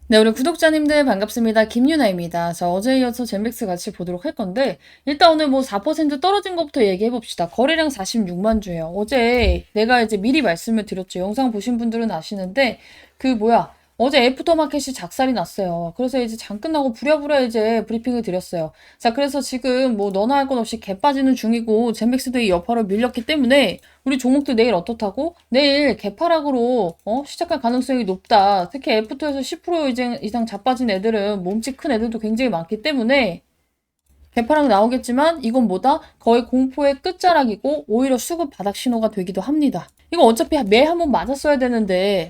네, 우리 구독자님들 반갑습니다. 김유나입니다. 자, 어제에 이어서 젠백스 같이 보도록 할 건데, 일단 오늘 뭐 4% 떨어진 것부터 얘기해 봅시다. 거래량 46만 주예요. 어제 내가 이제 미리 말씀을 드렸죠. 영상 보신 분들은 아시는데, 어제 애프터마켓이 작살이 났어요. 그래서 이제 장 끝나고 부랴부랴 이제 브리핑을 드렸어요. 자, 그래서 지금 뭐 너나 할 것 없이 개 빠지는 중이고, 젠백스도 이 여파로 밀렸기 때문에, 우리 종목들 내일 어떻다고? 내일 개파락으로 시작할 가능성이 높다. 특히 애프터에서 10% 이상 자빠진 애들은 몸집 큰 애들도 굉장히 많기 때문에 개파락 나오겠지만 이건 뭐다? 거의 공포의 끝자락이고 오히려 수급 바닥 신호가 되기도 합니다. 이거 어차피 매 한 번 맞았어야 되는데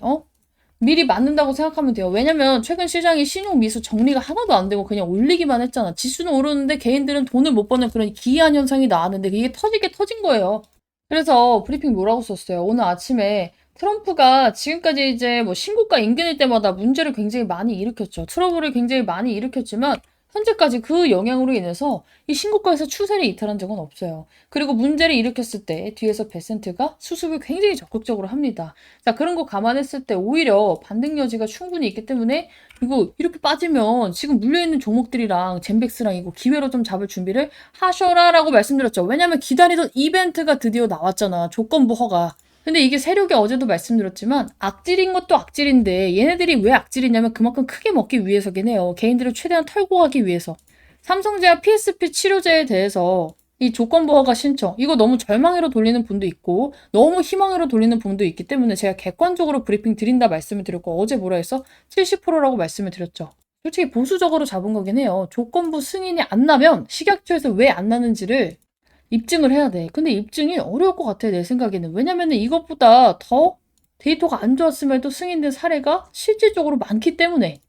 미리 맞는다고 생각하면 돼요. 왜냐면 최근 시장이 신용 미수 정리가 하나도 안 되고 그냥 올리기만 했잖아. 지수는 오르는데 개인들은 돈을 못 버는 그런 기이한 현상이 나왔는데 이게 터지게 터진 거예요. 그래서 브리핑 뭐라고 썼어요? 오늘 아침에 트럼프가 지금까지 이제 뭐 신고가 인근일 때마다 문제를 굉장히 많이 일으켰죠. 트러블을 굉장히 많이 일으켰지만 현재까지 그 영향으로 인해서 이 신고가에서 추세를 이탈한 적은 없어요. 그리고 문제를 일으켰을 때 뒤에서 베센트가 수습을 굉장히 적극적으로 합니다. 자, 그런 거 감안했을 때 오히려 반등 여지가 충분히 있기 때문에 이거 이렇게 빠지면 지금 물려있는 종목들이랑 젠백스랑 이거 기회로 좀 잡을 준비를 하셔라라고 말씀드렸죠. 왜냐면 기다리던 이벤트가 드디어 나왔잖아. 조건부 허가. 근데 이게 세력이 어제도 말씀드렸지만 악질인 것도 악질인데 얘네들이 왜 악질이냐면 그만큼 크게 먹기 위해서긴 해요. 개인들을 최대한 털고 가기 위해서. 삼성제약 PSP 치료제에 대해서 이 조건부 허가 신청 이거 너무 절망으로 돌리는 분도 있고 너무 희망으로 돌리는 분도 있기 때문에 제가 객관적으로 브리핑 드린다 말씀을 드렸고 어제 뭐라 했어? 70%라고 말씀을 드렸죠. 솔직히 보수적으로 잡은 거긴 해요. 조건부 승인이 안 나면 식약처에서 왜 안 나는지를 입증을 해야 돼. 근데 입증이 어려울 것 같아, 내 생각에는. 왜냐면은 이것보다 더 데이터가 안 좋았음에도 승인된 사례가 실질적으로 많기 때문에.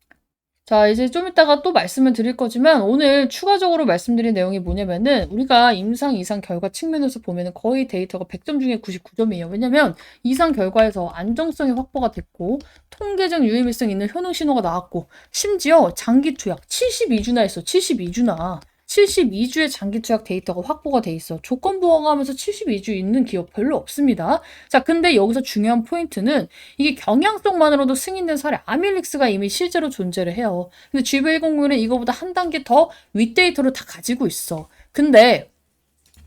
자, 이제 좀 이따가 또 말씀을 드릴 거지만 오늘 추가적으로 말씀드린 내용이 뭐냐면은 우리가 임상 이상 결과 측면에서 보면은 거의 데이터가 100점 중에 99점이에요. 왜냐면 이상 결과에서 안정성이 확보가 됐고 통계적 유의미성 있는 효능 신호가 나왔고 심지어 장기 투약 72주나 했어. 72주나. 72주의 장기 투약 데이터가 확보가 돼 있어. 조건부 허가하면서 72주 있는 기업 별로 없습니다. 자, 근데 여기서 중요한 포인트는 이게 경향성만으로도 승인된 사례 아밀릭스가 이미 실제로 존재를 해요. 근데 GV109는 이거보다 한 단계 더 윗데이터를 다 가지고 있어. 근데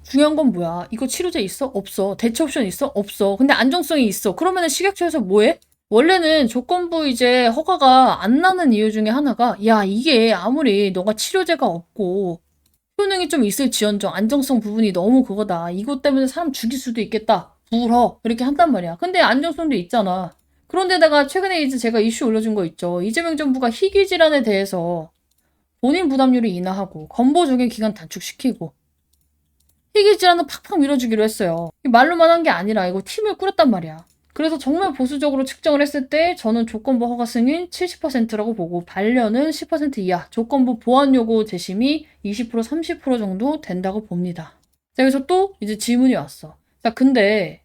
중요한 건 뭐야? 이거 치료제 있어? 없어. 대체 옵션 있어? 없어. 근데 안정성이 있어. 그러면은 식약처에서 뭐해? 원래는 조건부 이제 허가가 안 나는 이유 중에 하나가 야, 이게 아무리 너가 치료제가 없고 효능이 좀 있을지언정 안정성 부분이 너무 그거다. 이것 때문에 사람 죽일 수도 있겠다. 불허. 이렇게 한단 말이야. 근데 안정성도 있잖아. 그런데다가 최근에 이제 제가 이슈 올려준 거 있죠. 이재명 정부가 희귀 질환에 대해서 본인 부담률을 인하하고 건보 적용 기간 단축시키고 희귀 질환은 팍팍 밀어주기로 했어요. 말로만 한 게 아니라 이거 팀을 꾸렸단 말이야. 그래서 정말 보수적으로 측정을 했을 때 저는 조건부 허가 승인 70%라고 보고 반려는 10% 이하, 조건부 보완 요구 재심이 20% 30% 정도 된다고 봅니다. 자, 여기서 또 이제 질문이 왔어. 자, 근데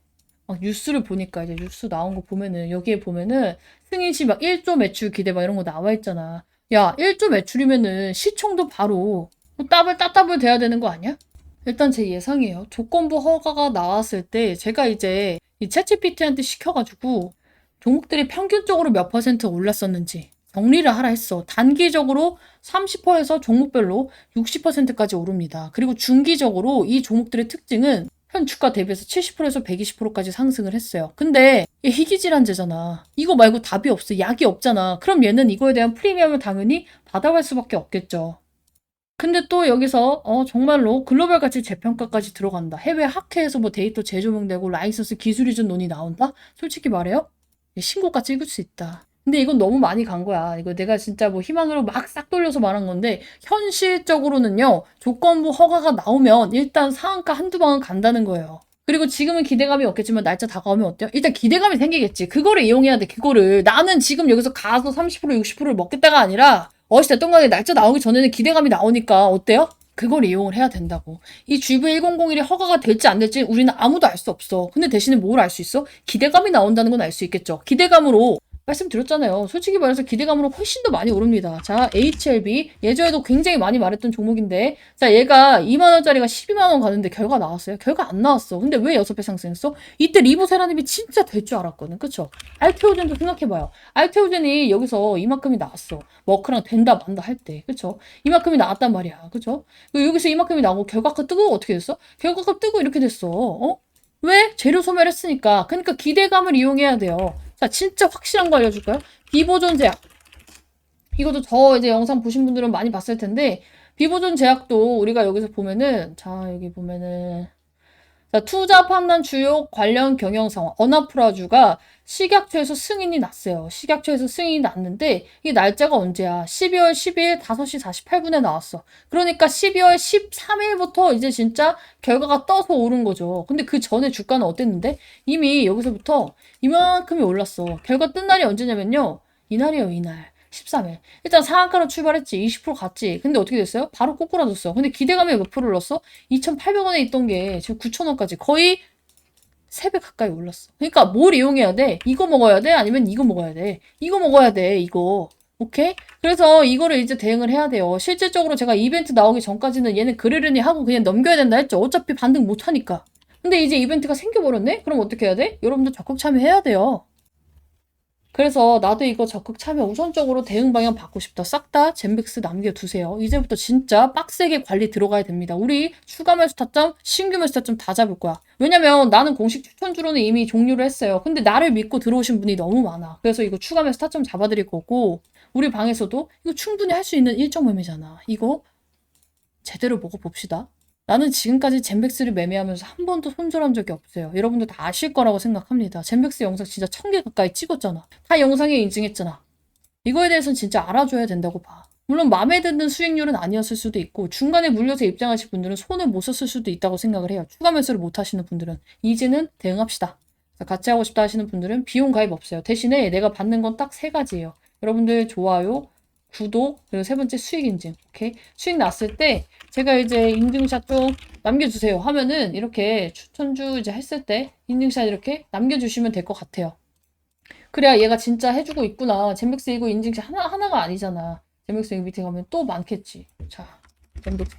막 뉴스를 보니까 이제 뉴스 나온 거 보면은 여기에 보면은 승인 시 막 1조 매출 기대 막 이런 거 나와 있잖아. 야, 1조 매출이면은 시총도 바로 뭐 따블 돼야 되는 거 아니야? 일단 제 예상이에요. 조건부 허가가 나왔을 때 제가 이제 이 챗GPT한테 시켜가지고 종목들이 평균적으로 몇 퍼센트 올랐었는지 정리를 하라 했어. 단기적으로 30%에서 종목별로 60%까지 오릅니다. 그리고 중기적으로 이 종목들의 특징은 현 주가 대비해서 70%에서 120%까지 상승을 했어요. 근데 이게 희귀질환제잖아. 이거 말고 답이 없어. 약이 없잖아. 그럼 얘는 이거에 대한 프리미엄을 당연히 받아갈 수밖에 없겠죠. 근데 또 여기서 정말로 글로벌 가치 재평가까지 들어간다. 해외 학회에서 뭐 데이터 재조명되고 라이선스 기술 이전 논의 나온다? 솔직히 말해요. 신고가 찍을 수 있다. 근데 이건 너무 많이 간 거야. 이거 내가 진짜 뭐 희망으로 막 싹 돌려서 말한 건데 현실적으로는요. 조건부 허가가 나오면 일단 상한가 한두 방은 간다는 거예요. 그리고 지금은 기대감이 없겠지만 날짜 다가오면 어때요? 일단 기대감이 생기겠지. 그거를 이용해야 돼. 그거를. 나는 지금 여기서 가서 30% 60%를 먹겠다가 아니라 어찌됐든 간에 날짜 나오기 전에는 기대감이 나오니까 어때요? 그걸 이용을 해야 된다고. 이 GV1001이 허가가 될지 안 될지 우리는 아무도 알 수 없어. 근데 대신에 뭘 알 수 있어? 기대감이 나온다는 건 알 수 있겠죠. 기대감으로 말씀드렸잖아요. 솔직히 말해서 기대감으로 훨씬 더 많이 오릅니다. 자, HLB. 예전에도 굉장히 많이 말했던 종목인데, 자, 얘가 2만원짜리가 12만원 가는데 결과 나왔어요? 결과 안 나왔어. 근데 왜 6배 상승했어? 이때 리보세라님이 진짜 될 줄 알았거든. 그쵸? 알테오젠도 생각해봐요. 알테오젠이 여기서 이만큼이 나왔어. 머크랑 된다 만다 할 때. 그쵸? 이만큼이 나왔단 말이야. 그쵸? 여기서 이만큼이 나오고 결과가 뜨고 어떻게 됐어? 결과가 뜨고 이렇게 됐어. 어? 왜? 재료 소멸 했으니까. 그러니까 기대감을 이용해야 돼요. 자, 진짜 확실한 거 알려줄까요? 비보존 제약. 이것도 저 이제 영상 보신 분들은 많이 봤을 텐데, 비보존 제약도 우리가 여기서 보면은, 자, 여기 보면은, 자, 투자 판단 주요 관련 경영 상황. 언어프라주가 식약처에서 승인이 났어요. 식약처에서 승인이 났는데, 이 날짜가 언제야? 12월 12일 5시 48분에 나왔어. 그러니까 12월 13일부터 이제 진짜 결과가 떠서 오른 거죠. 근데 그 전에 주가는 어땠는데? 이미 여기서부터 이만큼이 올랐어. 결과 뜬 날이 언제냐면요. 이날이에요, 이날. 13일. 일단 상한가로 출발했지. 20% 갔지. 근데 어떻게 됐어요? 바로 꼬꾸라졌어. 근데 기대감이 몇 프로 올랐어? 2,800원에 있던 게 지금 9,000원까지 거의 3배 가까이 올랐어. 그러니까 뭘 이용해야 돼? 이거 먹어야 돼? 아니면 이거 먹어야 돼? 이거 먹어야 돼, 이거. 오케이? 그래서 이거를 이제 대응을 해야 돼요. 실질적으로 제가 이벤트 나오기 전까지는 얘는 그러려니 하고 그냥 넘겨야 된다 했죠. 어차피 반등 못 하니까. 근데 이제 이벤트가 생겨버렸네? 그럼 어떻게 해야 돼? 여러분들 적극 참여해야 돼요. 그래서 나도 이거 적극 참여 우선적으로 대응 방향 받고 싶다. 싹 다 젠백스 남겨두세요. 이제부터 진짜 빡세게 관리 들어가야 됩니다. 우리 추가 매수 타점, 신규 매수 타점 다 잡을 거야. 왜냐면 나는 공식 추천주로는 이미 종료를 했어요. 근데 나를 믿고 들어오신 분이 너무 많아. 그래서 이거 추가 매수 타점 잡아드릴 거고, 우리 방에서도 이거 충분히 할 수 있는 일정 매매잖아. 이거 제대로 먹어봅시다. 나는 지금까지 젠백스를 매매하면서 한 번도 손절한 적이 없어요. 여러분들 다 아실 거라고 생각합니다. 젠백스 영상 진짜 1000개 가까이 찍었잖아. 다 영상에 인증했잖아. 이거에 대해서는 진짜 알아줘야 된다고 봐. 물론 마음에 드는 수익률은 아니었을 수도 있고 중간에 물려서 입장하실 분들은 손을 못 썼을 수도 있다고 생각을 해요. 추가 매수를 못 하시는 분들은 이제는 대응합시다. 같이 하고 싶다 하시는 분들은 비용 가입 없어요. 대신에 내가 받는 건 딱 3가지예요. 여러분들 좋아요, 구독, 그리고 3번째 수익 인증. 오케이? 수익 났을 때 제가 이제 인증샷 좀 남겨주세요 하면은 이렇게 추천주 이제 했을 때 인증샷 이렇게 남겨주시면 될 것 같아요. 그래야 얘가 진짜 해주고 있구나. 젠백스 이거 인증샷 하나가 아니잖아. 젠백스 여기 밑에 가면 또 많겠지. 자, 젠백스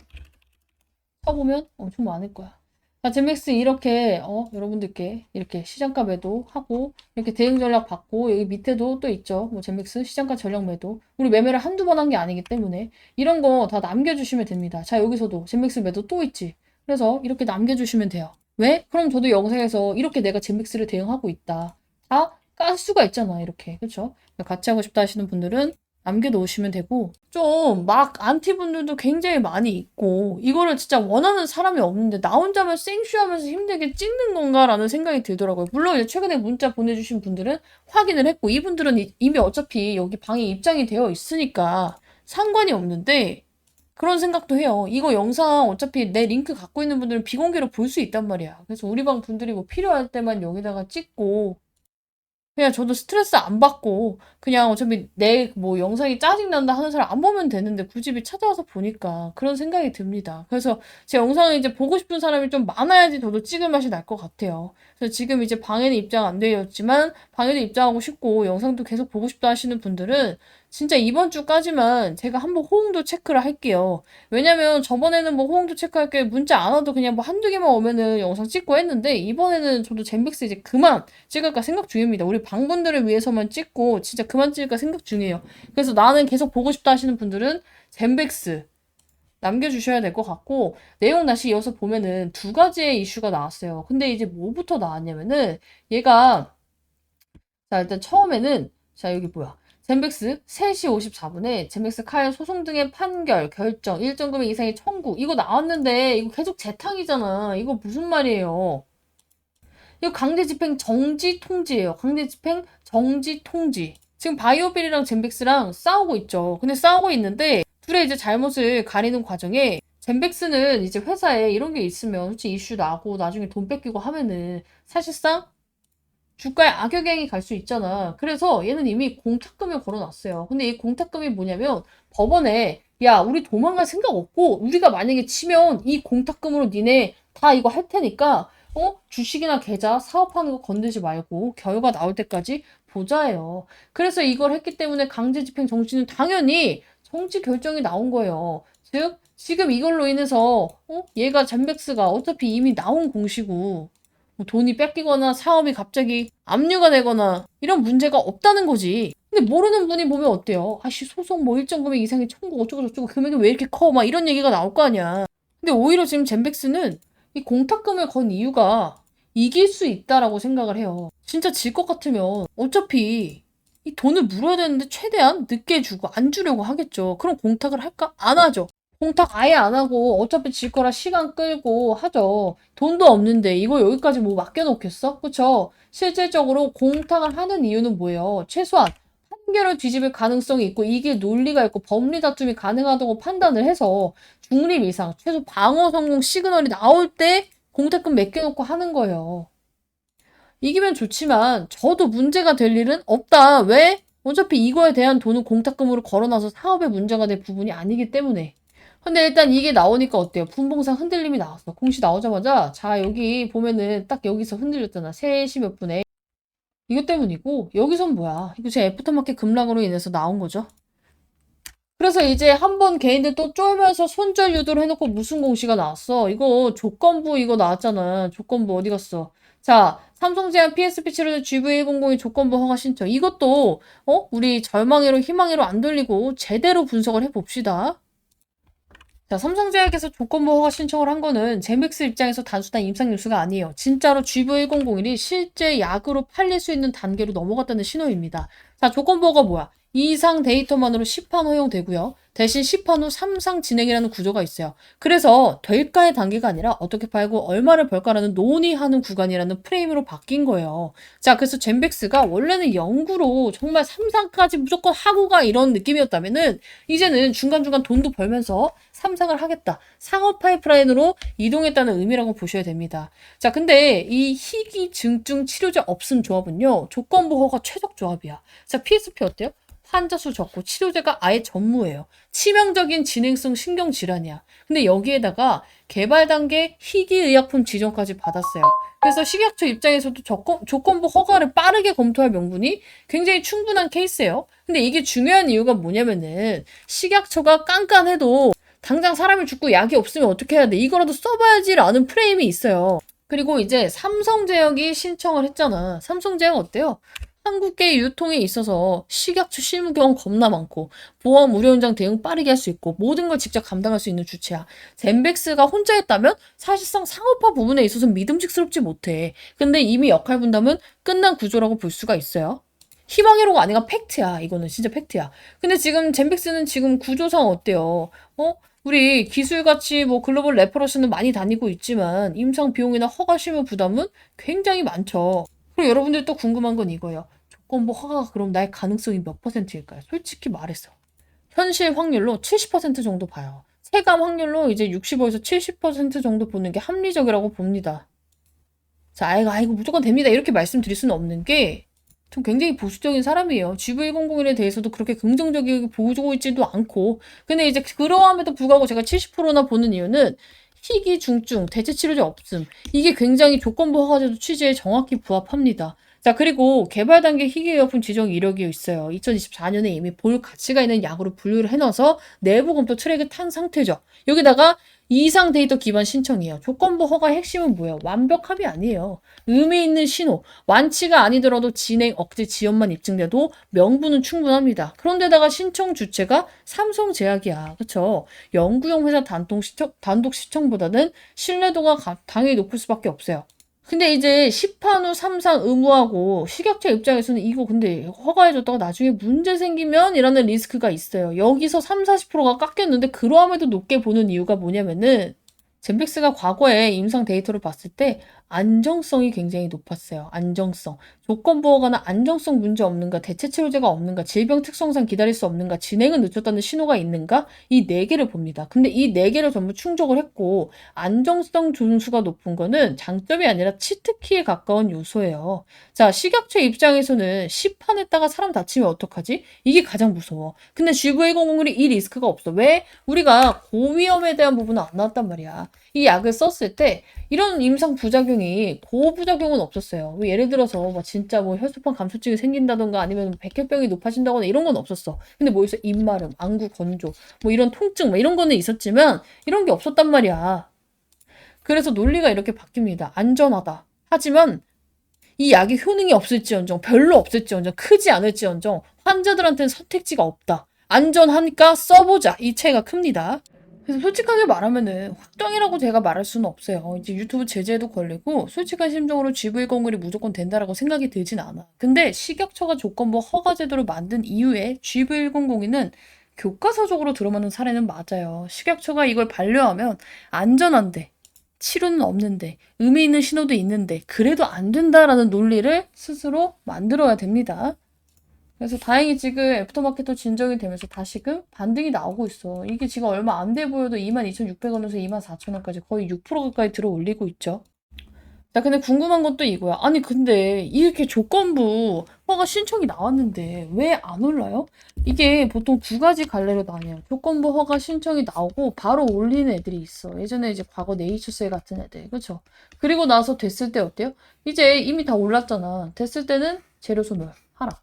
쳐보면 엄청 많을 거야. 자, 젠백스 이렇게 여러분들께 이렇게 시장가 매도 하고 이렇게 대응 전략 받고 여기 밑에도 또 있죠. 뭐 젠백스 시장가 전략 매도. 우리 매매를 한두 번 한 게 아니기 때문에 이런 거 다 남겨주시면 됩니다. 자, 여기서도 젠백스 매도 또 있지. 그래서 이렇게 남겨주시면 돼요. 왜? 그럼 저도 영상에서 이렇게 내가 젠백스를 대응하고 있다. 다 깔 수가 있잖아, 이렇게. 그쵸? 같이 하고 싶다 하시는 분들은 남겨놓으시면 되고, 좀 막 안티 분들도 굉장히 많이 있고, 이거를 진짜 원하는 사람이 없는데, 나 혼자만 생쇼하면서 힘들게 찍는 건가라는 생각이 들더라고요. 물론 이제 최근에 문자 보내주신 분들은 확인을 했고, 이분들은 이미 어차피 여기 방에 입장이 되어 있으니까 상관이 없는데, 그런 생각도 해요. 이거 영상 어차피 내 링크 갖고 있는 분들은 비공개로 볼 수 있단 말이야. 그래서 우리 방 분들이 뭐 필요할 때만 여기다가 찍고, 그냥 저도 스트레스 안 받고 그냥 어차피 내 뭐 영상이 짜증난다 하는 사람 안 보면 되는데 굳이 찾아와서 보니까 그런 생각이 듭니다. 그래서 제 영상을 이제 보고 싶은 사람이 좀 많아야지 저도 찍을 맛이 날 것 같아요. 그래서 지금 이제 방에는 입장 안 되어 있지만 방에도 입장하고 싶고 영상도 계속 보고 싶다 하시는 분들은 진짜 이번 주까지만 제가 한번 호응도 체크를 할게요. 왜냐면 저번에는 뭐 호응도 체크할 게 문자 안 와도 그냥 뭐 한두 개만 오면은 영상 찍고 했는데 이번에는 저도 젠백스 이제 그만 찍을까 생각 중입니다. 우리 방분들을 위해서만 찍고 진짜 그만 찍을까 생각 중이에요. 그래서 나는 계속 보고 싶다 하시는 분들은 젠백스 남겨주셔야 될 것 같고 내용 다시 이어서 보면은 2가지의 이슈가 나왔어요. 근데 이제 뭐부터 나왔냐면은 얘가 자 일단 처음에는 자 여기 뭐야 젠백스 3시 54분에 젠백스 카일 소송 등의 판결, 결정, 일정 금액 이상의 청구 이거 나왔는데 이거 계속 재탕이잖아. 이거 무슨 말이에요? 이거 강제 집행 정지 통지예요. 강제 집행 정지 통지. 지금 바이오빌이랑 젠백스랑 싸우고 있죠. 근데 싸우고 있는데 둘의 이제 잘못을 가리는 과정에 젠백스는 이제 회사에 이런 게 있으면 솔직히 이슈 나고 나중에 돈 뺏기고 하면은 사실상 주가에 악영향이 갈 수 있잖아. 그래서 얘는 이미 공탁금을 걸어놨어요. 근데 이 공탁금이 뭐냐면 법원에 야 우리 도망갈 생각 없고 우리가 만약에 치면 이 공탁금으로 니네 다 이거 할 테니까 주식이나 계좌 사업하는 거 건들지 말고 결과 나올 때까지 보자예요. 그래서 이걸 했기 때문에 강제 집행 정지는 당연히 정지 결정이 나온 거예요. 즉 지금 이걸로 인해서 얘가 젠백스가 어차피 이미 나온 공시고 뭐 돈이 뺏기거나 사업이 갑자기 압류가 되거나 이런 문제가 없다는 거지. 근데 모르는 분이 보면 어때요? 아씨 소송 뭐 일정 금액 이상의 청구 어쩌고 저쩌고 금액이 왜 이렇게 커? 막 이런 얘기가 나올 거 아니야. 근데 오히려 지금 젠백스는 이 공탁금을 건 이유가 이길 수 있다라고 생각을 해요. 진짜 질 것 같으면 어차피 이 돈을 물어야 되는데 최대한 늦게 주고 안 주려고 하겠죠. 그럼 공탁을 할까? 안 하죠. 공탁 아예 안 하고 어차피 질 거라 시간 끌고 하죠. 돈도 없는데 이거 여기까지 뭐 맡겨놓겠어? 그쵸? 실질적으로 공탁을 하는 이유는 뭐예요? 최소한 판결을 뒤집을 가능성이 있고 이게 논리가 있고 법리 다툼이 가능하다고 판단을 해서 중립 이상, 최소 방어 성공 시그널이 나올 때 공탁금 맡겨놓고 하는 거예요. 이기면 좋지만 저도 문제가 될 일은 없다. 왜? 어차피 이거에 대한 돈은 공탁금으로 걸어놔서 사업에 문제가 될 부분이 아니기 때문에. 근데 일단 이게 나오니까 어때요? 분봉상 흔들림이 나왔어. 공시 나오자마자 자 여기 보면은 딱 여기서 흔들렸잖아. 3시 몇 분에. 이것 때문이고 여기선 뭐야? 이거 제 애프터마켓 급락으로 인해서 나온 거죠. 그래서 이제 한번 개인들 또 쫄면서 손절 유도를 해놓고 무슨 공시가 나왔어? 이거 조건부 이거 나왔잖아. 조건부 어디 갔어? 자, 삼성제약 PSP 치료제 GV100이 조건부 허가 신청. 이것도 우리 절망회로 희망회로 안 돌리고 제대로 분석을 해봅시다. 자, 삼성제약에서 조건부 허가 신청을 한 거는 제맥스 입장에서 단순한 임상 뉴스가 아니에요. 진짜로 GV1001이 실제 약으로 팔릴 수 있는 단계로 넘어갔다는 신호입니다. 자, 조건부 허가 뭐야? 이상 데이터만으로 시판 허용되고요. 대신 시판 후 3상 진행이라는 구조가 있어요. 그래서 될까의 단계가 아니라 어떻게 팔고 얼마를 벌까라는 논의하는 구간이라는 프레임으로 바뀐 거예요. 자, 그래서 젠백스가 원래는 연구로 정말 3상까지 무조건 하고 가 이런 느낌이었다면은 이제는 중간중간 돈도 벌면서 3상을 하겠다. 상업 파이프라인으로 이동했다는 의미라고 보셔야 됩니다. 자, 근데 이 희귀증증 치료제 없음 조합은요. 조건부 허가 최적 조합이야. 자, PSP 어때요? 환자 수 적고 치료제가 아예 전무예요. 치명적인 진행성 신경질환이야. 근데 여기에다가 개발 단계 희귀의약품 지정까지 받았어요. 그래서 식약처 입장에서도 조건부 허가를 빠르게 검토할 명분이 굉장히 충분한 케이스예요. 근데 이게 중요한 이유가 뭐냐면은 식약처가 깐깐해도 당장 사람이 죽고 약이 없으면 어떻게 해야 돼? 이거라도 써봐야지라는 프레임이 있어요. 그리고 이제 삼성제약이 신청을 했잖아. 삼성제약 어때요? 한국계 유통에 있어서 식약처 실무 경험 겁나 많고 보험 의료 현장 대응 빠르게 할 수 있고 모든 걸 직접 감당할 수 있는 주체야. 젠백스가 혼자 했다면 사실상 상업화 부분에 있어서 믿음직스럽지 못해. 근데 이미 역할 분담은 끝난 구조라고 볼 수가 있어요. 희망회로가 아니라 팩트야. 이거는 진짜 팩트야. 근데 지금 젠백스는 지금 구조상 어때요? 우리 기술같이 뭐 글로벌 레퍼런스는 많이 다니고 있지만 임상 비용이나 허가 실무 부담은 굉장히 많죠. 그리고 여러분들 또 궁금한 건 이거예요. 조건부 허가가 그럼 날 가능성이 몇 퍼센트일까요? 솔직히 말해서. 현실 확률로 70% 정도 봐요. 체감 확률로 이제 65에서 70% 정도 보는 게 합리적이라고 봅니다. 자, 아이고, 무조건 됩니다. 이렇게 말씀드릴 수는 없는 게, 전 굉장히 보수적인 사람이에요. GV101에 대해서도 그렇게 긍정적이게 보고 있지도 않고. 근데 이제 그러함에도 불구하고 제가 70%나 보는 이유는 희귀, 중증, 대체 치료제 없음. 이게 굉장히 조건부 허가제도 취지에 정확히 부합합니다. 자, 그리고 개발 단계 희귀의약품 지정 이력이 있어요. 2024년에 이미 볼 가치가 있는 약으로 분류를 해놔서 내부 검토 트랙을 탄 상태죠. 여기다가 이상 데이터 기반 신청이에요. 조건부 허가의 핵심은 뭐예요? 완벽함이 아니에요. 의미 있는 신호, 완치가 아니더라도 진행 억제 지연만 입증돼도 명분은 충분합니다. 그런데다가 신청 주체가 삼성제약이야. 그쵸? 연구용 회사 단독 시청보다는 신뢰도가 당연히 높을 수밖에 없어요. 근데 이제 시판 후 3상 의무하고 식약처 입장에서는 이거 근데 허가해줬다가 나중에 문제 생기면 이라는 리스크가 있어요. 여기서 3, 40%가 깎였는데 그러함에도 높게 보는 이유가 뭐냐면은 젠백스가 과거에 임상 데이터를 봤을 때 안정성이 굉장히 높았어요. 안정성. 조건부 허가나 안정성 문제 없는가, 대체 치료제가 없는가, 질병 특성상 기다릴 수 없는가, 진행은 늦췄다는 신호가 있는가, 이 네 개를 봅니다. 근데 이 네 개를 전부 충족을 했고 안정성 점수가 높은 거는 장점이 아니라 치트키에 가까운 요소예요. 자, 식약처 입장에서는 시판했다가 사람 다치면 어떡하지? 이게 가장 무서워. 근데 GV101이 이 리스크가 없어. 왜? 우리가 고위험에 대한 부분은 안 나왔단 말이야. 이 약을 썼을 때 이런 임상 부작용이 부작용이 고부작용은 없었어요. 뭐 예를 들어서 뭐 진짜 뭐 혈소판 감소증이 생긴다던가 아니면 백혈병이 높아진다거나 이런 건 없었어. 근데 뭐 있어? 입마름, 안구 건조, 뭐 이런 통증, 뭐 이런 거는 있었지만 이런 게 없었단 말이야. 그래서 논리가 이렇게 바뀝니다. 안전하다. 하지만 이 약이 효능이 없을지언정, 별로 없을지언정, 크지 않을지언정 환자들한테는 선택지가 없다. 안전하니까 써보자. 이 차이가 큽니다. 그래서 솔직하게 말하면은 확정이라고 제가 말할 수는 없어요. 이제 유튜브 제재에도 걸리고 솔직한 심정으로 GV001이 무조건 된다라고 생각이 들진 않아. 근데 식약처가 조건부 허가 제도를 만든 이후에 GV1002는 교과서적으로 들어맞는 사례는 맞아요. 식약처가 이걸 반려하면 안전한데 치료는 없는데 의미 있는 신호도 있는데 그래도 안 된다라는 논리를 스스로 만들어야 됩니다. 그래서 다행히 지금 애프터마켓도 진정이 되면서 다시금 반등이 나오고 있어. 이게 지금 얼마 안 돼 보여도 22,600원에서 24,000원까지 거의 6% 가까이 들어 올리고 있죠. 자, 근데 궁금한 건 또 이거야. 아니, 근데 이렇게 조건부 허가 신청이 나왔는데 왜 안 올라요? 이게 보통 두 가지 갈래로 나뉘어요. 조건부 허가 신청이 나오고 바로 올리는 애들이 있어. 예전에 이제 과거 네이처셀 같은 애들. 그쵸? 그리고 나서 됐을 때 어때요? 이제 이미 다 올랐잖아. 됐을 때는 재료 소멸 하라.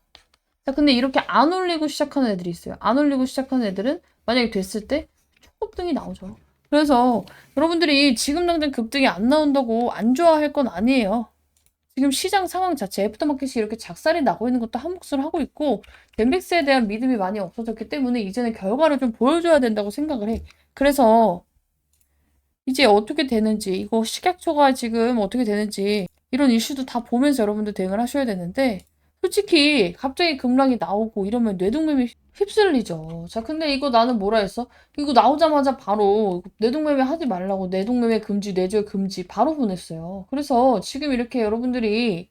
자, 근데 이렇게 안 올리고 시작하는 애들이 있어요. 안 올리고 시작하는 애들은 만약에 됐을 때 초급등이 나오죠. 그래서 여러분들이 지금 당장 급등이 안 나온다고 안 좋아할 건 아니에요. 지금 시장 상황 자체, 애프터마켓이 이렇게 작살이 나고 있는 것도 한 몫을 하고 있고, 덴백스에 대한 믿음이 많이 없어졌기 때문에 이제는 결과를 좀 보여줘야 된다고 생각을 해. 그래서 이제 어떻게 되는지, 이거 식약처가 지금 어떻게 되는지, 이런 이슈도 다 보면서 여러분들 대응을 하셔야 되는데, 솔직히 갑자기 급락이 나오고 이러면 뇌동맥이 휩쓸리죠. 자, 근데 이거 나는 뭐라 했어? 이거 나오자마자 바로 뇌동매매 하지 말라고 뇌동매매 금지, 뇌절 금지 바로 보냈어요. 그래서 지금 이렇게 여러분들이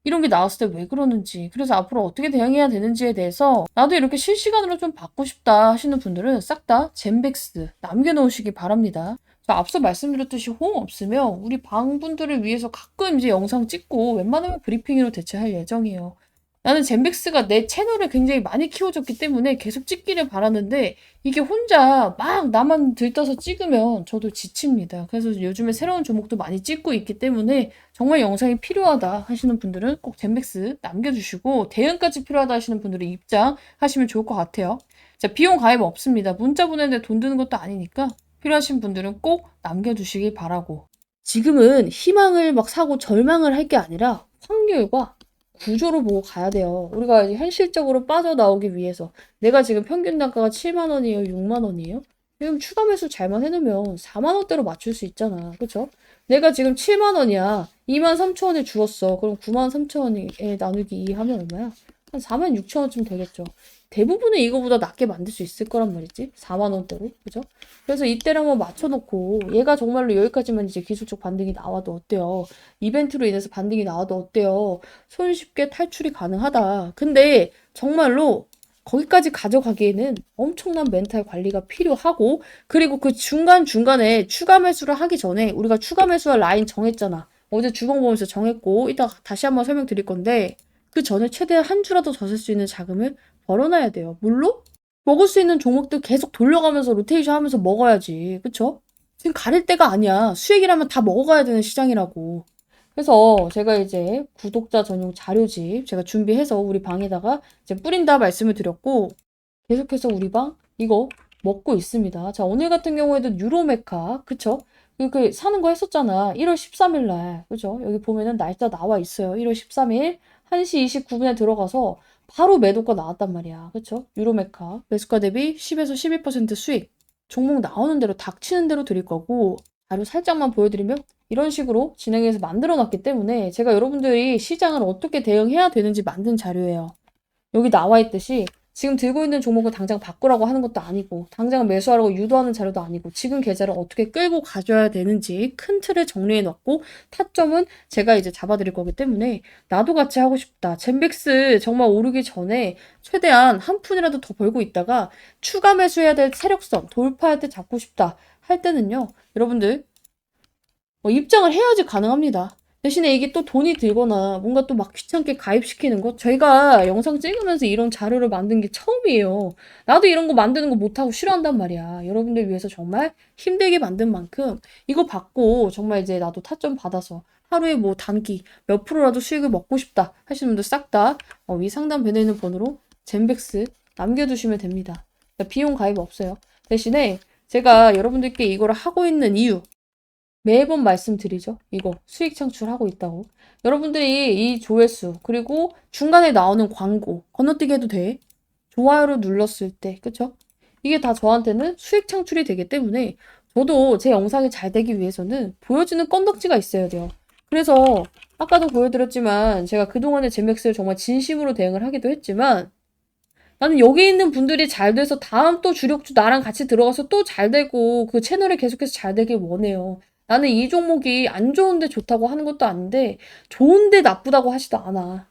이런 게 나왔을 때 왜 그러는지, 그래서 앞으로 어떻게 대응해야 되는지에 대해서 나도 이렇게 실시간으로 좀 받고 싶다 하시는 분들은 싹 다 젠백스 남겨놓으시기 바랍니다. 앞서 말씀드렸듯이 호응 없으면 우리 방분들을 위해서 가끔 이제 영상 찍고 웬만하면 브리핑으로 대체할 예정이에요. 나는 젠백스가 내 채널을 굉장히 많이 키워줬기 때문에 계속 찍기를 바라는데 이게 혼자 막 나만 들떠서 찍으면 저도 지칩니다. 그래서 요즘에 새로운 종목도 많이 찍고 있기 때문에 정말 영상이 필요하다 하시는 분들은 꼭 젠백스 남겨주시고 대응까지 필요하다 하시는 분들은 입장하시면 좋을 것 같아요. 자, 비용 가입 없습니다. 문자 보내는데 돈 드는 것도 아니니까 필요하신 분들은 꼭 남겨주시기 바라고. 지금은 희망을 막 사고 절망을 할 게 아니라 확률과 구조로 보고 가야 돼요. 우리가 이제 현실적으로 빠져나오기 위해서 내가 지금 평균 단가가 7만 원이에요? 6만 원이에요? 지금 추가 매수 잘만 해놓으면 4만 원대로 맞출 수 있잖아. 그쵸? 내가 지금 7만 원이야. 2만 3천 원에 주었어. 그럼 9만 3천 원에 나누기 2 하면 얼마야? 한 4만 6천 원쯤 되겠죠. 대부분은 이거보다 낮게 만들 수 있을 거란 말이지. 4만 원대로. 그죠? 그래서 이때를 한번 맞춰놓고 얘가 정말로 여기까지만 이제 기술적 반등이 나와도 어때요? 이벤트로 인해서 반등이 나와도 어때요? 손쉽게 탈출이 가능하다. 근데 정말로 거기까지 가져가기에는 엄청난 멘탈 관리가 필요하고 그리고 그 중간중간에 추가 매수를 하기 전에 우리가 추가 매수할 라인 정했잖아. 어제 주봉 보면서 정했고 이따 다시 한번 설명드릴 건데 그 전에 최대한 한 주라도 더 쓸 수 있는 자금을 벌어놔야 돼요. 물론 먹을 수 있는 종목들 계속 돌려가면서 로테이션 하면서 먹어야지. 그쵸? 지금 가릴 때가 아니야. 수익이라면 다 먹어가야 되는 시장이라고. 그래서 제가 이제 구독자 전용 자료집 제가 준비해서 우리 방에다가 이제 뿌린다 말씀을 드렸고 계속해서 우리 방 이거 먹고 있습니다. 자, 오늘 같은 경우에도 유로메카 그쵸? 그 사는 거 했었잖아. 1월 13일 날. 그죠? 여기 보면은 날짜 나와 있어요. 1월 13일 1시 29분에 들어가서 바로 매도가 나왔단 말이야. 그쵸? 유로메카. 매수가 대비 10에서 12% 수익. 종목 나오는 대로 닥치는 대로 드릴 거고 자료 살짝만 보여드리면 이런 식으로 진행해서 만들어 놨기 때문에 제가 여러분들이 시장을 어떻게 대응해야 되는지 만든 자료예요. 여기 나와 있듯이 지금 들고 있는 종목을 당장 바꾸라고 하는 것도 아니고 당장 매수하라고 유도하는 자료도 아니고 지금 계좌를 어떻게 끌고 가줘야 되는지 큰 틀을 정리해 놨고 타점은 제가 이제 잡아드릴 거기 때문에 나도 같이 하고 싶다. 젠백스 정말 오르기 전에 최대한 한 푼이라도 더 벌고 있다가 추가 매수해야 될 세력선 돌파할 때 잡고 싶다 할 때는요. 여러분들 입장을 해야지 가능합니다. 대신에 이게 또 돈이 들거나 뭔가 또 막 귀찮게 가입시키는 거 저희가 영상 찍으면서 이런 자료를 만든 게 처음이에요. 나도 이런 거 만드는 거 못하고 싫어한단 말이야. 여러분들 위해서 정말 힘들게 만든 만큼 이거 받고 정말 이제 나도 타점 받아서 하루에 뭐 단기 몇 프로라도 수익을 먹고 싶다 하시는 분들 싹 다 위 상단 배너에 있는 번호로 젠백스 남겨두시면 됩니다. 그러니까 비용 가입 없어요. 대신에 제가 여러분들께 이거를 하고 있는 이유 매번 말씀드리죠. 이거 수익 창출하고 있다고. 여러분들이 이 조회수 그리고 중간에 나오는 광고 건너뛰기 해도 돼. 좋아요를 눌렀을 때 그쵸? 이게 다 저한테는 수익 창출이 되기 때문에 저도 제 영상이 잘 되기 위해서는 보여주는 건덕지가 있어야 돼요. 그래서 아까도 보여드렸지만 제가 그동안의 젠맥스를 정말 진심으로 대응을 하기도 했지만 나는 여기 있는 분들이 잘 돼서 다음 또 주력주 나랑 같이 들어가서 또 잘 되고 그 채널이 계속해서 잘 되길 원해요. 나는 이 종목이 안 좋은데 좋다고 하는 것도 아닌데 좋은데 나쁘다고 하지도 않아.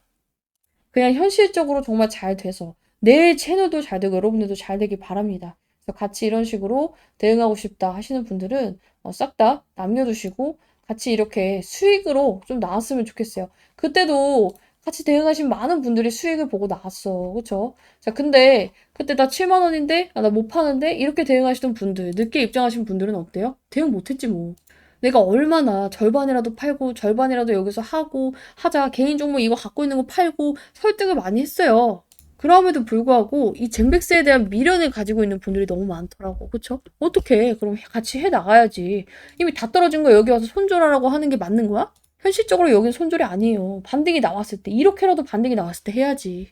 그냥 현실적으로 정말 잘 돼서 내 채널도 잘 되고 여러분들도 잘 되길 바랍니다. 그래서 같이 이런 식으로 대응하고 싶다 하시는 분들은 싹 다 남겨두시고 같이 이렇게 수익으로 좀 나왔으면 좋겠어요. 그때도 같이 대응하신 많은 분들이 수익을 보고 나왔어. 그쵸? 자, 근데 그때 나 7만 원인데 나 못 파는데 이렇게 대응하시던 분들, 늦게 입장하신 분들은 어때요? 대응 못했지 뭐. 내가 얼마나 절반이라도 팔고 절반이라도 여기서 하고 하자 개인 종목 이거 갖고 있는 거 팔고 설득을 많이 했어요. 그럼에도 불구하고 이 젠백스에 대한 미련을 가지고 있는 분들이 너무 많더라고. 그쵸? 어떻게 그럼 같이 해 나가야지. 이미 다 떨어진 거 여기 와서 손절하라고 하는 게 맞는 거야? 현실적으로 여긴 손절이 아니에요. 반등이 나왔을 때 이렇게라도 반등이 나왔을 때 해야지.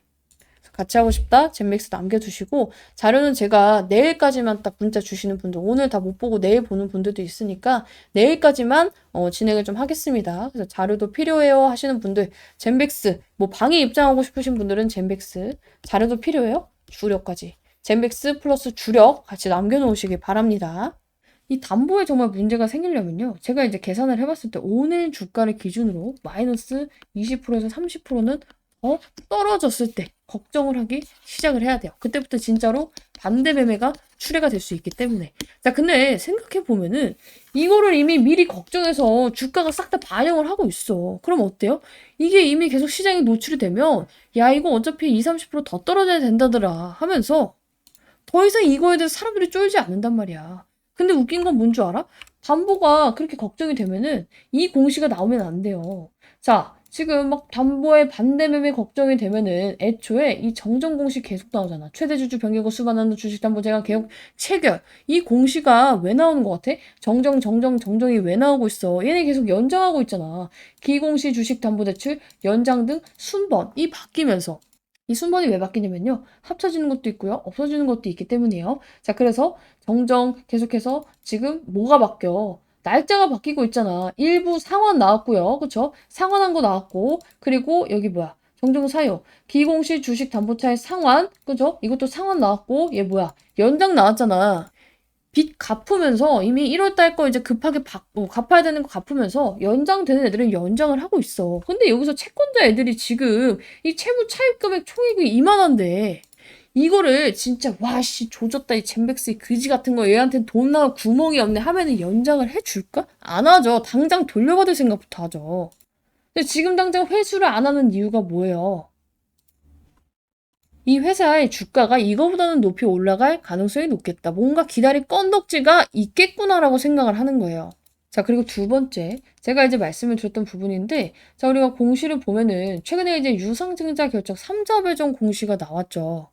같이 하고 싶다? 젠맥스 남겨주시고 자료는 제가 내일까지만 딱 문자 주시는 분들 오늘 다 못 보고 내일 보는 분들도 있으니까 내일까지만 진행을 좀 하겠습니다. 그래서 자료도 필요해요 하시는 분들 젠백스 뭐 방에 입장하고 싶으신 분들은 젠백스 자료도 필요해요? 주력까지 젠백스 플러스 주력 같이 남겨놓으시길 바랍니다. 이 담보에 정말 문제가 생기려면요. 제가 이제 계산을 해봤을 때 오늘 주가를 기준으로 마이너스 20%에서 30%는 떨어졌을 때 걱정을 하기 시작을 해야 돼요. 그때부터 진짜로 반대 매매가 출회가 될 수 있기 때문에. 자, 근데 생각해보면은 이거를 이미 미리 걱정해서 주가가 싹 다 반영을 하고 있어. 그럼 어때요? 이게 이미 계속 시장에 노출이 되면 야, 이거 어차피 20, 30%더 떨어져야 된다더라 하면서 더 이상 이거에 대해서 사람들이 쫄지 않는단 말이야. 근데 웃긴 건 뭔 줄 알아? 담보가 그렇게 걱정이 되면은 이 공시가 나오면 안 돼요. 자, 지금 막 담보에 반대 매매 걱정이 되면은 애초에 이 정정 공시 계속 나오잖아. 최대 주주 변경고 수반하는 주식담보제가 개혁 체결. 이 공시가 왜 나오는 것 같아? 정정이 왜 나오고 있어? 얘네 계속 연장하고 있잖아. 기공시 주식담보대출 연장 등 순번이 바뀌면서 이 순번이 왜 바뀌냐면요. 합쳐지는 것도 있고요. 없어지는 것도 있기 때문이에요. 자, 그래서 정정 계속해서 지금 뭐가 바뀌어? 날짜가 바뀌고 있잖아. 일부 상환 나왔고요. 그쵸? 상환한 거 나왔고 그리고 여기 뭐야? 정정 사유. 기공시 주식 담보차의 상환. 그죠? 이것도 상환 나왔고 얘 뭐야? 연장 나왔잖아. 빚 갚으면서 이미 1월 달 거 이제 급하게 받고 갚아야 되는 거 갚으면서 연장되는 애들은 연장을 하고 있어. 근데 여기서 채권자 애들이 지금 이 채무 차입 금액 총액이 이만한데 이거를 진짜 와씨 조졌다 이 젠백스 그지 같은 거 얘한테 돈 나올 구멍이 없네 하면은 연장을 해줄까? 안 하죠. 당장 돌려받을 생각부터 하죠. 근데 지금 당장 회수를 안 하는 이유가 뭐예요? 이 회사의 주가가 이거보다는 높이 올라갈 가능성이 높겠다. 뭔가 기다릴 건덕지가 있겠구나라고 생각을 하는 거예요. 자, 그리고 두 번째. 제가 이제 말씀을 드렸던 부분인데, 자, 우리가 공시를 보면은, 최근에 이제 유상증자 결정 3자 배정 공시가 나왔죠.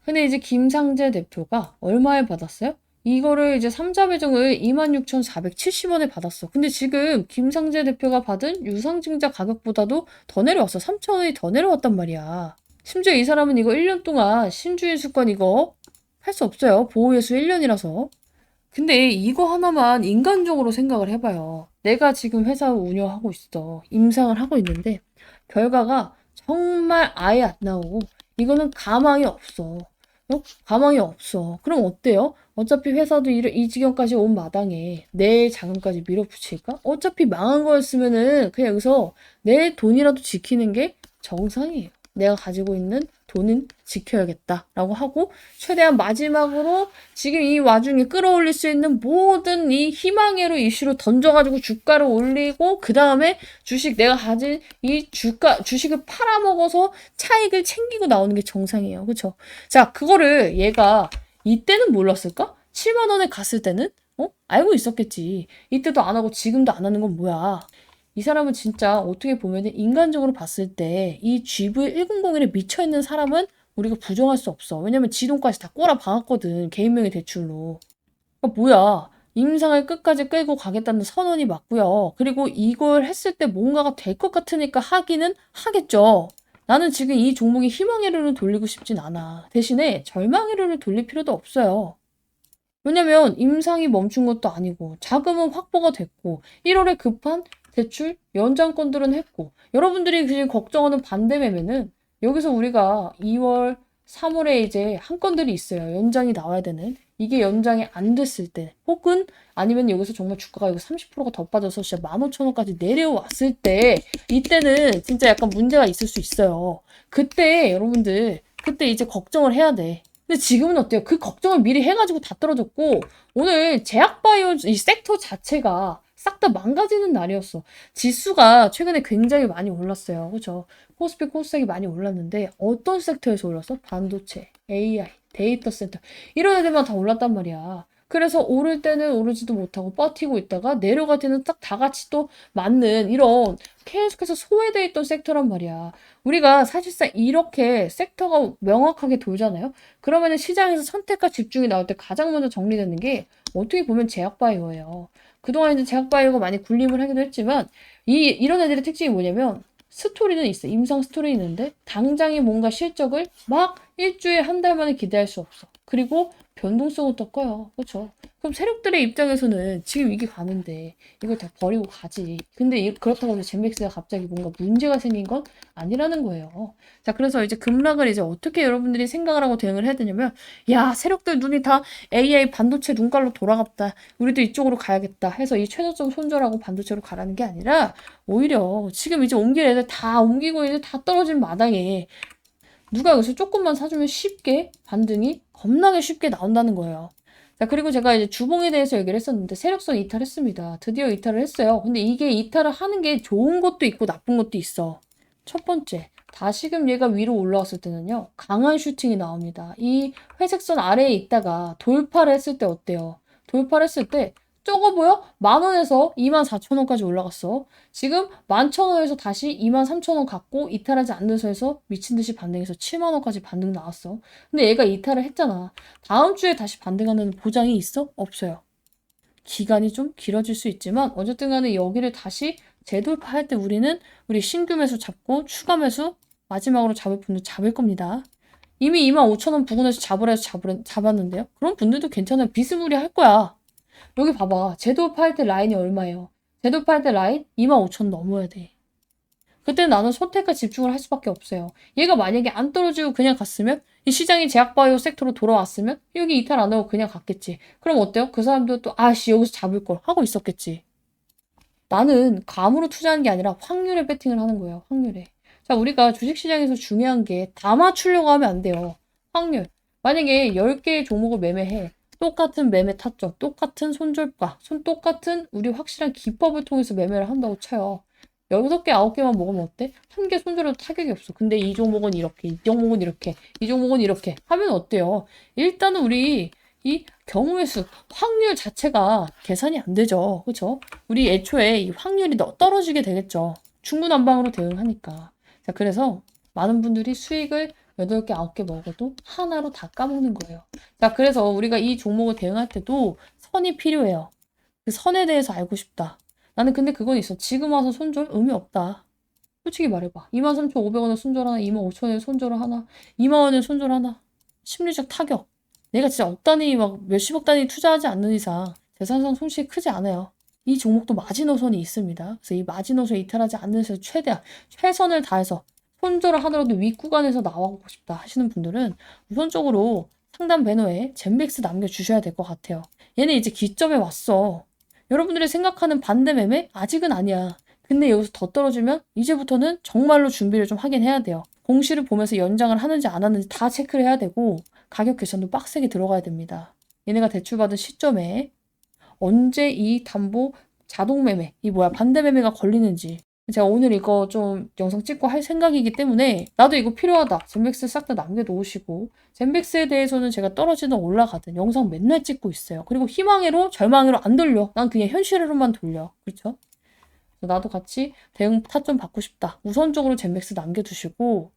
근데 이제 김상재 대표가 얼마에 받았어요? 이거를 이제 3자 배정을 26,470원에 받았어. 근데 지금 김상재 대표가 받은 유상증자 가격보다도 더 내려왔어. 3,000원이 더 내려왔단 말이야. 심지어 이 사람은 이거 1년 동안 신주인 수권 이거 할 수 없어요. 보호예수 1년이라서. 근데 이거 하나만 인간적으로 생각을 해봐요. 내가 지금 회사 운영하고 있어. 임상을 하고 있는데 결과가 정말 아예 안 나오고 이거는 가망이 없어. 가망이 없어. 그럼 어때요? 어차피 회사도 이 지경까지 온 마당에 내 자금까지 밀어붙일까? 어차피 망한 거였으면은 그냥 여기서 내 돈이라도 지키는 게 정상이에요. 내가 가지고 있는 돈은 지켜야겠다라고 하고 최대한 마지막으로 지금 이 와중에 끌어올릴 수 있는 모든 이 희망회로 이슈로 던져가지고 주가를 올리고 그 다음에 내가 가진 이 주식을 팔아먹어서 차익을 챙기고 나오는 게 정상이에요. 그쵸? 자, 그거를 얘가 이때는 몰랐을까? 7만 원에 갔을 때는 알고 있었겠지. 이때도 안 하고 지금도 안 하는 건 뭐야? 이 사람은 진짜 어떻게 보면 인간적으로 봤을 때 이 GV100에 미쳐있는 사람은 우리가 부정할 수 없어. 왜냐면 지돈까지 다 꼬라 박았거든. 개인명의 대출로. 그러니까 뭐야. 임상을 끝까지 끌고 가겠다는 선언이 맞고요. 그리고 이걸 했을 때 뭔가가 될 것 같으니까 하기는 하겠죠. 나는 지금 이 종목에 희망의 눈을 돌리고 싶진 않아. 대신에 절망의 눈을 돌릴 필요도 없어요. 왜냐면 임상이 멈춘 것도 아니고 자금은 확보가 됐고 1월에 급한 대출 연장건들은 했고 여러분들이 지금 걱정하는 반대 매매는 여기서 우리가 2월, 3월에 이제 한 건들이 있어요. 연장이 나와야 되는. 이게 연장이 안 됐을 때 혹은 아니면 여기서 정말 주가가 여기 30%가 더 빠져서 진짜 15,000원까지 내려왔을 때 이때는 진짜 약간 문제가 있을 수 있어요. 그때 여러분들 그때 이제 걱정을 해야 돼. 근데 지금은 어때요? 그 걱정을 미리 해가지고 다 떨어졌고 오늘 제약바이오 이 섹터 자체가 싹 다 망가지는 날이었어. 지수가 최근에 굉장히 많이 올랐어요. 그죠? 코스피 코스닥이 많이 올랐는데 어떤 섹터에서 올랐어? 반도체, AI, 데이터 센터 이런 애들만 다 올랐단 말이야. 그래서 오를 때는 오르지도 못하고 버티고 있다가 내려갈 때는 딱 다 같이 또 맞는 이런 계속해서 소외돼 있던 섹터란 말이야. 우리가 사실상 이렇게 섹터가 명확하게 돌잖아요. 그러면은 시장에서 선택과 집중이 나올 때 가장 먼저 정리되는 게 어떻게 보면 제약바이오예요. 그동안 이제 제약바이오가 많이 군림을 하기도 했지만 이런 애들의 특징이 뭐냐면 스토리는 있어. 임상 스토리 있는데 당장에 뭔가 실적을 막 일주일 한 달 만에 기대할 수 없어. 그리고 변동성은 또 커요. 그렇죠? 그럼 세력들의 입장에서는 지금 이게 가는데 이걸 다 버리고 가지. 근데 그렇다고 해서 젠맥스가 갑자기 뭔가 문제가 생긴 건 아니라는 거예요. 자, 그래서 이제 급락을 이제 어떻게 여러분들이 생각을 하고 대응을 해야 되냐면 야, 세력들 눈이 다 AI 반도체 눈깔로 돌아갔다. 우리도 이쪽으로 가야겠다 해서 이 최저점 손절하고 반도체로 가라는 게 아니라 오히려 지금 이제 옮길 애들 다 옮기고 이제 다 떨어진 마당에 누가 여기서 조금만 사주면 쉽게 반등이 겁나게 쉽게 나온다는 거예요. 자, 그리고 제가 이제 주봉에 대해서 얘기를 했었는데 세력선 이탈했습니다. 드디어 이탈을 했어요. 근데 이게 이탈을 하는 게 좋은 것도 있고 나쁜 것도 있어. 첫 번째, 다시금 얘가 위로 올라왔을 때는요. 강한 슈팅이 나옵니다. 이 회색선 아래에 있다가 돌파를 했을 때 어때요? 돌파를 했을 때 적어 보여? 10,000원에서 24,000원까지 올라갔어. 지금 11,000원에서 다시 23,000원 갖고 이탈하지 않는 선에서 미친 듯이 반등해서 70,000원까지 반등 나왔어. 근데 얘가 이탈을 했잖아. 다음 주에 다시 반등하는 보장이 있어? 없어요. 기간이 좀 길어질 수 있지만 어쨌든 간에 여기를 다시 재돌파할 때 우리는 우리 신규 매수 잡고 추가 매수 마지막으로 잡을 분들 잡을 겁니다. 이미 25,000원 부근에서 잡았는데요. 그런 분들도 괜찮아요. 비스무리할 거야. 여기 봐봐. 재돌파할 때 라인이 얼마예요? 재돌파할 때 라인 25,000 넘어야 돼. 그때 나는 선택과 집중을 할 수밖에 없어요. 얘가 만약에 안 떨어지고 그냥 갔으면 이 시장이 제약바이오 섹터로 돌아왔으면 여기 이탈 안 하고 그냥 갔겠지. 그럼 어때요? 그 사람도 또 아씨 여기서 잡을 걸 하고 있었겠지. 나는 감으로 투자하는 게 아니라 확률에 배팅을 하는 거예요. 확률에. 자, 우리가 주식시장에서 중요한 게 다 맞추려고 하면 안 돼요. 확률. 만약에 10개의 종목을 매매해. 똑같은 매매 타점, 똑같은 손절가, 똑같은 우리 확실한 기법을 통해서 매매를 한다고 쳐요. 6개, 9개만 먹으면 어때? 한 개 손절해도 타격이 없어. 근데 이 종목은 이렇게, 이 종목은 이렇게, 이 종목은 이렇게 하면 어때요? 일단은 우리 이 경우의 수, 확률 자체가 계산이 안 되죠. 그렇죠? 우리 애초에 이 확률이 떨어지게 되겠죠. 중구난방으로 대응하니까. 자, 그래서 많은 분들이 수익을 8개, 9개 먹어도 하나로 다 까먹는 거예요. 자, 그래서 우리가 이 종목을 대응할 때도 선이 필요해요. 그 선에 대해서 알고 싶다. 나는 근데 그건 있어. 지금 와서 손절 의미 없다. 솔직히 말해봐. 23,500원에 손절 하나, 25,000원에 손절 하나, 2만원에 손절 하나. 심리적 타격. 내가 진짜 억 단위, 막 몇십억 단위 투자하지 않는 이상 재산상 손실이 크지 않아요. 이 종목도 마지노선이 있습니다. 그래서 이 마지노선 이탈하지 않는 데서 최대한 최선을 다해서 손절을 하더라도 윗구간에서 나와보고 싶다 하시는 분들은 우선적으로 상단 배너에 젠백스 남겨주셔야 될 것 같아요. 얘는 이제 기점에 왔어. 여러분들이 생각하는 반대 매매? 아직은 아니야. 근데 여기서 더 떨어지면 이제부터는 정말로 준비를 좀 하긴 해야 돼요. 공시를 보면서 연장을 하는지 안 하는지 다 체크를 해야 되고 가격 계산도 빡세게 들어가야 됩니다. 얘네가 대출받은 시점에 언제 이 담보 자동 매매, 반대 매매가 걸리는지 제가 오늘 이거 좀 영상 찍고 할 생각이기 때문에 나도 이거 필요하다. 젠백스 싹 다 남겨놓으시고 젠백스에 대해서는 제가 떨어지든 올라가든 영상 맨날 찍고 있어요. 그리고 희망으로 절망으로 안 돌려. 난 그냥 현실으로만 돌려. 그렇죠? 나도 같이 대응 타점 받고 싶다. 우선적으로 젠맥스 남겨두시고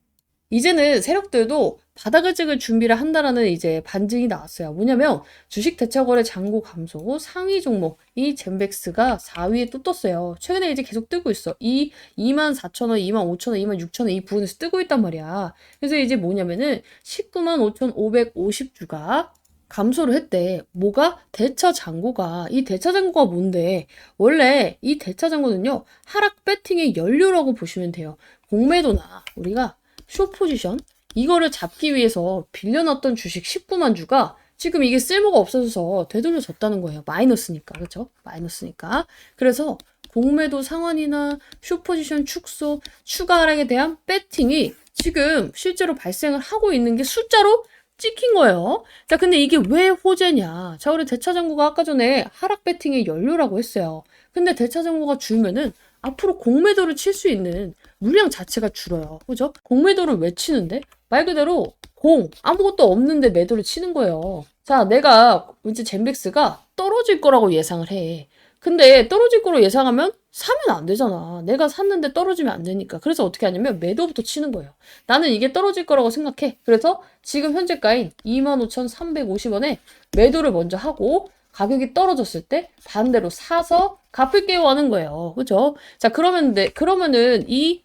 이제는 세력들도 바닥을 찍을 준비를 한다라는 이제 반증이 나왔어요. 뭐냐면 주식 대차거래 잔고 감소 상위 종목 이 젠백스가 4위에 또 떴어요. 최근에 이제 계속 뜨고 있어. 이 24,000원, 25,000원, 26,000원 이 부분에서 뜨고 있단 말이야. 그래서 이제 뭐냐면은 195,550주가 감소를 했대. 뭐가? 대차 잔고가. 이 대차 잔고가 뭔데? 원래 이 대차 잔고는요. 하락 배팅의 연료라고 보시면 돼요. 공매도나 우리가 숏 포지션 이거를 잡기 위해서 빌려놨던 주식 19만 주가 지금 이게 쓸모가 없어져서 되돌려졌다는 거예요. 마이너스니까. 그렇죠? 마이너스니까. 그래서 공매도 상환이나 숏 포지션 축소, 추가 하락에 대한 배팅이 지금 실제로 발생을 하고 있는 게 숫자로 찍힌 거예요. 자, 근데 이게 왜 호재냐? 자, 우리 대차장고가 아까 전에 하락 배팅의 연료라고 했어요. 근데 대차장고가 줄면은 앞으로 공매도를 칠 수 있는 물량 자체가 줄어요. 그죠? 공매도를 왜 치는데? 말 그대로 아무것도 없는데 매도를 치는 거예요. 자, 내가 이제 젠백스가 떨어질 거라고 예상을 해. 근데 떨어질 거로 예상하면 사면 안 되잖아. 내가 샀는데 떨어지면 안 되니까. 그래서 어떻게 하냐면 매도부터 치는 거예요. 나는 이게 떨어질 거라고 생각해. 그래서 지금 현재가인 25,350원에 매도를 먼저 하고 가격이 떨어졌을 때 반대로 사서 갚을게요 하는 거예요. 그죠? 자, 그러면은 이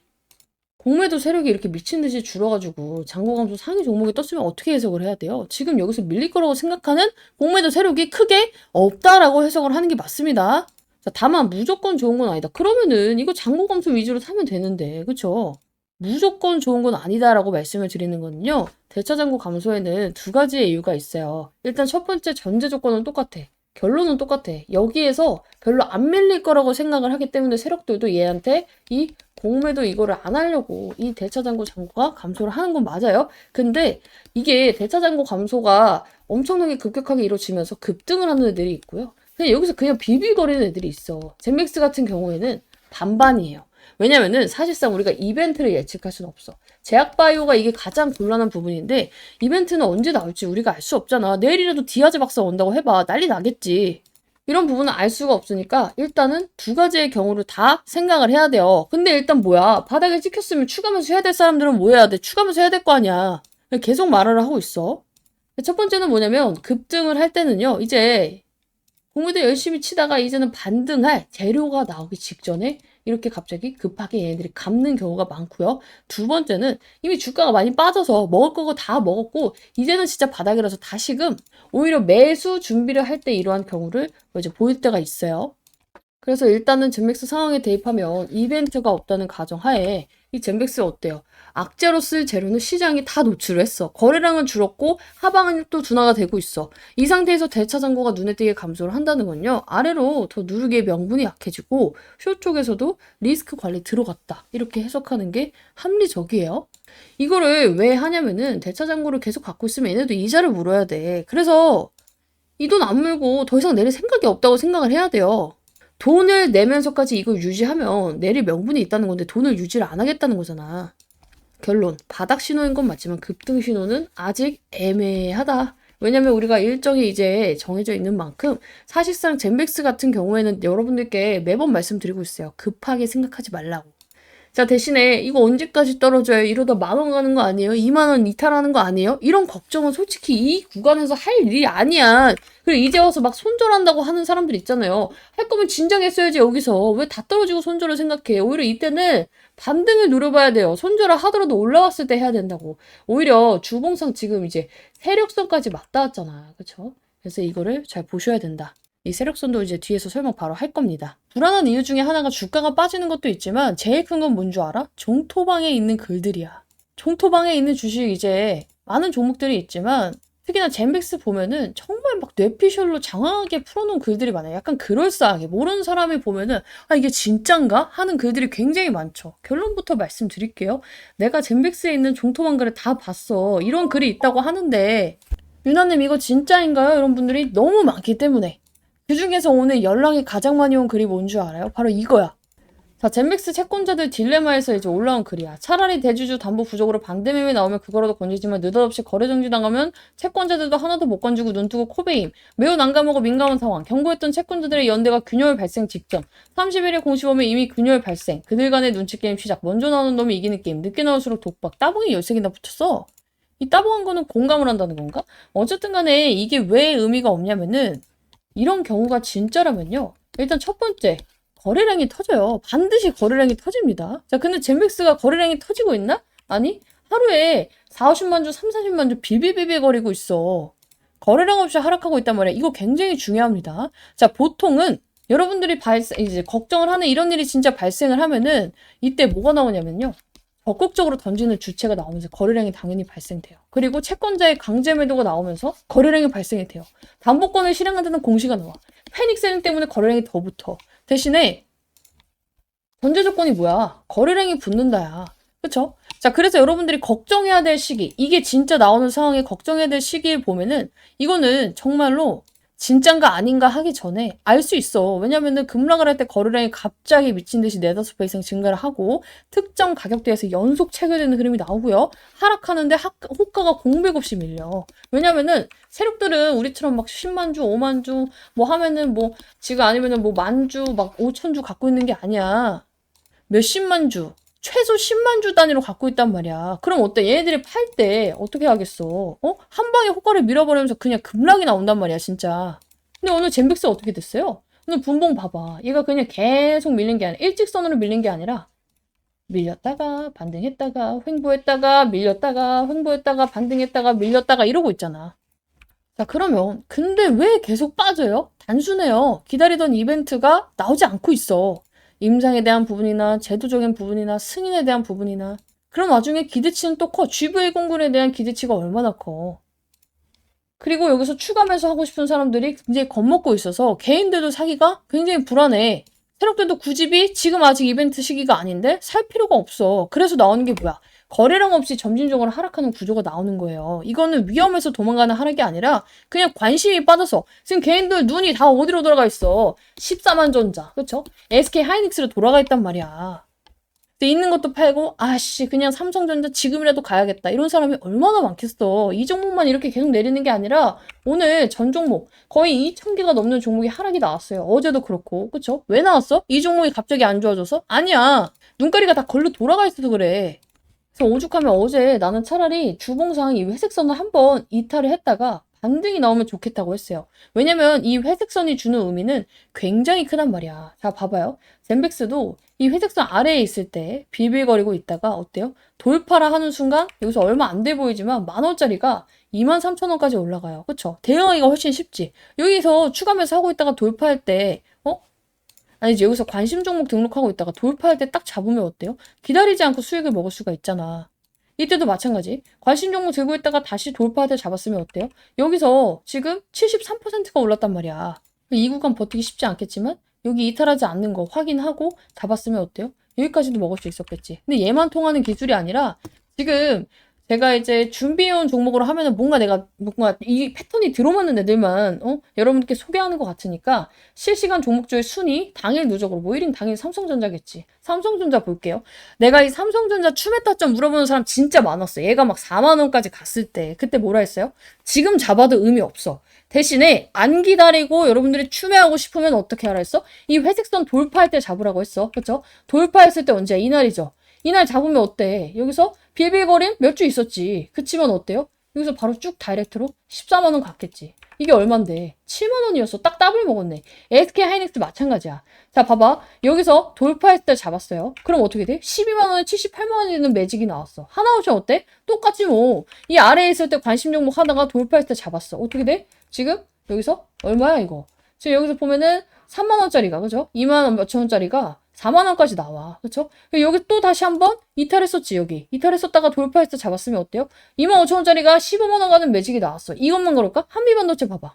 공매도 세력이 이렇게 미친 듯이 줄어가지고 잔고 감소 상위 종목이 떴으면 어떻게 해석을 해야 돼요? 지금 여기서 밀릴 거라고 생각하는 공매도 세력이 크게 없다라고 해석을 하는 게 맞습니다. 자, 다만 무조건 좋은 건 아니다. 그러면은 이거 잔고 감소 위주로 사면 되는데, 그쵸? 무조건 좋은 건 아니다라고 말씀을 드리는 거는요. 대차 잔고 감소에는 두 가지의 이유가 있어요. 일단 첫 번째 전제 조건은 똑같아. 결론은 똑같아. 여기에서 별로 안 밀릴 거라고 생각을 하기 때문에 세력들도 얘한테 이 공매도 이거를 안 하려고 이 대차잔고 잔고가 감소를 하는 건 맞아요. 근데 이게 대차잔고 감소가 엄청나게 급격하게 이루어지면서 급등을 하는 애들이 있고요. 그냥 여기서 그냥 비비거리는 애들이 있어. 젠맥스 같은 경우에는 반반이에요. 왜냐면은 사실상 우리가 이벤트를 예측할 수는 없어. 제약바이오가 이게 가장 곤란한 부분인데 이벤트는 언제 나올지 우리가 알 수 없잖아. 내일이라도 디아즈 박사 온다고 해봐. 난리 나겠지. 이런 부분은 알 수가 없으니까 일단은 두 가지의 경우를 다 생각을 해야 돼요. 근데 일단 뭐야. 바닥에 찍혔으면 추가 매수 해야 될 사람들은 뭐 해야 돼? 추가 매수 해야 될 거 아니야. 계속 말을 하고 있어. 첫 번째는 뭐냐면 급등을 할 때는요. 이제 공매도 열심히 치다가 이제는 반등할 재료가 나오기 직전에 이렇게 갑자기 급하게 얘네들이 갚는 경우가 많고요. 두 번째는 이미 주가가 많이 빠져서 먹을 거고 다 먹었고 이제는 진짜 바닥이라서 다시금 오히려 매수 준비를 할 때 이러한 경우를 이제 보일 때가 있어요. 그래서 일단은 젠맥스 상황에 대입하면 이벤트가 없다는 가정하에 이 젠맥스 어때요? 악재로 쓸 재료는 시장이 다 노출을 했어. 거래량은 줄었고 하방은 또 둔화가 되고 있어. 이 상태에서 대차 잔고가 눈에 띄게 감소를 한다는 건요. 아래로 더 누르기의 명분이 약해지고 숏 쪽에서도 리스크 관리 들어갔다. 이렇게 해석하는 게 합리적이에요. 이거를 왜 하냐면은 대차 잔고를 계속 갖고 있으면 얘네도 이자를 물어야 돼. 그래서 이 돈 안 물고 더 이상 내릴 생각이 없다고 생각을 해야 돼요. 돈을 내면서까지 이걸 유지하면 내릴 명분이 있다는 건데 돈을 유지를 안 하겠다는 거잖아. 결론, 바닥 신호인 건 맞지만 급등 신호는 아직 애매하다. 왜냐면 우리가 일정이 이제 정해져 있는 만큼 사실상 젠백스 같은 경우에는 여러분들께 매번 말씀드리고 있어요. 급하게 생각하지 말라고. 자, 대신에 이거 언제까지 떨어져요? 이러다 10,000원 가는 거 아니에요? 20,000원 이탈하는 거 아니에요? 이런 걱정은 솔직히 이 구간에서 할 일이 아니야. 그리고 이제 와서 막 손절한다고 하는 사람들 있잖아요. 할 거면 진작 했어야지 여기서. 왜 다 떨어지고 손절을 생각해? 오히려 이때는 반등을 노려봐야 돼요. 손절을 하더라도 올라왔을 때 해야 된다고. 오히려 주봉상 지금 이제 세력선까지 맞닿았잖아. 그쵸? 그래서 이거를 잘 보셔야 된다. 이 세력선도 이제 뒤에서 설명 바로 할 겁니다. 불안한 이유 중에 하나가 주가가 빠지는 것도 있지만 제일 큰 건 뭔 줄 알아? 종토방에 있는 글들이야. 종토방에 있는 주식 이제 많은 종목들이 있지만 특히나 젠백스 보면은 정말 막 뇌피셜로 장황하게 풀어놓은 글들이 많아요. 약간 그럴싸하게 모르는 사람이 보면은 아 이게 진짠가? 하는 글들이 굉장히 많죠. 결론부터 말씀드릴게요. 내가 젠백스에 있는 종토방 글을 다 봤어. 이런 글이 있다고 하는데 유나님 이거 진짜인가요? 이런 분들이 너무 많기 때문에 그 중에서 오늘 연락이 가장 많이 온 글이 뭔 줄 알아요? 바로 이거야. 자, 젠믹스 채권자들 딜레마에서 이제 올라온 글이야. 차라리 대주주 담보 부족으로 반대매매 나오면 그거라도 건지지만 느닷없이 거래 정지 당하면 채권자들도 하나도 못 건지고 눈뜨고 코베임. 매우 난감하고 민감한 상황. 경고했던 채권자들의 연대가 균열 발생 직전. 31일 공시범에 이미 균열 발생. 그들 간의 눈치 게임 시작. 먼저 나오는 놈이 이기는 게임. 늦게 나올수록 독박. 따봉이 13개나 붙였어. 이 따봉한 거는 공감을 한다는 건가? 어쨌든 간에 이게 왜 의미가 없냐면은 이런 경우가 진짜라면요. 일단 첫 번째. 거래량이 터져요. 반드시 거래량이 터집니다. 자, 근데 젠믹스가 거래량이 터지고 있나? 아니, 하루에 4, 50만 주, 3, 40만 주 비비비비 거리고 있어. 거래량 없이 하락하고 있단 말이야. 이거 굉장히 중요합니다. 자, 보통은 여러분들이 이제 걱정을 하는 이런 일이 진짜 발생을 하면은 이때 뭐가 나오냐면요. 적극적으로 던지는 주체가 나오면서 거래량이 당연히 발생돼요. 그리고 채권자의 강제 매도가 나오면서 거래량이 발생이 돼요. 담보권을 실행한다는 공시가 나와. 패닉 셀링 때문에 거래량이 더 붙어. 대신에 전제 조건이 뭐야? 거래량이 붙는다야. 그쵸? 자, 그래서 여러분들이 걱정해야 될 시기, 이게 진짜 나오는 상황에 걱정해야 될 시기를 보면은 이거는 정말로 진짠가 아닌가 하기 전에 알 수 있어. 왜냐면은 급락을 할 때 거래량이 갑자기 미친 듯이 4~5배 이상 증가를 하고 특정 가격대에서 연속 체결되는 흐름이 나오고요. 하락하는데 호가가 공백 없이 밀려. 왜냐면은 세력들은 우리처럼 막 10만 주, 5만 주 뭐 하면은 뭐 지금 아니면은 뭐 만 주, 막 5천 주 갖고 있는 게 아니야. 몇십만 주, 최소 10만 주 단위로 갖고 있단 말이야. 그럼 어때? 얘네들이 팔 때 어떻게 하겠어? 한 방에 호가를 밀어버리면서 그냥 급락이 나온단 말이야, 진짜. 근데 오늘 젠빅스가 어떻게 됐어요? 오늘 분봉 봐봐. 얘가 그냥 계속 밀린 게 아니라, 일직선으로 밀린 게 아니라, 밀렸다가, 반등했다가, 횡보했다가, 밀렸다가, 횡보했다가, 반등했다가, 밀렸다가 이러고 있잖아. 자, 그러면, 근데 왜 계속 빠져요? 단순해요. 기다리던 이벤트가 나오지 않고 있어. 임상에 대한 부분이나 제도적인 부분이나 승인에 대한 부분이나 그런 와중에 기대치는 또 커. GV109에 대한 기대치가 얼마나 커. 그리고 여기서 추가 매수하고 싶은 사람들이 굉장히 겁먹고 있어서 개인들도 사기가 굉장히 불안해. 세력들도 구집이 지금 아직 이벤트 시기가 아닌데 살 필요가 없어. 그래서 나오는 게 뭐야? 거래량 없이 점진적으로 하락하는 구조가 나오는 거예요. 이거는 위험해서 도망가는 하락이 아니라 그냥 관심이 빠져서 지금 개인들 눈이 다 어디로 돌아가 있어. 14만 전자, 그쵸? SK 하이닉스로 돌아가 있단 말이야. 근데 있는 것도 팔고 아씨 그냥 삼성전자 지금이라도 가야겠다 이런 사람이 얼마나 많겠어. 이 종목만 이렇게 계속 내리는 게 아니라 오늘 전 종목 거의 2,000개가 넘는 종목이 하락이 나왔어요. 어제도 그렇고 그쵸? 왜 나왔어? 이 종목이 갑자기 안 좋아져서? 아니야. 눈가리가 다 걸로 돌아가 있어서 그래. 그래서 오죽하면 어제 나는 차라리 주봉상 이 회색선을 한번 이탈을 했다가 반등이 나오면 좋겠다고 했어요. 왜냐면 이 회색선이 주는 의미는 굉장히 크단 말이야. 자, 봐봐요. 젠백스도 이 회색선 아래에 있을 때 비빌거리고 있다가 어때요? 돌파라 하는 순간 여기서 얼마 안 돼 보이지만 10,000원짜리가 23,000원까지 올라가요. 그쵸? 대응하기가 훨씬 쉽지. 여기서 추가매수 하고 있다가 돌파할 때 아니지 여기서 관심 종목 등록하고 있다가 돌파할 때 딱 잡으면 어때요? 기다리지 않고 수익을 먹을 수가 있잖아. 이때도 마찬가지. 관심 종목 들고 있다가 다시 돌파할 때 잡았으면 어때요? 여기서 지금 73%가 올랐단 말이야. 이 구간 버티기 쉽지 않겠지만 여기 이탈하지 않는 거 확인하고 잡았으면 어때요? 여기까지도 먹을 수 있었겠지. 근데 얘만 통하는 기술이 아니라 지금 제가 이제 준비해온 종목으로 하면은 뭔가 이 패턴이 들어맞는 애들만 여러분께 소개하는 것 같으니까 실시간 종목주의 순위 당일 누적으로 뭐 1인 당일 삼성전자겠지. 삼성전자 볼게요. 내가 이 삼성전자 추메타점 물어보는 사람 진짜 많았어. 얘가 막 4만 원까지 갔을 때 그때 뭐라 했어요? 지금 잡아도 의미 없어. 대신에 안 기다리고 여러분들이 추매하고 싶으면 어떻게 하라 했어? 이 회색선 돌파할 때 잡으라고 했어. 그렇죠? 돌파했을 때 언제야? 이날이죠. 이날 잡으면 어때? 여기서 빌빌거림 몇 주 있었지. 그치만 어때요? 여기서 바로 쭉 다이렉트로 14만 원 갔겠지. 이게 얼만데? 7만 원이었어. 딱 더블 먹었네. SK 하이닉스 마찬가지야. 자, 봐봐. 여기서 돌파했을 때 잡았어요. 그럼 어떻게 돼? 12만 원에 78만 원이 되는 매직이 나왔어. 하나오션 어때? 똑같지 뭐. 이 아래에 있을 때 관심 종목 하다가 돌파했을 때 잡았어. 어떻게 돼? 지금 여기서 얼마야 이거? 지금 여기서 보면은 3만 원짜리가 그죠? 2만 원 몇천 원짜리가 4만 원까지 나와. 그쵸? 여기 또 다시 한번 이탈했었지, 여기. 이탈했었다가 돌파해서 잡았으면 어때요? 25,000원짜리가 15만 원 가는 매직이 나왔어. 이것만 그럴까? 한미반도체 봐봐.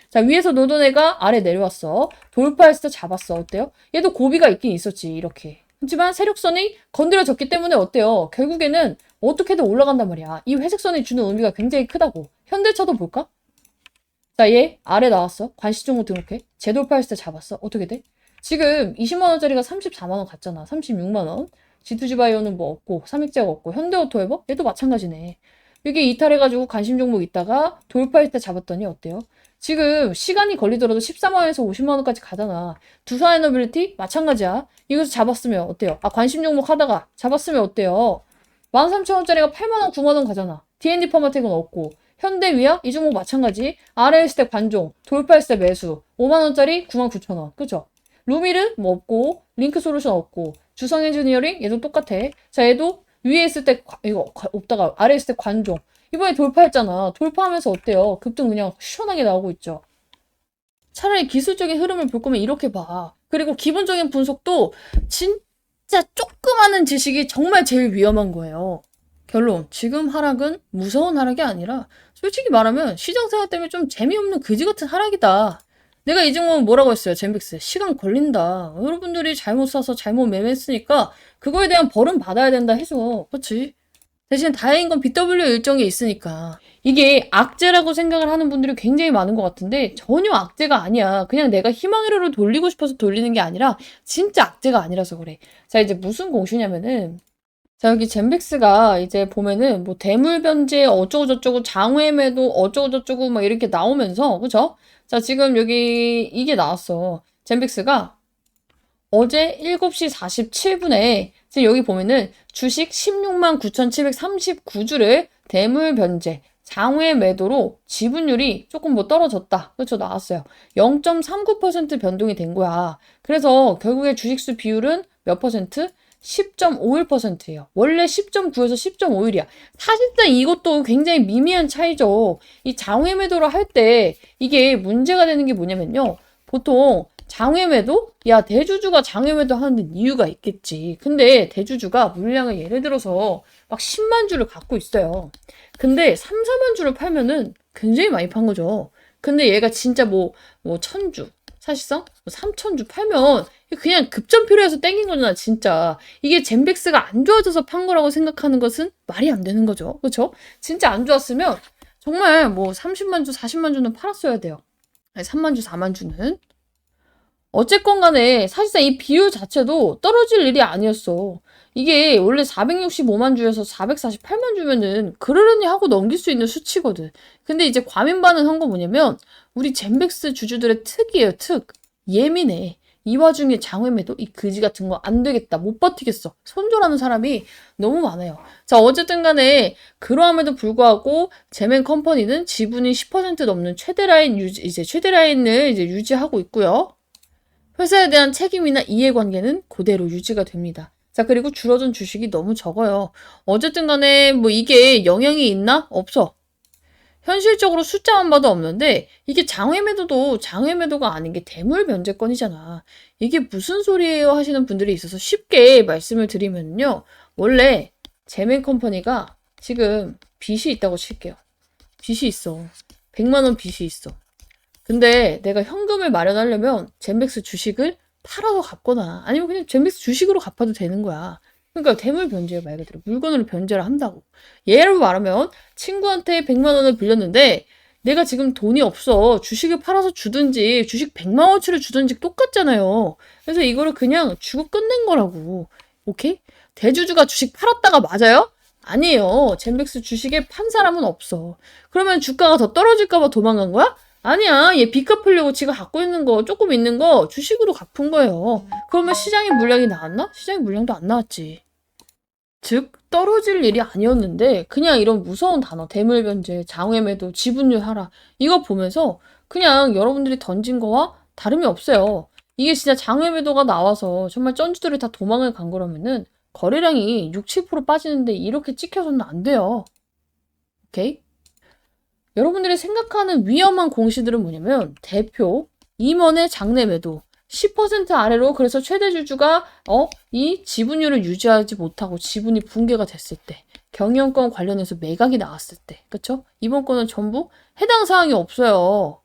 자, 위에서 노던 애가 아래 내려왔어. 돌파했을 때 잡았어. 어때요? 얘도 고비가 있긴 있었지, 이렇게. 하지만 세력선이 건드려졌기 때문에 어때요? 결국에는 어떻게든 올라간단 말이야. 이 회색선이 주는 의미가 굉장히 크다고. 현대차도 볼까? 자, 얘 아래 나왔어. 관시 종목 등록해. 재돌파했을 때 잡았어. 어떻게 돼? 지금 20만 원짜리가 34만 원 갔잖아. 36만 원. G2G바이오는 뭐 없고, 삼익제약 없고, 현대오토에버? 얘도 마찬가지네. 이게 이탈해가지고 관심 종목 있다가 돌파할 때 잡았더니 어때요? 지금 시간이 걸리더라도 14만 원에서 50만 원까지 가잖아. 두산에너빌리티? 마찬가지야. 이것도 잡았으면 어때요? 아, 관심 종목 하다가 잡았으면 어때요? 13,000원짜리가 8만 원, 9만 원 가잖아. D&D 퍼마텍은 없고, 현대위아? 이 종목 마찬가지. RL스택 관종, 돌파했을 때 매수. 5만 원짜리 99,000원. 그죠? 루미르? 뭐 없고, 링크 솔루션 없고, 주성 엔지니어링? 얘도 똑같아. 자, 얘도 위에 있을 때, 이거 없다가 아래 있을 때 관종. 이번에 돌파했잖아. 돌파하면서 어때요? 급등 그냥 시원하게 나오고 있죠. 차라리 기술적인 흐름을 볼 거면 이렇게 봐. 그리고 기본적인 분석도 진짜 조그마한 지식이 정말 제일 위험한 거예요. 결론. 지금 하락은 무서운 하락이 아니라 솔직히 말하면 시장 생각 때문에 좀 재미없는 그지 같은 하락이다. 내가 이 종목은 뭐라고 했어요? 젠빅스. 시간 걸린다. 여러분들이 잘못 사서 잘못 매매했으니까 그거에 대한 벌은 받아야 된다 해줘. 그렇지? 대신 다행인 건 BW 일정이 있으니까. 이게 악재라고 생각을 하는 분들이 굉장히 많은 것 같은데 전혀 악재가 아니야. 그냥 내가 희망회로를 돌리고 싶어서 돌리는 게 아니라 진짜 악재가 아니라서 그래. 자, 이제 무슨 공시냐면은 자, 여기 젠백스가 이제 보면은 뭐 대물 변제 어쩌고저쩌고 장외매도 어쩌고저쩌고 막 이렇게 나오면서 그죠? 자, 지금 여기 이게 나왔어. 젠백스가 어제 7시 47분에 지금 여기 보면은 주식 16만 9,739주를 대물 변제 장외 매도로 지분율이 조금 뭐 떨어졌다. 그렇죠? 나왔어요. 0.39% 변동이 된 거야. 그래서 결국에 주식수 비율은 몇 퍼센트? 10.51%예요. 원래 10.9에서 10.51이야. 사실상 이것도 굉장히 미미한 차이죠. 이 장외 매도를 할 때 이게 문제가 되는 게 뭐냐면요. 보통 장외 매도? 야, 대주주가 장외 매도 하는 이유가 있겠지. 근데 대주주가 물량을 예를 들어서 막 10만 주를 갖고 있어요. 근데 3, 4만 주를 팔면은 굉장히 많이 판 거죠. 근데 얘가 진짜 뭐 1000주, 사실상 3000주 팔면 그냥 급전 필요해서 땡긴 거잖아, 진짜. 이게 젠백스가 안 좋아져서 판 거라고 생각하는 것은 말이 안 되는 거죠. 그렇죠? 진짜 안 좋았으면 정말 뭐 30만 주, 40만 주는 팔았어야 돼요. 아니, 3만 주, 4만 주는. 어쨌건 간에 사실상 이 비율 자체도 떨어질 일이 아니었어. 이게 원래 465만 주에서 448만 주면은 그러려니 하고 넘길 수 있는 수치거든. 근데 이제 과민 반응한 거 뭐냐면 우리 젠백스 주주들의 특이에요, 특. 예민해. 이 와중에 장외매도 이 그지 같은 거 안 되겠다. 못 버티겠어. 손절하는 사람이 너무 많아요. 자, 어쨌든 간에 그러함에도 불구하고 제멘 컴퍼니는 지분이 10% 넘는 최대 라인 유지, 이제 최대 라인을 이제 유지하고 있고요. 회사에 대한 책임이나 이해관계는 그대로 유지가 됩니다. 자, 그리고 줄어든 주식이 너무 적어요. 어쨌든 간에 뭐 이게 영향이 있나? 없어. 현실적으로 숫자만 봐도 없는데 이게 장외매도도 장외매도가 아닌 게 대물 변제권이잖아. 이게 무슨 소리예요 하시는 분들이 있어서 쉽게 말씀을 드리면요. 원래 제멘 컴퍼니가 지금 빚이 있다고 칠게요. 빚이 있어. 100만 원 빚이 있어. 근데 내가 현금을 마련하려면 젠백스 주식을 팔아서 갚거나 아니면 그냥 젠백스 주식으로 갚아도 되는 거야. 그러니까 대물 변제예요, 말 그대로. 물건으로 변제를 한다고. 예를 말하면 친구한테 100만 원을 빌렸는데 내가 지금 돈이 없어. 주식을 팔아서 주든지 주식 100만 원치를 주든지 똑같잖아요. 그래서 이거를 그냥 주고 끝낸 거라고. 오케이? 대주주가 주식 팔았다가 맞아요? 아니에요. 젠백스 주식에 판 사람은 없어. 그러면 주가가 더 떨어질까 봐 도망간 거야? 아니야. 얘 빚 갚으려고 지가 갖고 있는 거, 조금 있는 거 주식으로 갚은 거예요. 그러면 시장에 물량이 나왔나? 시장에 물량도 안 나왔지. 즉, 떨어질 일이 아니었는데 그냥 이런 무서운 단어, 대물변제, 장외매도, 지분율 하락 이거 보면서 그냥 여러분들이 던진 거와 다름이 없어요. 이게 진짜 장외매도가 나와서 정말 쩐주들이 다 도망을 간 거라면은 거래량이 6, 7% 빠지는데 이렇게 찍혀서는 안 돼요. 오케이? 여러분들이 생각하는 위험한 공시들은 뭐냐면 대표, 임원의 장내 매도, 10% 아래로 그래서 최대 주주가 이 지분율을 유지하지 못하고 지분이 붕괴가 됐을 때 경영권 관련해서 매각이 나왔을 때 그쵸? 이번 거는 전부 해당 사항이 없어요.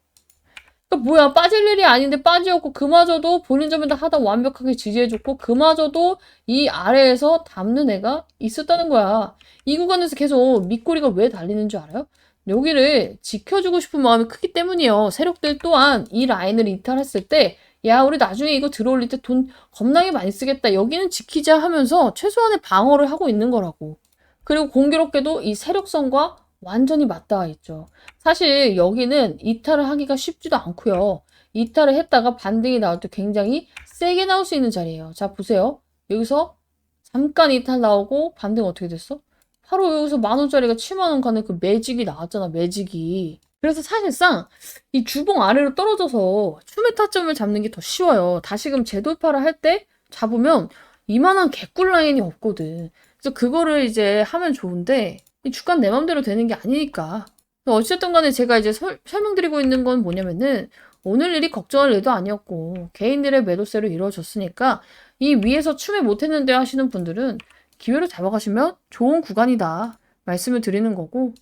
그러니까 뭐야 빠질 일이 아닌데 빠지었고 그마저도 본인 점에다 하다 완벽하게 지지해줬고 그마저도 이 아래에서 담는 애가 있었다는 거야. 이 구간에서 계속 밑꼬리가 왜 달리는 줄 알아요? 여기를 지켜주고 싶은 마음이 크기 때문이에요. 세력들 또한 이 라인을 이탈했을 때 야, 우리 나중에 이거 들어올릴 때 돈 겁나게 많이 쓰겠다. 여기는 지키자 하면서 최소한의 방어를 하고 있는 거라고. 그리고 공교롭게도 이 세력성과 완전히 맞닿아 있죠. 사실 여기는 이탈을 하기가 쉽지도 않고요. 이탈을 했다가 반등이 나올 때 굉장히 세게 나올 수 있는 자리예요. 자, 보세요. 여기서 잠깐 이탈 나오고 반등 어떻게 됐어? 바로 여기서 10,000원짜리가 70,000원 가는 그 매직이 나왔잖아, 매직이. 그래서 사실상 이 주봉 아래로 떨어져서 춤의 타점을 잡는 게 더 쉬워요. 다시금 재돌파를 할 때 잡으면 이만한 개꿀 라인이 없거든. 그래서 그거를 이제 하면 좋은데 이 주가는 내 맘대로 되는 게 아니니까. 어쨌든 간에 제가 이제 설명드리고 있는 건 뭐냐면은 오늘 일이 걱정할 일도 아니었고 개인들의 매도세로 이루어졌으니까 이 위에서 춤에 못했는데 하시는 분들은 기회로 잡아가시면 좋은 구간이다 말씀을 드리는 거고,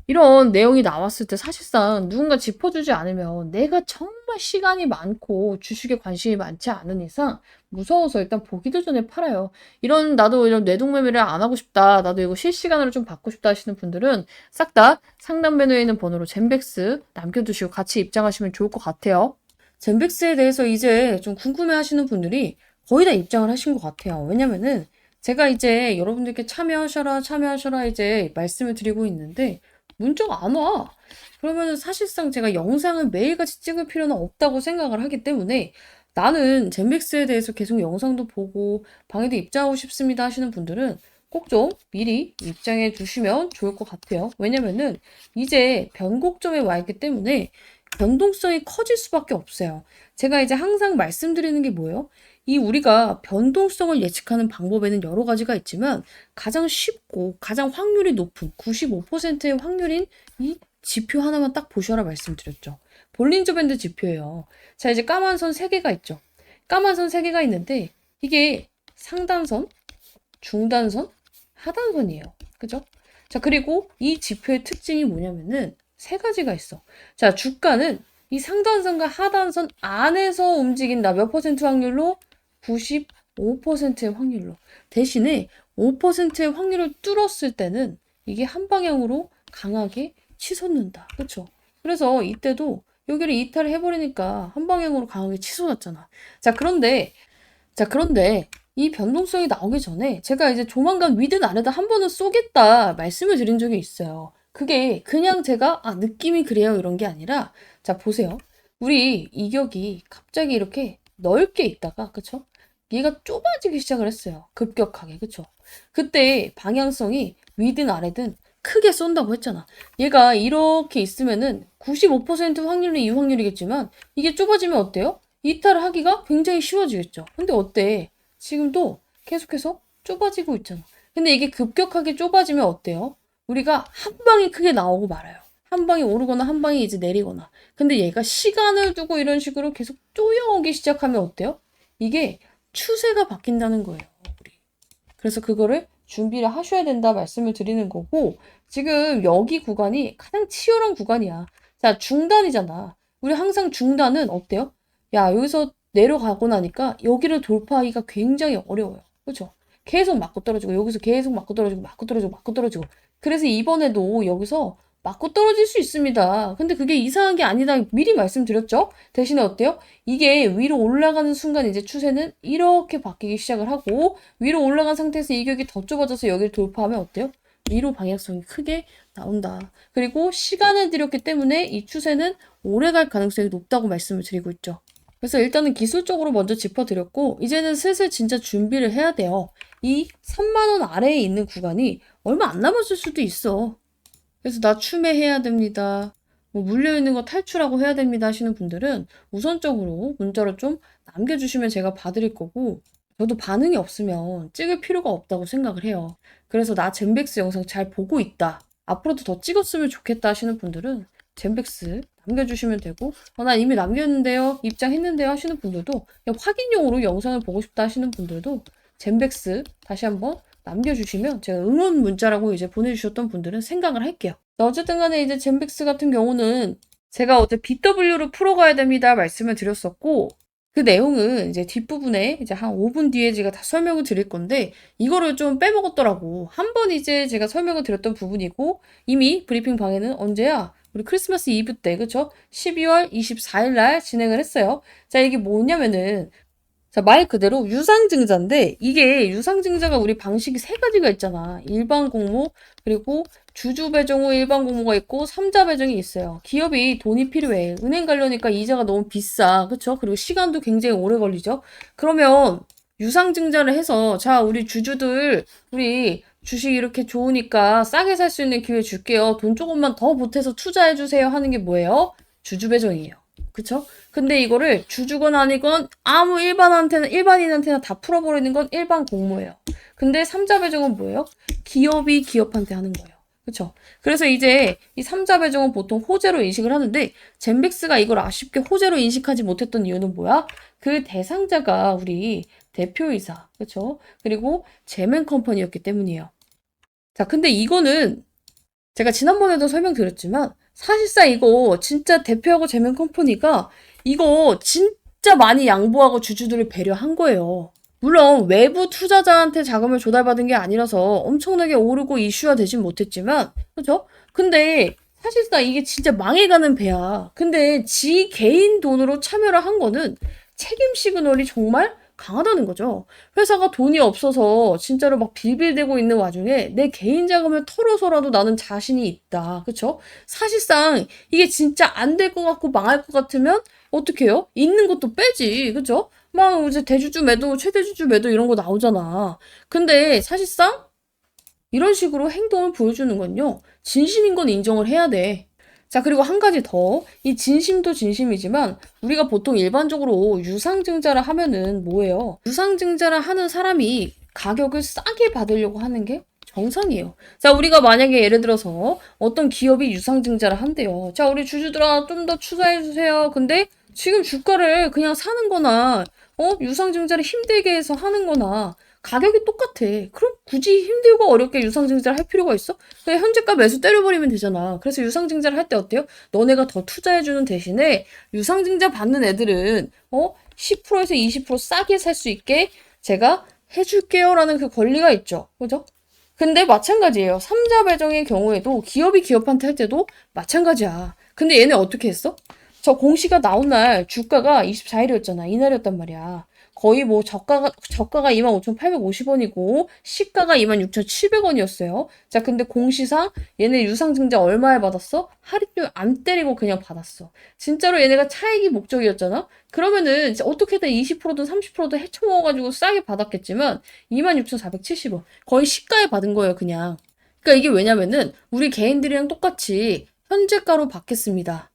이런 내용이 나왔을 때 사실상 누군가 짚어주지 않으면 내가 정말 시간이 많고 주식에 관심이 많지 않은 이상 무서워서 일단 보기도 전에 팔아요. 나도 이런 뇌동매매를 안 하고 싶다, 나도 이거 실시간으로 좀 받고 싶다 하시는 분들은 싹 다 상단 메뉴에 있는 번호로 젠백스 남겨두시고 같이 입장하시면 좋을 것 같아요. 젠백스에 대해서 이제 좀 궁금해 하시는 분들이 거의 다 입장을 하신 것 같아요. 왜냐면은 제가 이제 여러분들께 참여하셔라 이제 말씀을 드리고 있는데 문자가 안 와. 그러면은 사실상 제가 영상을 매일같이 찍을 필요는 없다고 생각을 하기 때문에 나는 젠백스에 대해서 계속 영상도 보고 방에도 입장하고 싶습니다 하시는 분들은 꼭 좀 미리 입장해 주시면 좋을 것 같아요. 왜냐면은 이제 변곡점에 와 있기 때문에 변동성이 커질 수밖에 없어요. 제가 이제 항상 말씀드리는 게 뭐예요? 이 우리가 변동성을 예측하는 방법에는 여러 가지가 있지만 가장 쉽고 가장 확률이 높은 95%의 확률인 이 지표 하나만 딱 보셔라 말씀드렸죠. 볼린저 밴드 지표예요. 자, 이제 까만 선 3개가 있죠. 까만 선 3개가 있는데 이게 상단선, 중단선, 하단선이에요. 그죠? 자, 그리고 이 지표의 특징이 뭐냐면은 3가지가 있어. 자, 주가는 이 상단선과 하단선 안에서 움직인다. 몇 퍼센트 확률로? 95%의 확률로. 대신에 5%의 확률을 뚫었을 때는 이게 한 방향으로 강하게 치솟는다. 그쵸? 그래서 이때도 여기를 이탈을 해버리니까 한 방향으로 강하게 치솟았잖아. 자, 그런데 이 변동성이 나오기 전에 제가 이제 조만간 위든 아래다 한 번은 쏘겠다 말씀을 드린 적이 있어요. 그게 그냥 제가 느낌이 그래요 이런 게 아니라, 자 보세요. 우리 이격이 갑자기 이렇게 넓게 있다가, 그쵸? 얘가 좁아지기 시작을 했어요. 급격하게. 그쵸? 그때 방향성이 위든 아래든 크게 쏜다고 했잖아. 얘가 이렇게 있으면은 95% 확률이 이 확률이겠지만 이게 좁아지면 어때요? 이탈을 하기가 굉장히 쉬워지겠죠. 근데 어때? 지금도 계속해서 좁아지고 있잖아. 근데 이게 급격하게 좁아지면 어때요? 우리가 한 방이 크게 나오고 말아요. 한 방이 오르거나 한 방이 이제 내리거나. 근데 얘가 시간을 두고 이런 식으로 계속 쪼여오기 시작하면 어때요? 이게 추세가 바뀐다는 거예요, 우리. 그래서 그거를 준비를 하셔야 된다 말씀을 드리는 거고, 지금 여기 구간이 가장 치열한 구간이야. 자, 중단이잖아. 우리 항상 중단은 어때요? 야, 여기서 내려가고 나니까 여기를 돌파하기가 굉장히 어려워요. 그렇죠? 계속 맞고 떨어지고, 여기서 계속 맞고 떨어지고, 맞고 떨어지고, 맞고 떨어지고. 그래서 이번에도 여기서 맞고 떨어질 수 있습니다. 근데 그게 이상한 게 아니다. 미리 말씀드렸죠? 대신에 어때요? 이게 위로 올라가는 순간 이제 추세는 이렇게 바뀌기 시작을 하고, 위로 올라간 상태에서 이격이 더 좁아져서 여기를 돌파하면 어때요? 위로 방향성이 크게 나온다. 그리고 시간을 들였기 때문에 이 추세는 오래 갈 가능성이 높다고 말씀을 드리고 있죠. 그래서 일단은 기술적으로 먼저 짚어드렸고, 이제는 슬슬 진짜 준비를 해야 돼요. 이 3만원 아래에 있는 구간이 얼마 안 남았을 수도 있어. 그래서 나 추매해야 됩니다. 뭐 물려있는 거 탈출하고 해야 됩니다 하시는 분들은 우선적으로 문자로 좀 남겨주시면 제가 봐드릴 거고, 저도 반응이 없으면 찍을 필요가 없다고 생각을 해요. 그래서 나 젠백스 영상 잘 보고 있다, 앞으로도 더 찍었으면 좋겠다 하시는 분들은 젠백스 남겨주시면 되고, 난 이미 남겼는데요, 입장했는데요 하시는 분들도, 그냥 확인용으로 영상을 보고 싶다 하시는 분들도 젠백스 다시 한번 남겨주시면 제가 응원 문자라고 이제 보내주셨던 분들은 생각을 할게요. 어쨌든 간에 이제 젠백스 같은 경우는 제가 어제 BW를 풀어가야 됩니다 말씀을 드렸었고, 그 내용은 이제 뒷부분에 이제 한 5분 뒤에 제가 다 설명을 드릴 건데, 이거를 좀 빼먹었더라고. 한 번 이제 제가 설명을 드렸던 부분이고, 이미 브리핑 방에는 언제야? 우리 크리스마스 이브 때, 그쵸? 12월 24일 날 진행을 했어요. 자, 이게 뭐냐면은, 자, 말 그대로 유상증자인데, 이게 유상증자가 우리 방식이 세 가지가 있잖아. 일반 공모, 그리고 주주 배정 후 일반 공모가 있고, 삼자 배정이 있어요. 기업이 돈이 필요해. 은행 가려니까 이자가 너무 비싸. 그쵸? 그리고 시간도 굉장히 오래 걸리죠? 그러면 유상증자를 해서, 자, 우리 주주들, 우리 주식 이렇게 좋으니까 싸게 살 수 있는 기회 줄게요. 돈 조금만 더 보태서 투자해주세요. 하는 게 뭐예요? 주주 배정이에요. 그쵸? 근데 이거를 주주건 아니건 아무 일반인한테나 다 풀어버리는 건 일반 공모예요. 근데 삼자 배정은 뭐예요? 기업이 기업한테 하는 거예요. 그쵸? 그래서 이제 이 삼자 배정은 보통 호재로 인식을 하는데 젠백스가 이걸 아쉽게 호재로 인식하지 못했던 이유는 뭐야? 그 대상자가 우리 대표이사, 그쵸? 그리고 제맨컴퍼니였기 때문이에요. 자, 근데 이거는 제가 지난번에도 설명드렸지만 사실상 이거 진짜 대표하고 제맨컴퍼니가 이거 진짜 많이 양보하고 주주들을 배려한 거예요. 물론 외부 투자자한테 자금을 조달받은 게 아니라서 엄청나게 오르고 이슈화 되진 못했지만 그죠? 근데 사실상 이게 진짜 망해가는 배야. 근데 지 개인 돈으로 참여를 한 거는 책임 시그널이 정말 강하다는 거죠. 회사가 돈이 없어서 진짜로 막 빌빌대고 있는 와중에 내 개인 자금을 털어서라도 나는 자신이 있다. 그쵸? 사실상 이게 진짜 안 될 것 같고 망할 것 같으면 어떻게 해요? 있는 것도 빼지. 그쵸? 막 이제 대주주 매도, 최대주주 매도 이런 거 나오잖아. 근데 사실상 이런 식으로 행동을 보여주는 건요. 진심인 건 인정을 해야 돼. 자, 그리고 한 가지 더. 이 진심도 진심이지만 우리가 보통 일반적으로 유상증자를 하면은 뭐예요? 유상증자를 하는 사람이 가격을 싸게 받으려고 하는 게 정상이에요. 자, 우리가 만약에 예를 들어서 어떤 기업이 유상증자를 한대요. 자, 우리 주주들아 좀 더 투자해주세요. 근데 지금 주가를 그냥 사는 거나 유상증자를 힘들게 해서 하는 거나 가격이 똑같아. 그럼 굳이 힘들고 어렵게 유상증자를 할 필요가 있어? 그냥 현재가 매수 때려버리면 되잖아. 그래서 유상증자를 할 때 어때요? 너네가 더 투자해주는 대신에 유상증자 받는 애들은 10%에서 20% 싸게 살 수 있게 제가 해줄게요 라는 그 권리가 있죠. 그죠? 근데 마찬가지예요. 삼자 배정의 경우에도 기업이 기업한테 할 때도 마찬가지야. 근데 얘네 어떻게 했어? 저 공시가 나온 날 주가가 24일이었잖아. 이날이었단 말이야. 거의 뭐 저가가 25,850원이고 시가가 26,700원이었어요. 자, 근데 공시상 얘네 유상증자 얼마에 받았어? 할인율 안 때리고 그냥 받았어. 진짜로 얘네가 차익이 목적이었잖아? 그러면은 어떻게든 20%든 30%든 헤쳐먹어가지고 싸게 받았겠지만 26,470원. 거의 시가에 받은 거예요, 그냥. 그러니까 이게 왜냐면은 우리 개인들이랑 똑같이 현재가로 받겠습니다.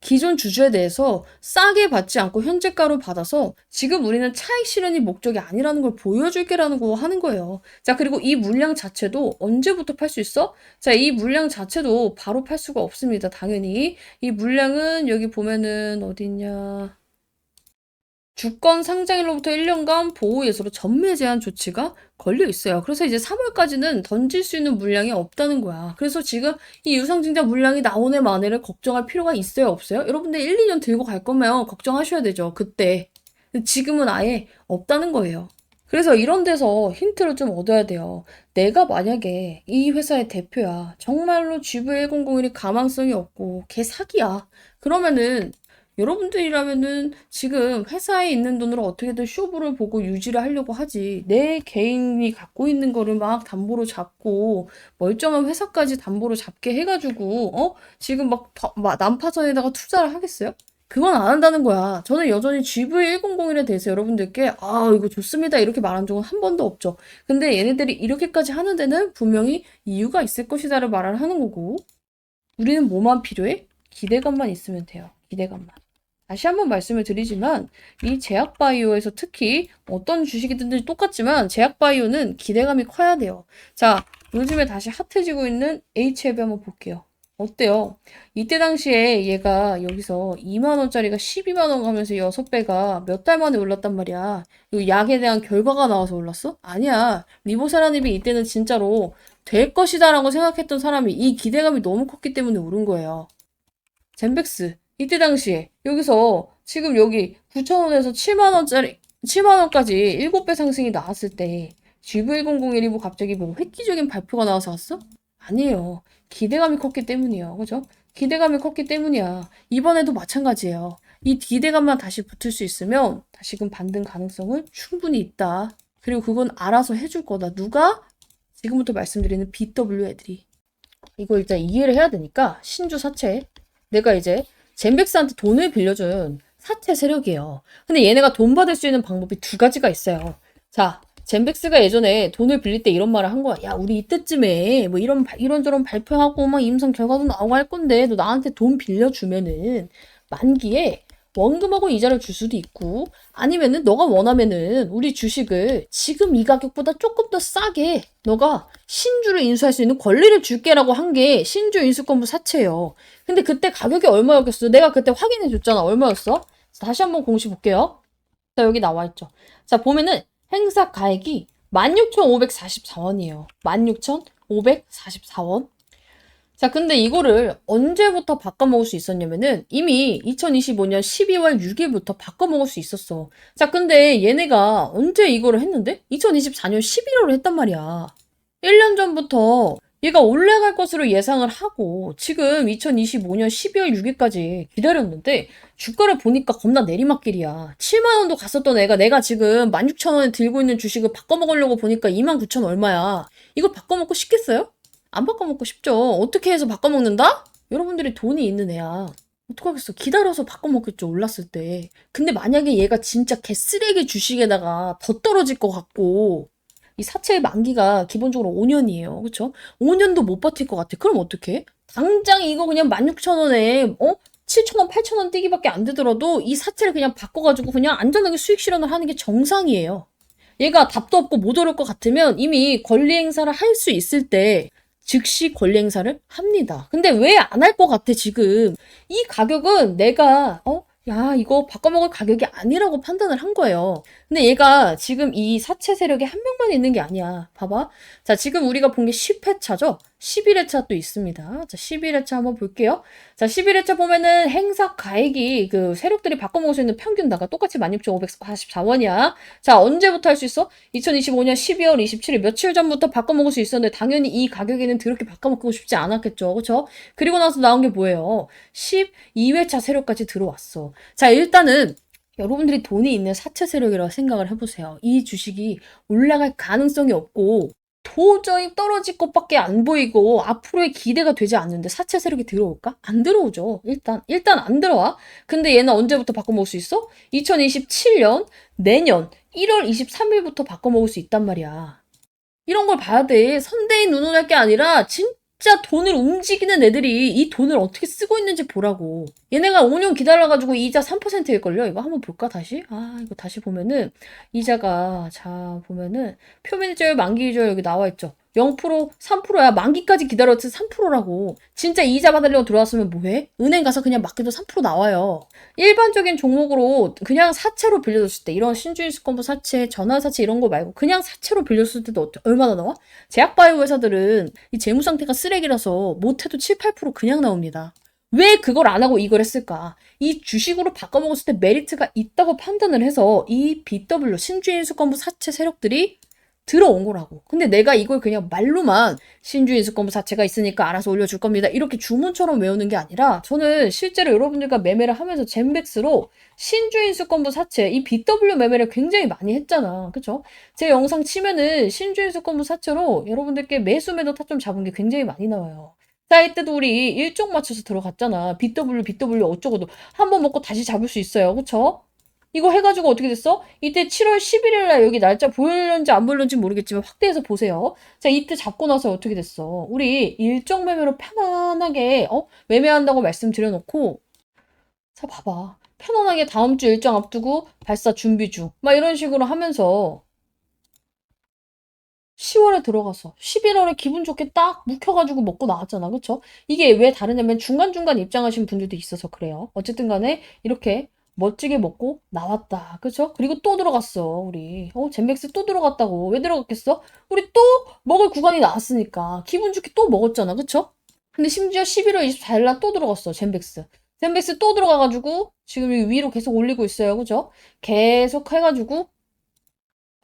기존 주주에 대해서 싸게 받지 않고 현재가로 받아서 지금 우리는 차익 실현이 목적이 아니라는 걸 보여줄게라는 거 하는 거예요. 자, 그리고 이 물량 자체도 언제부터 팔 수 있어? 자, 이 물량 자체도 바로 팔 수가 없습니다. 당연히. 이 물량은 여기 보면은 어디 있냐. 주권 상장일로부터 1년간 보호 예소로 전매 제한 조치가 걸려 있어요. 그래서 이제 3월까지는 던질 수 있는 물량이 없다는 거야. 그래서 지금 이 유상증자 물량이 나오네 마네를 걱정할 필요가 있어요, 없어요? 여러분들 1, 2년 들고 갈 거면 걱정하셔야 되죠. 그때. 지금은 아예 없다는 거예요. 그래서 이런 데서 힌트를 좀 얻어야 돼요. 내가 만약에 이 회사의 대표야. 정말로 GV1001이 가망성이 없고 걔 사기야. 그러면은 여러분들이라면은 지금 회사에 있는 돈으로 어떻게든 쇼부를 보고 유지를 하려고 하지. 내 개인이 갖고 있는 거를 막 담보로 잡고 멀쩡한 회사까지 담보로 잡게 해가지고 지금 막 난파선에다가 투자를 하겠어요? 그건 안 한다는 거야. 저는 여전히 GV1001에 대해서 여러분들께 이거 좋습니다 이렇게 말한 적은 한 번도 없죠. 근데 얘네들이 이렇게까지 하는 데는 분명히 이유가 있을 것이다를 말을 하는 거고 우리는 뭐만 필요해? 기대감만 있으면 돼요. 기대감만. 다시 한번 말씀을 드리지만 이 제약바이오에서 특히 어떤 주식이든지 똑같지만 제약바이오는 기대감이 커야 돼요. 자, 요즘에 다시 핫해지고 있는 HLB 한번 볼게요. 어때요? 이때 당시에 얘가 여기서 2만원짜리가 12만원 가면서 6배가 몇 달 만에 올랐단 말이야. 이 약에 대한 결과가 나와서 올랐어? 아니야. 리보세라닙이 이때는 진짜로 될 것이다 라고 생각했던 사람이 이 기대감이 너무 컸기 때문에 오른 거예요. 젠백스 이때 당시에 여기서 지금 여기 9,000원에서 7만원까지 7배 상승이 나왔을 때 GV1001이 뭐 갑자기 뭐 획기적인 발표가 나와서 왔어? 아니에요. 기대감이 컸기 때문이에요. 그죠? 기대감이 컸기 때문이야. 이번에도 마찬가지예요. 이 기대감만 다시 붙을 수 있으면 다시금 반등 가능성은 충분히 있다. 그리고 그건 알아서 해줄 거다. 누가? 지금부터 말씀드리는 BW 애들이. 이거 일단 이해를 해야 되니까 신주 사채. 내가 이제 젠백스한테 돈을 빌려준 사채 세력이에요. 근데 얘네가 돈 받을 수 있는 방법이 두 가지가 있어요. 자, 젠백스가 예전에 돈을 빌릴 때 이런 말을 한 거야. 야, 우리 이때쯤에 뭐 이런저런 발표하고 막 임상 결과도 나오고 할 건데 너 나한테 돈 빌려주면은 만기에 원금하고 이자를 줄 수도 있고 아니면은 너가 원하면은 우리 주식을 지금 이 가격보다 조금 더 싸게 너가 신주를 인수할 수 있는 권리를 줄게라고 한 게 신주 인수권부 사채예요. 근데 그때 가격이 얼마였겠어? 내가 그때 확인해 줬잖아. 얼마였어? 다시 한번 공시 볼게요. 자, 여기 나와 있죠. 자, 보면은 행사 가액이 16,544원이에요. 16,544원. 자, 근데 이거를 언제부터 바꿔먹을 수 있었냐면은 이미 2025년 12월 6일부터 바꿔먹을 수 있었어. 자, 근데 얘네가 언제 이거를 했는데? 2024년 11월에 했단 말이야. 1년 전부터 얘가 올라갈 것으로 예상을 하고 지금 2025년 12월 6일까지 기다렸는데 주가를 보니까 겁나 내리막길이야. 7만 원도 갔었던 애가 내가 지금 16,000원에 들고 있는 주식을 바꿔먹으려고 보니까 29,000 얼마야. 이거 바꿔먹고 싶겠어요? 안 바꿔먹고 싶죠. 어떻게 해서 바꿔먹는다? 여러분들이 돈이 있는 애야. 어떡하겠어. 기다려서 바꿔먹겠죠. 올랐을 때. 근데 만약에 얘가 진짜 개쓰레기 주식에다가 더 떨어질 것 같고 이 사채의 만기가 기본적으로 5년이에요. 그쵸? 5년도 못 버틸 것 같아. 그럼 어떡해? 당장 이거 그냥 16,000원에 7,000원, 8,000원 뛰기밖에 안 되더라도 이 사채를 그냥 바꿔가지고 그냥 안전하게 수익 실현을 하는 게 정상이에요. 얘가 답도 없고 못 오를 것 같으면 이미 권리 행사를 할 수 있을 때 즉시 권리 행사를 합니다. 근데 왜 안 할 것 같아, 지금? 이 가격은 내가, 야, 이거 바꿔먹을 가격이 아니라고 판단을 한 거예요. 근데 얘가 지금 이 사채 세력에 한 명만 있는 게 아니야. 봐봐. 자, 지금 우리가 본 게 10회차죠? 11회차 또 있습니다. 자, 11회차 한번 볼게요. 자, 11회차 보면은 행사 가액이 그 세력들이 바꿔먹을 수 있는 평균 다가 똑같이 16,544원이야. 자, 언제부터 할 수 있어? 2025년 12월 27일 며칠 전부터 바꿔먹을 수 있었는데 당연히 이 가격에는 그렇게 바꿔먹고 싶지 않았겠죠. 그쵸? 그리고 나서 나온 게 뭐예요? 12회차 세력까지 들어왔어. 자, 일단은 여러분들이 돈이 있는 사채 세력이라고 생각을 해보세요. 이 주식이 올라갈 가능성이 없고 도저히 떨어질 것밖에 안 보이고 앞으로의 기대가 되지 않는데 사채 세력이 들어올까? 안 들어오죠. 일단 안 들어와. 근데 얘는 언제부터 바꿔먹을 수 있어? 2027년 내년 1월 23일부터 바꿔먹을 수 있단 말이야. 이런 걸 봐야 돼. 선대인 운운할 게 아니라 진짜 돈을 움직이는 애들이 이 돈을 어떻게 쓰고 있는지 보라고. 얘네가 5년 기다려가지고 이자 3%일걸요? 이거 한번 볼까, 다시? 이거 다시 보면은, 이자가, 자, 보면은, 표면이절, 만기이절 여기 나와 있죠. 0%, 3%야. 만기까지 기다렸지 3%라고. 진짜 이자 받으려고 들어왔으면 뭐해? 은행 가서 그냥 맡겨도 3% 나와요. 일반적인 종목으로 그냥 사채로 빌려줬을 때 이런 신주인수권부 사채, 전환사채 이런 거 말고 그냥 사채로 빌렸을 때도 얼마나 나와? 제약바이오 회사들은 이 재무 상태가 쓰레기라서 못해도 7, 8% 그냥 나옵니다. 왜 그걸 안 하고 이걸 했을까? 이 주식으로 바꿔먹었을 때 메리트가 있다고 판단을 해서 이 BW 신주인수권부 사채 세력들이 들어온 거라고. 근데 내가 이걸 그냥 말로만 신주인수권부 사채가 있으니까 알아서 올려줄 겁니다. 이렇게 주문처럼 외우는 게 아니라 저는 실제로 여러분들과 매매를 하면서 젠백스로 신주인수권부 사채, 이 BW 매매를 굉장히 많이 했잖아. 그쵸? 제 영상 치면은 신주인수권부 사채로 여러분들께 매수 매도 타점 잡은 게 굉장히 많이 나와요. 자, 이때도 우리 일정 맞춰서 들어갔잖아. BW 어쩌고도. 한 번 먹고 다시 잡을 수 있어요. 그쵸? 이거 해가지고 어떻게 됐어? 이때 7월 11일 날 여기 날짜 보였는지 안 보였는지 모르겠지만 확대해서 보세요. 자, 이때 잡고 나서 어떻게 됐어? 우리 일정 매매로 편안하게 매매한다고 말씀드려놓고 자, 봐봐. 편안하게 다음 주 일정 앞두고 발사 준비 중. 막 이런 식으로 하면서 10월에 들어가서 11월에 기분 좋게 딱 묵혀가지고 먹고 나왔잖아. 그쵸? 이게 왜 다르냐면 중간중간 입장하신 분들도 있어서 그래요. 어쨌든 간에 이렇게 멋지게 먹고 나왔다. 그쵸? 그리고 또 들어갔어, 우리. 젠백스 또 들어갔다고. 왜 들어갔겠어? 우리 또 먹을 구간이 나왔으니까. 기분 좋게 또 먹었잖아. 그쵸? 근데 심지어 11월 24일 날 또 들어갔어, 젠백스. 젠백스 또 들어가가지고 지금 여기 위로 계속 올리고 있어요. 그죠? 계속 해가지고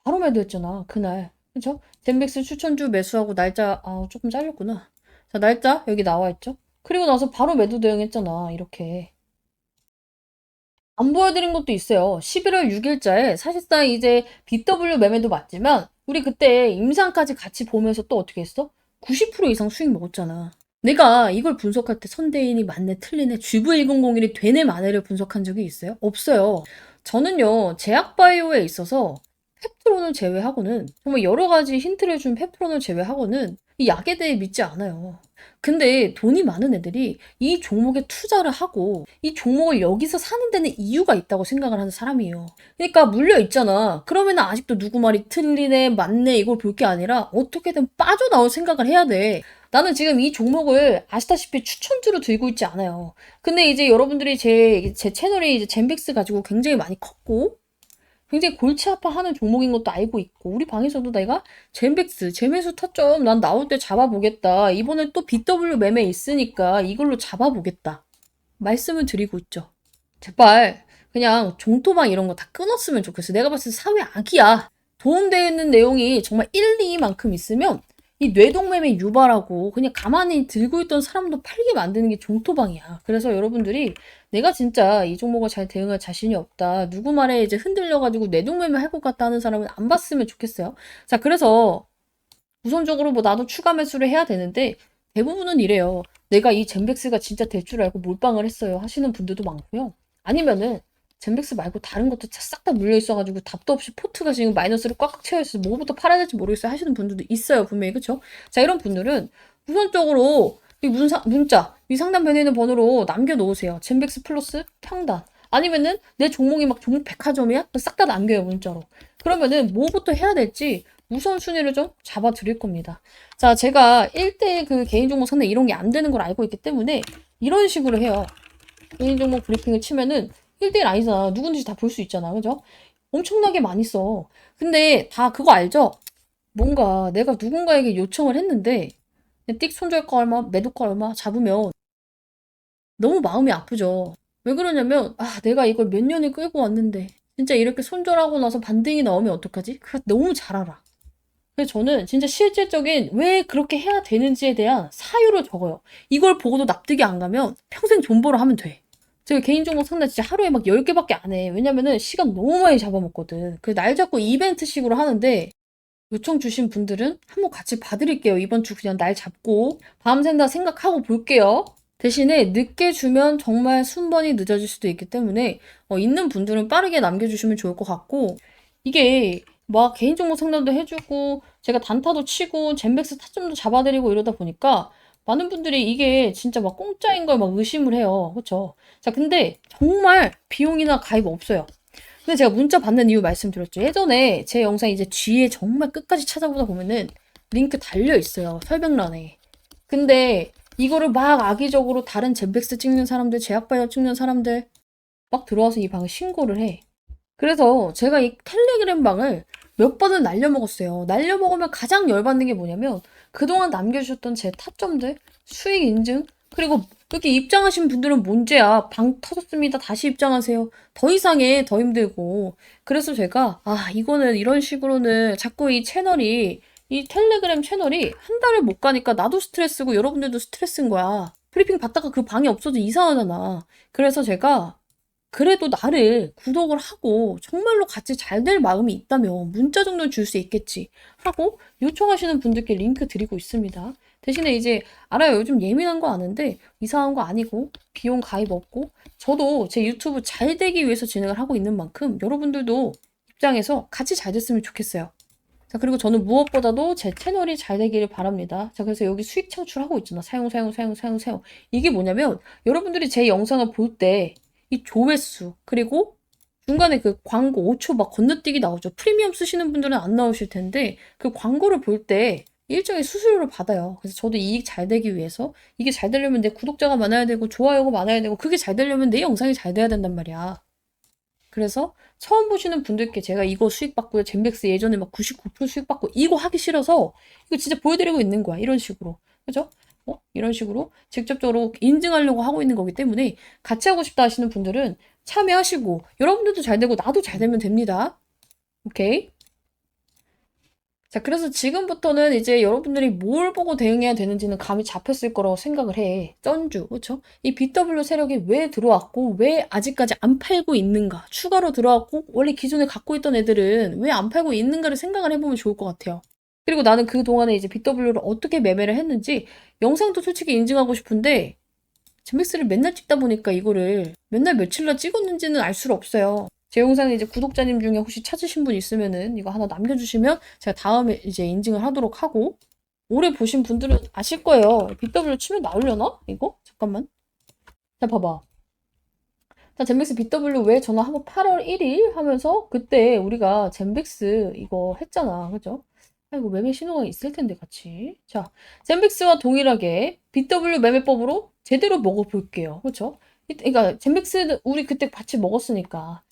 바로 매도했잖아, 그날. 그쵸? 젠백스 추천주 매수하고 날짜, 조금 잘렸구나. 자, 날짜 여기 나와 있죠? 그리고 나서 바로 매도 대응했잖아. 이렇게. 안 보여드린 것도 있어요. 11월 6일자에 사실상 이제 BW 매매도 맞지만 우리 그때 임상까지 같이 보면서 또 어떻게 했어? 90% 이상 수익 먹었잖아. 내가 이걸 분석할 때 선대인이 맞네, 틀리네, GV1001이 되네, 마네를 분석한 적이 있어요? 없어요. 저는요, 제약바이오에 있어서 펩트론을 제외하고는, 정말 여러 가지 힌트를 준 펩트론을 제외하고는 이 약에 대해 믿지 않아요. 근데 돈이 많은 애들이 이 종목에 투자를 하고 이 종목을 여기서 사는 데는 이유가 있다고 생각을 하는 사람이에요. 그러니까 물려 있잖아. 그러면 아직도 누구 말이 틀리네, 맞네 이걸 볼 게 아니라 어떻게든 빠져나올 생각을 해야 돼. 나는 지금 이 종목을 아시다시피 추천주로 들고 있지 않아요. 근데 이제 여러분들이 제 채널이 이제 젠백스 가지고 굉장히 많이 컸고 굉장히 골치 아파하는 종목인 것도 알고 있고 우리 방에서도 내가 젠백스, 재매수 타점 난 나올 때 잡아보겠다. 이번에 또 BW 매매 있으니까 이걸로 잡아보겠다. 말씀을 드리고 있죠. 제발 그냥 종토방 이런 거 다 끊었으면 좋겠어. 내가 봤을 때 사회 악이야. 도움되는 내용이 정말 1, 2만큼 있으면 이 뇌동매매 유발하고 그냥 가만히 들고 있던 사람도 팔게 만드는 게 종토방이야. 그래서 여러분들이 내가 진짜 이 종목을 잘 대응할 자신이 없다. 누구 말에 이제 흔들려가지고 뇌동매매 할 것 같다 하는 사람은 안 봤으면 좋겠어요. 자, 그래서 우선적으로 뭐 나도 추가 매수를 해야 되는데 대부분은 이래요. 내가 이 젠백스가 진짜 될 줄 알고 몰빵을 했어요. 하시는 분들도 많고요. 아니면은 젠백스 말고 다른 것도 싹 다 물려 있어가지고 답도 없이 포트가 지금 마이너스로 꽉꽉 채워 있어서 뭐부터 팔아야 될지 모르겠어요 하시는 분들도 있어요 분명히. 그쵸? 자, 이런 분들은 우선적으로 이 문자 위 상단 변에 있는 번호로 남겨놓으세요. 젠백스 플러스 평단. 아니면은 내 종목이 막 종목 백화점이야? 싹 다 남겨요 문자로. 그러면은 뭐부터 해야 될지 우선순위를 좀 잡아 드릴 겁니다. 자, 제가 1대 그 개인 종목 상대 이런 게 안 되는 걸 알고 있기 때문에 이런 식으로 해요. 개인 종목 브리핑을 치면은 1대1 아니잖아. 누군지 다 볼 수 있잖아. 그죠? 엄청나게 많이 써. 근데 다 그거 알죠? 뭔가 내가 누군가에게 요청을 했는데 띡 손절가 얼마, 매도가 얼마 잡으면 너무 마음이 아프죠. 왜 그러냐면 내가 이걸 몇 년을 끌고 왔는데 진짜 이렇게 손절하고 나서 반등이 나오면 어떡하지? 그거 너무 잘 알아. 그래서 저는 진짜 실질적인 왜 그렇게 해야 되는지에 대한 사유를 적어요. 이걸 보고도 납득이 안 가면 평생 존버를 하면 돼. 제가 개인 종목 상담 진짜 하루에 막 10개밖에 안 해. 왜냐면은 시간 너무 많이 잡아먹거든. 그 날 잡고 이벤트식으로 하는데 요청 주신 분들은 한번 같이 봐드릴게요. 이번 주 그냥 날 잡고 밤샌다 생각하고 볼게요. 대신에 늦게 주면 정말 순번이 늦어질 수도 있기 때문에 있는 분들은 빠르게 남겨주시면 좋을 것 같고 이게 막 개인 정보 상담도 해주고 제가 단타도 치고 젠백스 타점도 잡아드리고 이러다 보니까 많은 분들이 이게 진짜 막 공짜인 걸 막 의심을 해요. 그렇죠? 자, 근데 정말 비용이나 가입 없어요. 근데 제가 문자 받는 이유 말씀드렸죠. 예전에 제 영상 이제 뒤에 정말 끝까지 찾아보다 보면은 링크 달려 있어요. 설명란에. 근데 이거를 막 악의적으로 다른 젠백스 찍는 사람들, 제약바이오 찍는 사람들 막 들어와서 이 방에 신고를 해. 그래서 제가 이 텔레그램 방을 몇 번을 날려먹었어요. 날려먹으면 가장 열받는 게 뭐냐면 그동안 남겨주셨던 제 타점들, 수익 인증, 그리고 이렇게 입장하신 분들은 문제야. 방 터졌습니다. 다시 입장하세요. 더 이상해. 더 힘들고. 그래서 제가 이거는 이런 식으로는 자꾸 이 텔레그램 채널이 한 달을 못 가니까 나도 스트레스고 여러분들도 스트레스인 거야. 브리핑 받다가 그 방이 없어져 이상하잖아. 그래서 제가 그래도 나를 구독을 하고 정말로 같이 잘 될 마음이 있다면 문자 정도는 줄 수 있겠지 하고 요청하시는 분들께 링크 드리고 있습니다. 대신에 이제 알아요. 요즘 예민한 거 아는데 이상한 거 아니고 비용 가입 없고 저도 제 유튜브 잘 되기 위해서 진행을 하고 있는 만큼 여러분들도 입장에서 같이 잘 됐으면 좋겠어요. 자, 그리고 저는 무엇보다도 제 채널이 잘 되기를 바랍니다. 자, 그래서 여기 수익 창출하고 있잖아. 사용. 이게 뭐냐면 여러분들이 제 영상을 볼 때 이 조회수 그리고 중간에 그 광고 5초 막 건너뛰기 나오죠. 프리미엄 쓰시는 분들은 안 나오실 텐데 그 광고를 볼 때 일정의 수수료를 받아요. 그래서 저도 이익 잘 되기 위해서 이게 잘 되려면 내 구독자가 많아야 되고 좋아요가 많아야 되고 그게 잘 되려면 내 영상이 잘 돼야 된단 말이야. 그래서 처음 보시는 분들께 제가 이거 수익 받고요. 젠백스 예전에 막 99% 수익 받고 이거 하기 싫어서 이거 진짜 보여드리고 있는 거야. 이런 식으로. 그죠? 이런 식으로 직접적으로 인증하려고 하고 있는 거기 때문에 같이 하고 싶다 하시는 분들은 참여하시고 여러분들도 잘 되고 나도 잘 되면 됩니다. 오케이? 자, 그래서 지금부터는 이제 여러분들이 뭘 보고 대응해야 되는지는 감이 잡혔을 거라고 생각을 해. 쩐주, 그쵸? 이 BW 세력이 왜 들어왔고, 왜 아직까지 안 팔고 있는가? 추가로 들어왔고, 원래 기존에 갖고 있던 애들은 왜 안 팔고 있는가를 생각을 해보면 좋을 것 같아요. 그리고 나는 그동안에 이제 BW를 어떻게 매매를 했는지 영상도 솔직히 인증하고 싶은데, 젠맥스를 맨날 찍다 보니까 이거를 맨날 며칠날 찍었는지는 알 수가 없어요. 제 영상에 이제 구독자님 중에 혹시 찾으신 분 있으면은 이거 하나 남겨주시면 제가 다음에 이제 인증을 하도록 하고, 오래 보신 분들은 아실 거예요. BW 치면 나오려나? 이거? 잠깐만. 자, 봐봐. 자, 젠백스 BW 왜 전화 한번 8월 1일 하면서 그때 우리가 젠백스 이거 했잖아. 그죠? 아이고, 매매 신호가 있을 텐데, 같이. 자, 젠백스와 동일하게 BW 매매법으로 제대로 먹어볼게요. 그쵸? 그러니까 젠백스 우리 그때 같이 먹었으니까.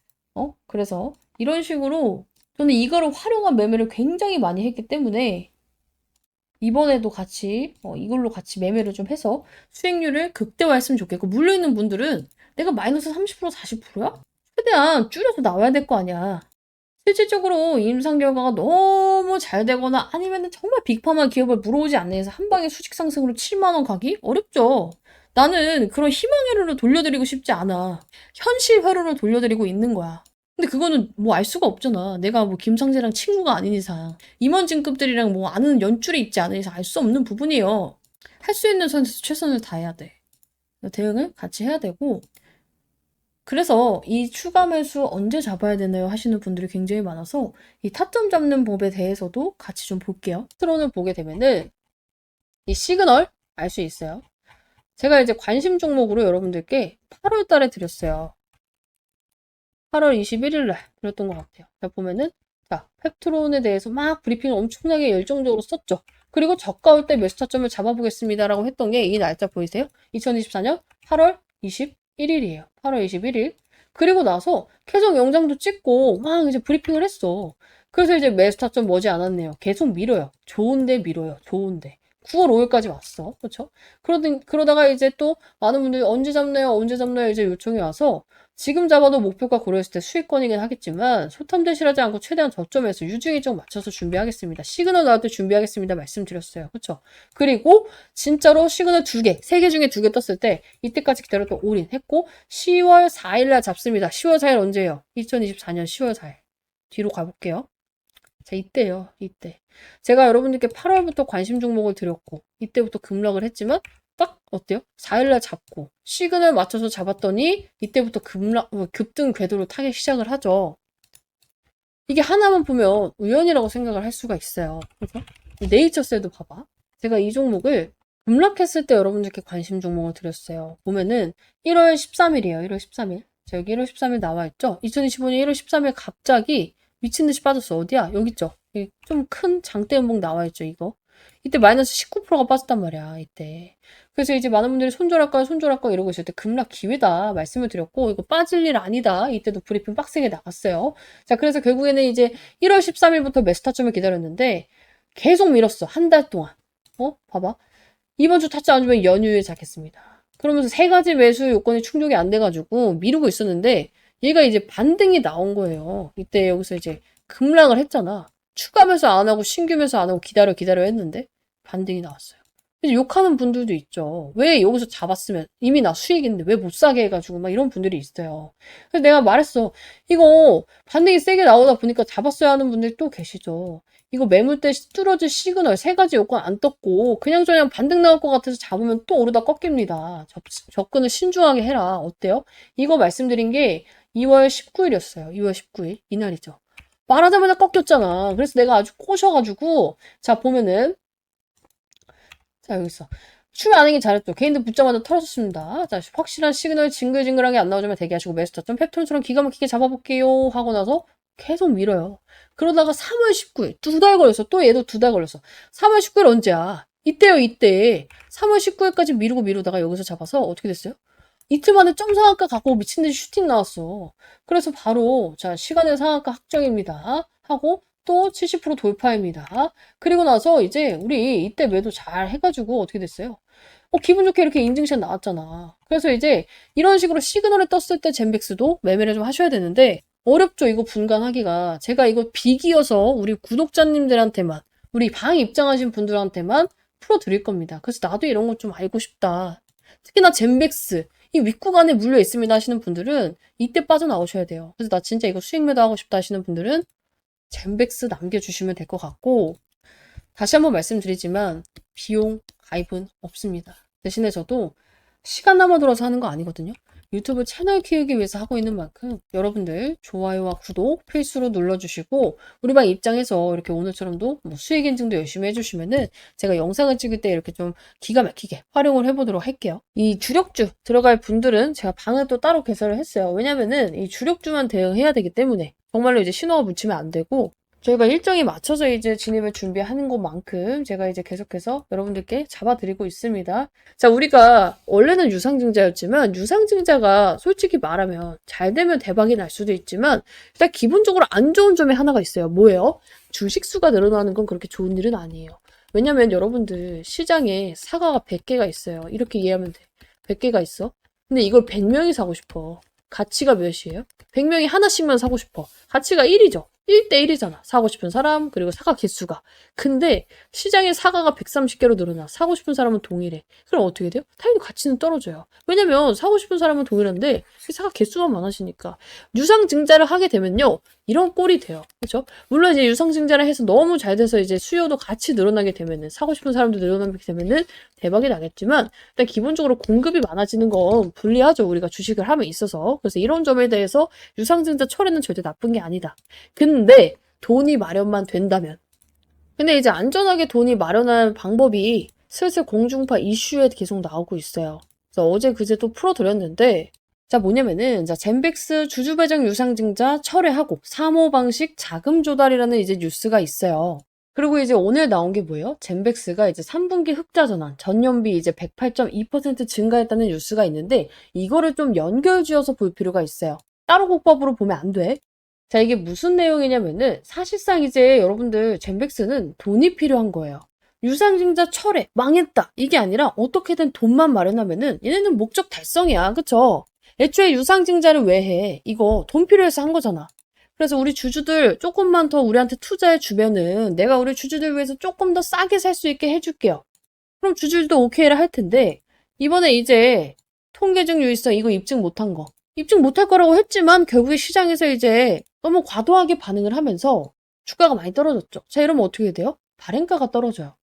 그래서 이런 식으로 저는 이거를 활용한 매매를 굉장히 많이 했기 때문에 이번에도 같이 이걸로 같이 매매를 좀 해서 수익률을 극대화했으면 좋겠고, 물려있는 분들은 내가 마이너스 30% 40%야? 최대한 줄여서 나와야 될 거 아니야. 실질적으로 임상 결과가 너무 잘 되거나 아니면 정말 빅팜한 기업을 물어오지 않는 이상 한 방에 수직 상승으로 7만 원 가기 어렵죠. 나는 그런 희망 회로를 돌려드리고 싶지 않아. 현실 회로를 돌려드리고 있는 거야. 근데 그거는 뭐 알 수가 없잖아. 내가 뭐 김상재랑 친구가 아닌 이상, 임원진급들이랑 뭐 아는 연줄이 있지 않은 이상 알 수 없는 부분이에요. 할 수 있는 선에서 최선을 다해야 돼. 대응을 같이 해야 되고, 그래서 이 추가 매수 언제 잡아야 되나요? 하시는 분들이 굉장히 많아서 이 타점 잡는 법에 대해서도 같이 좀 볼게요. 트론을 보게 되면은 이 시그널 알 수 있어요. 제가 이제 관심 종목으로 여러분들께 8월 달에 드렸어요. 8월 21일 날 드렸던 것 같아요. 자, 보면은 자, 펩트론에 대해서 막 브리핑을 엄청나게 열정적으로 썼죠. 그리고 저가 올 때 매수 타점을 잡아보겠습니다라고 했던 게 이 날짜 보이세요? 2024년 8월 21일이에요. 8월 21일. 그리고 나서 계속 영상도 찍고 막 이제 브리핑을 했어. 그래서 이제 매수 타점 머지 않았네요. 계속 밀어요. 좋은데 밀어요. 좋은데. 9월 5일까지 왔어. 그렇죠? 그러다가 이제 또 많은 분들이 언제 잡나요? 언제 잡나요? 이제 요청이 와서 지금 잡아도 목표가 고려했을 때 수익권이긴 하겠지만 소탐대실하지 않고 최대한 저점에서 유증 일정 맞춰서 준비하겠습니다. 시그널 나올 때 준비하겠습니다. 말씀드렸어요. 그렇죠? 그리고 진짜로 시그널 2개, 3개 중에 2개 떴을 때 이때까지 기다렸던 올인했고 10월 4일날 잡습니다. 10월 4일 언제예요? 2024년 10월 4일. 뒤로 가볼게요. 자, 이때요. 이때. 제가 여러분들께 8월부터 관심 종목을 드렸고 이때부터 급락을 했지만 딱 어때요? 4일날 잡고 시그널 맞춰서 잡았더니 이때부터 급등 궤도로 타기 시작을 하죠. 이게 하나만 보면 우연이라고 생각을 할 수가 있어요. 그래서 네이처셀도 봐봐. 제가 이 종목을 급락했을 때 여러분들께 관심 종목을 드렸어요. 보면은 1월 13일이에요. 1월 13일. 자, 여기 1월 13일 나와 있죠? 2025년 1월 13일 갑자기 미친 듯이 빠졌어. 어디야? 여기 있죠? 좀 큰 장대 음봉 나와 있죠, 이거. 이때 마이너스 19%가 빠졌단 말이야, 이때. 그래서 이제 많은 분들이 손절할까요, 손절할까요 이러고 있을 때 급락 기회다 말씀을 드렸고, 이거 빠질 일 아니다. 이때도 브리핑 빡세게 나갔어요. 자, 그래서 결국에는 이제 1월 13일부터 매수타점을 기다렸는데, 계속 밀었어. 한 달 동안. 봐봐. 이번 주 타점 안 주면 연휴에 잡겠습니다. 그러면서 세 가지 매수 요건이 충족이 안 돼가지고 미루고 있었는데, 얘가 이제 반등이 나온 거예요. 이때 여기서 이제 급락을 했잖아. 추가 매수 안 하고 신규 매수 안 하고 기다려 했는데 반등이 나왔어요. 그래서 욕하는 분들도 있죠. 왜 여기서 잡았으면 이미 나 수익인데 왜 못 사게 해가지고 막 이런 분들이 있어요. 그래서 내가 말했어. 이거 반등이 세게 나오다 보니까 잡았어야 하는 분들이 또 계시죠. 이거 매물대 뚫어질 시그널 세 가지 요건 안 떴고 그냥저냥 반등 나올 것 같아서 잡으면 또 오르다 꺾입니다. 접근을 신중하게 해라. 어때요? 이거 말씀드린 게 2월 19일이었어요. 2월 19일. 이날이죠. 말하자마자 꺾였잖아. 그래서 내가 아주 꼬셔가지고 자 보면은 자 여기 있어. 추가 안 하긴 잘했죠. 개인들 붙자마자 털었습니다. 자 확실한 시그널 징글징글하게 안 나오자면 대기하시고 매수타점 펩톤처럼 기가 막히게 잡아볼게요 하고 나서 계속 밀어요. 그러다가 3월 19일 2달 걸렸어. 또 얘도 2달 걸렸어. 3월 19일 언제야? 이때요 이때. 3월 19일까지 미루다가 여기서 잡아서 어떻게 됐어요? 이틀 만에 점 상한가 갖고 미친듯이 슈팅 나왔어. 그래서 바로 자 시간의 상한가 확정입니다. 하고 또 70% 돌파입니다. 그리고 나서 이제 우리 이때 매도 잘 해가지고 어떻게 됐어요? 기분 좋게 이렇게 인증샷 나왔잖아. 그래서 이제 이런 식으로 시그널에 떴을 때 젠백스도 매매를 좀 하셔야 되는데 어렵죠, 이거 분간하기가. 제가 이거 비기어서 우리 구독자님들한테만, 우리 방 입장하신 분들한테만 풀어드릴 겁니다. 그래서 나도 이런 거 좀 알고 싶다. 특히나 젠백스, 이 윗구간에 물려 있습니다 하시는 분들은 이때 빠져나오셔야 돼요. 그래서 나 진짜 이거 수익 매도하고 싶다 하시는 분들은 젠백스 남겨주시면 될 것 같고, 다시 한번 말씀드리지만 비용 가입은 없습니다. 대신에 저도 시간 남아돌아서 하는 거 아니거든요. 유튜브 채널 키우기 위해서 하고 있는 만큼 여러분들 좋아요와 구독 필수로 눌러주시고, 우리 방 입장에서 이렇게 오늘처럼도 뭐 수익 인증도 열심히 해주시면은 제가 영상을 찍을 때 이렇게 좀 기가 막히게 활용을 해보도록 할게요. 이 주력주 들어갈 분들은 제가 방을 또 따로 개설을 했어요. 왜냐면은 이 주력주만 대응해야 되기 때문에 정말로 이제 신호가 묻히면 안 되고, 저희가 일정에 맞춰서 이제 진입을 준비하는 것만큼 제가 이제 계속해서 여러분들께 잡아드리고 있습니다. 자, 우리가 원래는 유상증자였지만 유상증자가 솔직히 말하면 잘 되면 대박이 날 수도 있지만 일단 기본적으로 안 좋은 점이 하나가 있어요. 뭐예요? 주식 수가 늘어나는 건 그렇게 좋은 일은 아니에요. 왜냐면 여러분들 시장에 사과가 100개가 있어요. 이렇게 이해하면 돼. 100개가 있어. 근데 이걸 100명이 사고 싶어. 가치가 몇이에요? 100명이 하나씩만 사고 싶어. 가치가 1이죠. 1대1이잖아. 사고 싶은 사람, 그리고 사과 개수가. 근데 시장에 사과가 130개로 늘어나. 사고 싶은 사람은 동일해. 그럼 어떻게 돼요? 당연히 가치는 떨어져요. 왜냐면 사고 싶은 사람은 동일한데 사과 개수가 많아지니까. 유상증자를 하게 되면요. 이런 꼴이 돼요. 그렇죠? 물론 이제 유상증자를 해서 너무 잘 돼서 이제 수요도 같이 늘어나게 되면은, 사고 싶은 사람도 늘어나게 되면은 대박이 나겠지만, 일단 기본적으로 공급이 많아지는 건 불리하죠. 우리가 주식을 함에 있어서. 그래서 이런 점에 대해서 유상증자 철회는 절대 나쁜 게 아니다. 근데 돈이 마련만 된다면. 근데 이제 안전하게 돈이 마련할 방법이 슬슬 공중파 이슈에 계속 나오고 있어요. 그래서 어제 그제 또 풀어드렸는데, 자, 뭐냐면은, 자, 젠백스 주주배정 유상증자 철회하고 사모방식 자금 조달이라는 이제 뉴스가 있어요. 그리고 이제 오늘 나온 게 뭐예요? 젠백스가 이제 3분기 흑자 전환, 전년비 이제 108.2% 증가했다는 뉴스가 있는데, 이거를 좀 연결 지어서 볼 필요가 있어요. 따로 국밥으로 보면 안 돼. 자, 이게 무슨 내용이냐면은, 사실상 이제 여러분들 젠백스는 돈이 필요한 거예요. 유상증자 철회, 망했다. 이게 아니라 어떻게든 돈만 마련하면은 얘네는 목적 달성이야. 그쵸? 애초에 유상증자를 왜 해? 이거 돈 필요해서 한 거잖아. 그래서 우리 주주들 조금만 더 우리한테 투자해 주면은 내가 우리 주주들 위해서 조금 더 싸게 살 수 있게 해줄게요. 그럼 주주들도 오케이를 할 텐데, 이번에 이제 통계적 유의성 이거 입증 못한 거. 입증 못할 거라고 했지만 결국에 시장에서 이제 너무 과도하게 반응을 하면서 주가가 많이 떨어졌죠. 자, 이러면 어떻게 돼요? 발행가가 떨어져요.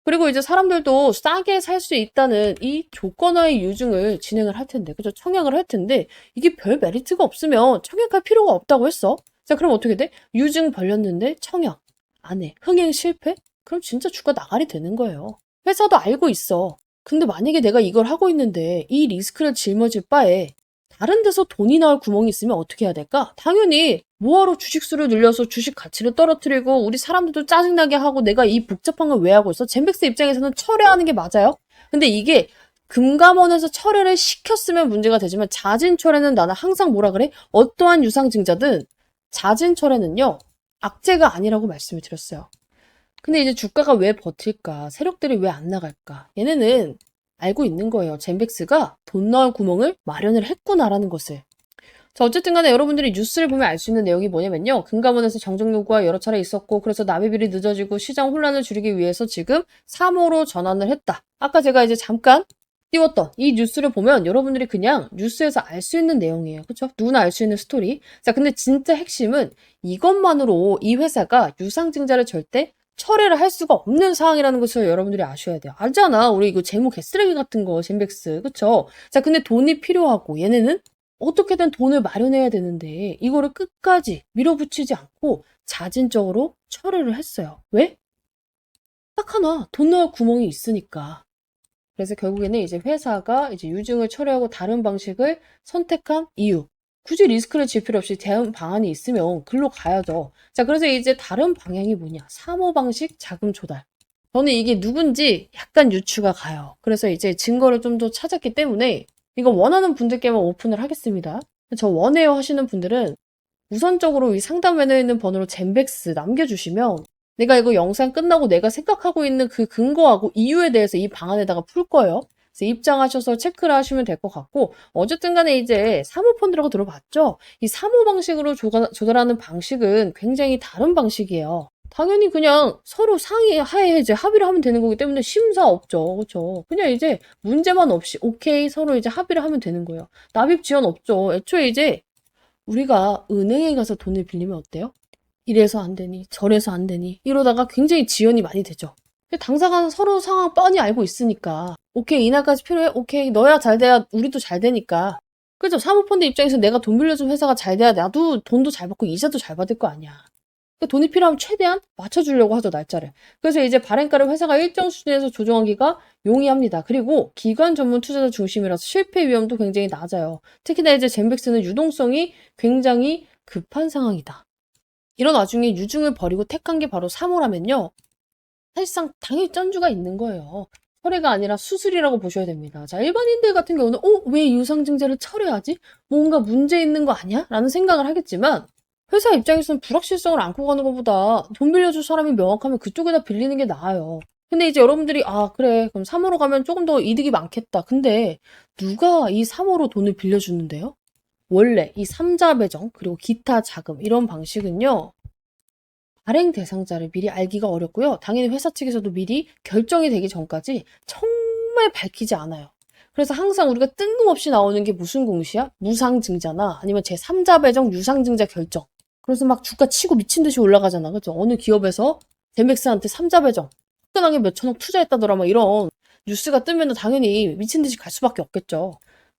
그리고 이제 사람들도 싸게 살 수 있다는 이 조건화의 유증을 진행을 할 텐데, 그죠? 청약을 할 텐데, 이게 별 메리트가 없으면 청약할 필요가 없다고 했어. 자, 그럼 어떻게 돼? 유증 벌렸는데 청약 안 해. 흥행 실패? 그럼 진짜 주가 나가리 되는 거예요. 회사도 알고 있어. 근데 만약에 내가 이걸 하고 있는데 이 리스크를 짊어질 바에 다른 데서 돈이 나올 구멍이 있으면 어떻게 해야 될까? 당연히 뭐하러 주식수를 늘려서 주식 가치를 떨어뜨리고 우리 사람들도 짜증나게 하고 내가 이 복잡한 걸 왜 하고 있어? 젠백스 입장에서는 철회하는 게 맞아요. 근데 이게 금감원에서 철회를 시켰으면 문제가 되지만, 자진 철회는 나는 항상 뭐라 그래? 어떠한 유상증자든 자진 철회는요, 악재가 아니라고 말씀을 드렸어요. 근데 이제 주가가 왜 버틸까? 세력들이 왜 안 나갈까? 얘네는 알고 있는 거예요. 젠백스가 돈 나올 구멍을 마련을 했구나라는 것을. 자, 어쨌든 간에 여러분들이 뉴스를 보면 알 수 있는 내용이 뭐냐면요. 금감원에서 정정 요구가 여러 차례 있었고, 그래서 납입일이 늦어지고 시장 혼란을 줄이기 위해서 지금 3호로 전환을 했다. 아까 제가 이제 잠깐 띄웠던 이 뉴스를 보면 여러분들이 그냥 뉴스에서 알 수 있는 내용이에요. 그쵸? 누구나 알 수 있는 스토리. 자, 근데 진짜 핵심은 이것만으로 이 회사가 유상증자를 절대 철회를 할 수가 없는 상황이라는 것을 여러분들이 아셔야 돼요. 알잖아. 우리 이거 재무 개쓰레기 같은 거, 젠백스. 그쵸? 자, 근데 돈이 필요하고 얘네는 어떻게든 돈을 마련해야 되는데 이거를 끝까지 밀어붙이지 않고 자진적으로 철회를 했어요. 왜? 딱 하나. 돈 나올 구멍이 있으니까. 그래서 결국에는 이제 회사가 이제 유증을 철회하고 다른 방식을 선택한 이유. 굳이 리스크를 질 필요 없이 대응 방안이 있으면 글로 가야죠. 자, 그래서 이제 다른 방향이 뭐냐? 사모방식 자금 조달. 저는 이게 누군지 약간 유추가 가요. 그래서 이제 증거를 좀 더 찾았기 때문에 이거 원하는 분들께만 오픈을 하겠습니다. 저 원해요 하시는 분들은 우선적으로 이 상단 메뉴에 있는 번호로 젠백스 남겨주시면 내가 이거 영상 끝나고 내가 생각하고 있는 그 근거하고 이유에 대해서 이 방안에다가 풀 거예요. 그래서 입장하셔서 체크를 하시면 될 것 같고, 어쨌든 간에 이제 사모펀드라고 들어봤죠? 이 사모 방식으로 조달하는 방식은 굉장히 다른 방식이에요. 당연히 그냥 서로 상의하에 이제 합의를 하면 되는 거기 때문에 심사 없죠. 그렇죠? 그냥 이제 문제만 없이 오케이 서로 이제 합의를 하면 되는 거예요. 납입 지연 없죠. 애초에 이제 우리가 은행에 가서 돈을 빌리면 어때요? 이래서 안 되니 저래서 안 되니 이러다가 굉장히 지연이 많이 되죠. 근데 당사자는 서로 상황 뻔히 알고 있으니까 오케이 이날까지 필요해? 오케이 너야 잘 돼야 우리도 잘 되니까. 그죠? 사모펀드 입장에서 내가 돈 빌려준 회사가 잘 돼야 나도 돈도 잘 받고 이자도 잘 받을 거 아니야. 그러니까 돈이 필요하면 최대한 맞춰주려고 하죠, 날짜를. 그래서 이제 발행가를 회사가 일정 수준에서 조정하기가 용이합니다. 그리고 기관 전문 투자자 중심이라서 실패 위험도 굉장히 낮아요. 특히나 이제 젠백스는 유동성이 굉장히 급한 상황이다. 이런 와중에 유증을 버리고 택한 게 바로 사모라면요. 사실상 당일 전주가 있는 거예요. 철회가 아니라 수술이라고 보셔야 됩니다. 자, 일반인들 같은 경우는 왜 유상증자를 철회하지? 뭔가 문제 있는 거 아니야? 라는 생각을 하겠지만 회사 입장에서는 불확실성을 안고 가는 것보다 돈 빌려줄 사람이 명확하면 그쪽에다 빌리는 게 나아요. 근데 이제 여러분들이 그래 그럼 3호로 가면 조금 더 이득이 많겠다. 근데 누가 이 3호로 돈을 빌려주는데요? 원래 이 3자 배정 그리고 기타 자금 이런 방식은요. 발행 대상자를 미리 알기가 어렵고요. 당연히 회사 측에서도 미리 결정이 되기 전까지 정말 밝히지 않아요. 그래서 항상 우리가 뜬금없이 나오는 게 무슨 공시야? 무상증자나 아니면 제3자 배정 유상증자 결정. 그래서 막 주가 치고 미친 듯이 올라가잖아. 그죠? 어느 기업에서 젠백스한테 3자 배정 화끈하게 몇 천억 투자했다더라 막 이런 뉴스가 뜨면 당연히 미친 듯이 갈 수밖에 없겠죠.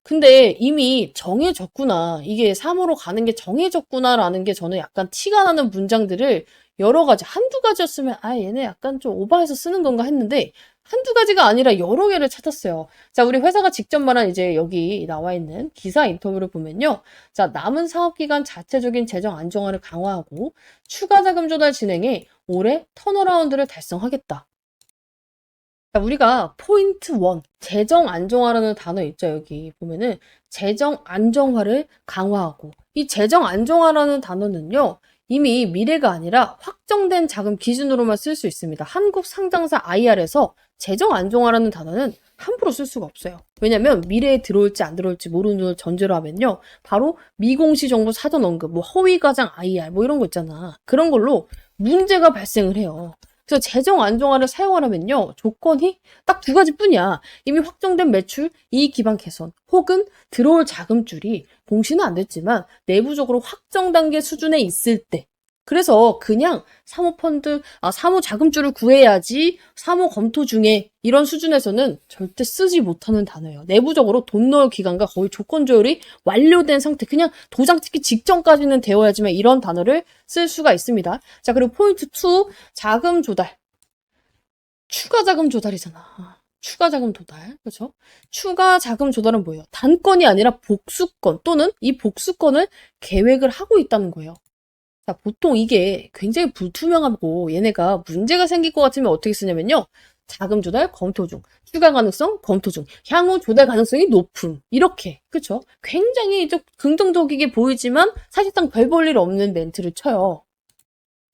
근데 이미 정해졌구나. 이게 3호로 가는 게 정해졌구나라는 게 저는 약간 티가 나는 문장들을 여러 가지, 한두 가지였으면 얘네 약간 좀 오버해서 쓰는 건가 했는데 한두 가지가 아니라 여러 개를 찾았어요. 자, 우리 회사가 직접 말한 이제 여기 나와 있는 기사 인터뷰를 보면요. 자, 남은 사업기간 자체적인 재정 안정화를 강화하고 추가 자금 조달 진행해 올해 턴어라운드를 달성하겠다. 자, 우리가 포인트 1, 재정 안정화라는 단어 있죠. 여기 보면은 재정 안정화를 강화하고 이 재정 안정화라는 단어는요. 이미 미래가 아니라 확정된 자금 기준으로만 쓸 수 있습니다. 한국 상장사 IR에서 재정 안정화라는 단어는 함부로 쓸 수가 없어요. 왜냐면 미래에 들어올지 안 들어올지 모르는 걸 전제로 하면요. 바로 미공시 정보 사전 언급, 허위 과장 IR 이런 거 있잖아. 그런 걸로 문제가 발생을 해요. 그래서 재정 안정화를 사용하려면요. 조건이 딱 두 가지뿐이야. 이미 확정된 매출, 이익 기반 개선, 혹은 들어올 자금줄이 공시는 안 됐지만 내부적으로 확정 단계 수준에 있을 때. 그래서 그냥 사모 자금줄을 구해야지 사모 검토 중에 이런 수준에서는 절대 쓰지 못하는 단어예요. 내부적으로 돈 넣을 기간과 거의 조건 조율이 완료된 상태, 그냥 도장 찍기 직전까지는 되어야지만 이런 단어를 쓸 수가 있습니다. 자, 그리고 포인트 2, 자금 조달. 추가 자금 조달이잖아. 추가 자금 조달. 그렇죠? 추가 자금 조달은 뭐예요? 단건이 아니라 복수건 또는 이 복수건을 계획을 하고 있다는 거예요. 자, 보통 이게 굉장히 불투명하고 얘네가 문제가 생길 것 같으면 어떻게 쓰냐면요. 자금 조달 검토 중, 추가 가능성 검토 중, 향후 조달 가능성이 높음. 이렇게. 그렇죠? 굉장히 좀 긍정적이게 보이지만 사실상 별 볼 일 없는 멘트를 쳐요.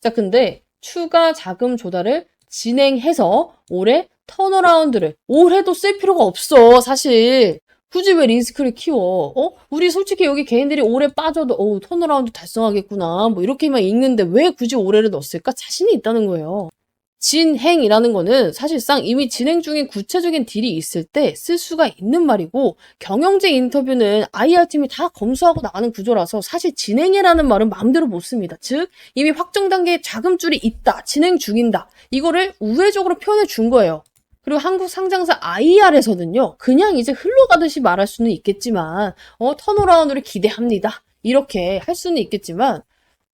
자, 근데 추가 자금 조달을 진행해서 올해 턴어라운드를 올해도 쓸 필요가 없어 사실. 굳이 왜 리스크를 키워? 우리 솔직히 여기 개인들이 올해 빠져도 턴어라운드 달성하겠구나 이렇게만 읽는데 왜 굳이 올해를 넣었을까? 자신이 있다는 거예요. 진행이라는 거는 사실상 이미 진행 중인 구체적인 딜이 있을 때 쓸 수가 있는 말이고 경영진 인터뷰는 IR팀이 다 검수하고 나가는 구조라서 사실 진행해라는 말은 마음대로 못 씁니다. 즉 이미 확정 단계에 자금줄이 있다, 진행 중인다. 이거를 우회적으로 표현해 준 거예요. 그리고 한국 상장사 IR에서는요. 그냥 이제 흘러가듯이 말할 수는 있겠지만 턴어라운드를 기대합니다. 이렇게 할 수는 있겠지만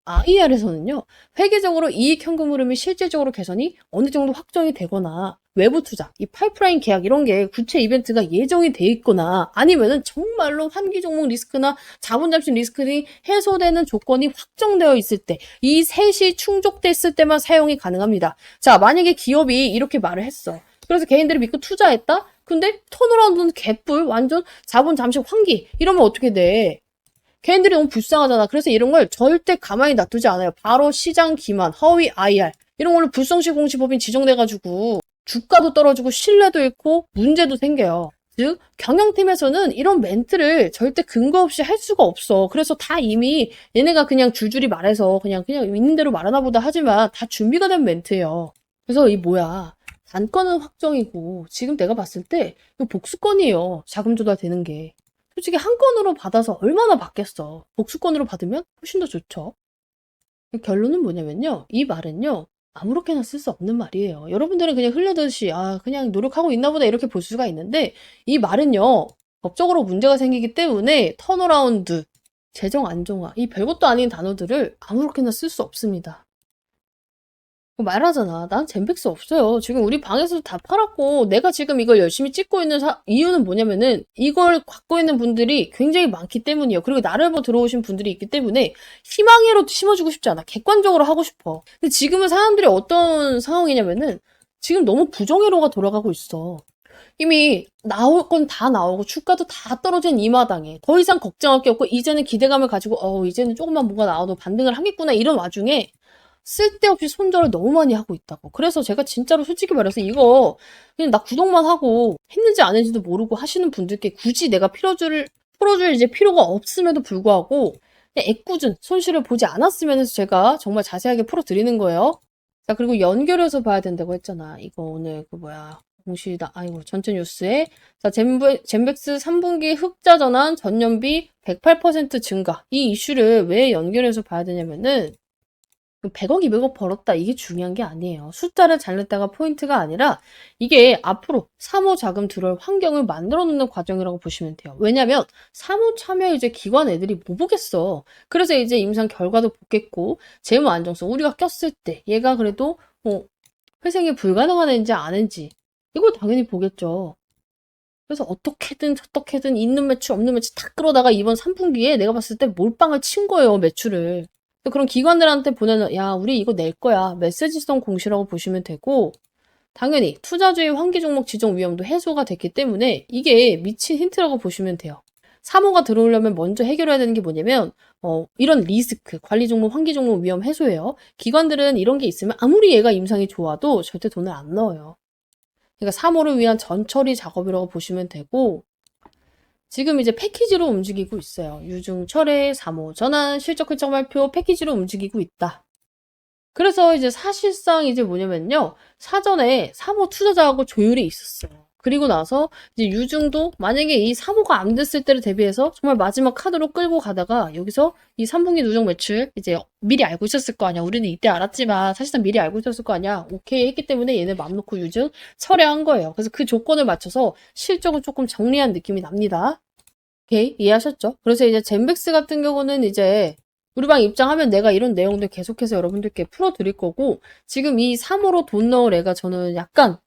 IR에서는요. 회계적으로 이익 현금 흐름이 실질적으로 개선이 어느 정도 확정이 되거나 외부 투자, 이 파이프라인 계약 이런 게 구체 이벤트가 예정이 돼 있거나 아니면은 정말로 환기 종목 리스크나 자본 잠식 리스크 등이 해소되는 조건이 확정되어 있을 때 이 셋이 충족됐을 때만 사용이 가능합니다. 자, 만약에 기업이 이렇게 말을 했어. 그래서 개인들이 믿고 투자했다? 근데 턴어라운드는 개뿔, 완전 자본 잠식 환기 이러면 어떻게 돼? 개인들이 너무 불쌍하잖아. 그래서 이런 걸 절대 가만히 놔두지 않아요. 바로 시장 기만, 허위 IR 이런 걸로 불성실 공시법인 지정돼가지고 주가도 떨어지고 신뢰도 잃고 문제도 생겨요. 즉 경영팀에서는 이런 멘트를 절대 근거 없이 할 수가 없어. 그래서 다 이미 얘네가 그냥 줄줄이 말해서 그냥 있는 대로 말하나 보다 하지만 다 준비가 된 멘트예요. 그래서 이 뭐야, 단건은 확정이고 지금 내가 봤을 때 이거 복수건이에요. 자금 조달되는 게. 솔직히 한 건으로 받아서 얼마나 받겠어. 복수건으로 받으면 훨씬 더 좋죠. 결론은 뭐냐면요. 이 말은요. 아무렇게나 쓸 수 없는 말이에요. 여러분들은 그냥 흘려듯이 그냥 노력하고 있나 보다 이렇게 볼 수가 있는데 이 말은요. 법적으로 문제가 생기기 때문에 턴어라운드, 재정 안정화, 이 별것도 아닌 단어들을 아무렇게나 쓸 수 없습니다. 말하잖아. 난 젠백스 없어요. 지금 우리 방에서도 다 팔았고 내가 지금 이걸 열심히 찍고 있는 이유는 뭐냐면은 이걸 갖고 있는 분들이 굉장히 많기 때문이에요. 그리고 나를 보고 들어오신 분들이 있기 때문에 희망으로 심어주고 싶지 않아. 객관적으로 하고 싶어. 근데 지금은 사람들이 어떤 상황이냐면은 지금 너무 부정회로가 돌아가고 있어. 이미 나올 건 다 나오고 주가도 다 떨어진 이 마당에 더 이상 걱정할 게 없고 이제는 기대감을 가지고 이제는 조금만 뭐가 나와도 반등을 하겠구나 이런 와중에 쓸데없이 손절을 너무 많이 하고 있다고. 그래서 제가 진짜로 솔직히 말해서 이거 그냥 나 구독만 하고 했는지 안 했는지도 모르고 하시는 분들께 굳이 내가 풀어줄 이제 필요가 없음에도 불구하고 그냥 애꿎은 손실을 보지 않았으면 해서 제가 정말 자세하게 풀어드리는 거예요. 자, 그리고 연결해서 봐야 된다고 했잖아. 이거 오늘 전체 뉴스에 자, 젠백스 3분기 흑자 전환 전년비 108% 증가. 이 이슈를 왜 연결해서 봐야 되냐면은 100억, 200억 벌었다. 이게 중요한 게 아니에요. 숫자를 잘 냈다가 포인트가 아니라 이게 앞으로 사모 자금 들어올 환경을 만들어 놓는 과정이라고 보시면 돼요. 왜냐면 사모 참여 이제 기관 애들이 뭐 보겠어. 그래서 이제 임상 결과도 보겠고 재무 안정성 우리가 꼈을 때 얘가 그래도 회생이 불가능한 애인지 아닌지 이걸 당연히 보겠죠. 그래서 어떻게든 있는 매출 없는 매출 다 끌어다가 이번 3분기에 내가 봤을 때 몰빵을 친 거예요, 매출을. 그런 기관들한테 보내는 야 우리 이거 낼 거야 메시지성 공시라고 보시면 되고 당연히 투자주의 환기 종목 지정 위험도 해소가 됐기 때문에 이게 미친 힌트라고 보시면 돼요. 사모가 들어오려면 먼저 해결해야 되는 게 뭐냐면 이런 리스크, 관리 종목, 환기 종목 위험 해소예요. 기관들은 이런 게 있으면 아무리 얘가 임상이 좋아도 절대 돈을 안 넣어요. 그러니까 사모를 위한 전처리 작업이라고 보시면 되고 지금 이제 패키지로 움직이고 있어요. 유중, 철회, 사모, 전환, 실적 결정 발표 패키지로 움직이고 있다. 그래서 이제 사실상 이제 뭐냐면요. 사전에 사모 투자자하고 조율이 있었어요. 그리고 나서 이제 유중도 만약에 이 사모가 안 됐을 때를 대비해서 정말 마지막 카드로 끌고 가다가 여기서 이 3분기 누적 매출 이제 미리 알고 있었을 거 아니야. 우리는 이때 알았지만 사실상 미리 알고 있었을 거 아니야. 오케이 했기 때문에 얘네 맘 놓고 유중 철회한 거예요. 그래서 그 조건을 맞춰서 실적을 조금 정리한 느낌이 납니다. 오케이 이해하셨죠? 그래서 이제 젠백스 같은 경우는 이제 우리 방 입장하면 내가 이런 내용들 계속해서 여러분들께 풀어드릴 거고 지금 이 3호로 돈 넣을 애가 저는 약간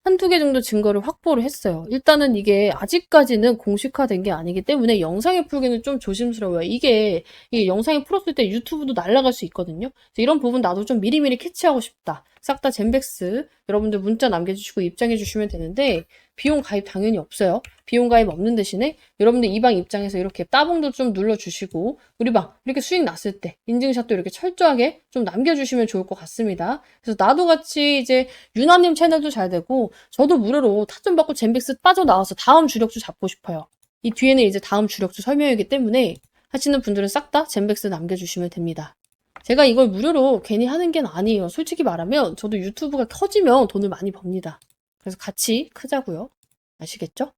한두 개 정도 증거를 확보를 했어요. 일단은 이게 아직까지는 공식화된 게 아니기 때문에 영상에 풀기는 좀 조심스러워요. 이게 영상에 풀었을 때 유튜브도 날아갈 수 있거든요. 이런 부분 나도 좀 미리미리 캐치하고 싶다. 싹 다 젠백스 여러분들 문자 남겨주시고 입장해 주시면 되는데 비용 가입 당연히 없어요. 비용 가입 없는 대신에 여러분들 이 방 입장에서 이렇게 따봉도 좀 눌러주시고 우리 방 이렇게 수익 났을 때 인증샷도 이렇게 철저하게 좀 남겨주시면 좋을 것 같습니다. 그래서 나도 같이 이제 유나님 채널도 잘 되고 저도 무료로 타점 받고 젠백스 빠져나와서 다음 주력주 잡고 싶어요. 이 뒤에는 이제 다음 주력주 설명이기 때문에 하시는 분들은 싹 다 젠백스 남겨주시면 됩니다. 제가 이걸 무료로 괜히 하는 게 아니에요. 솔직히 말하면 저도 유튜브가 커지면 돈을 많이 법니다. 그래서 같이 크자고요. 아시겠죠?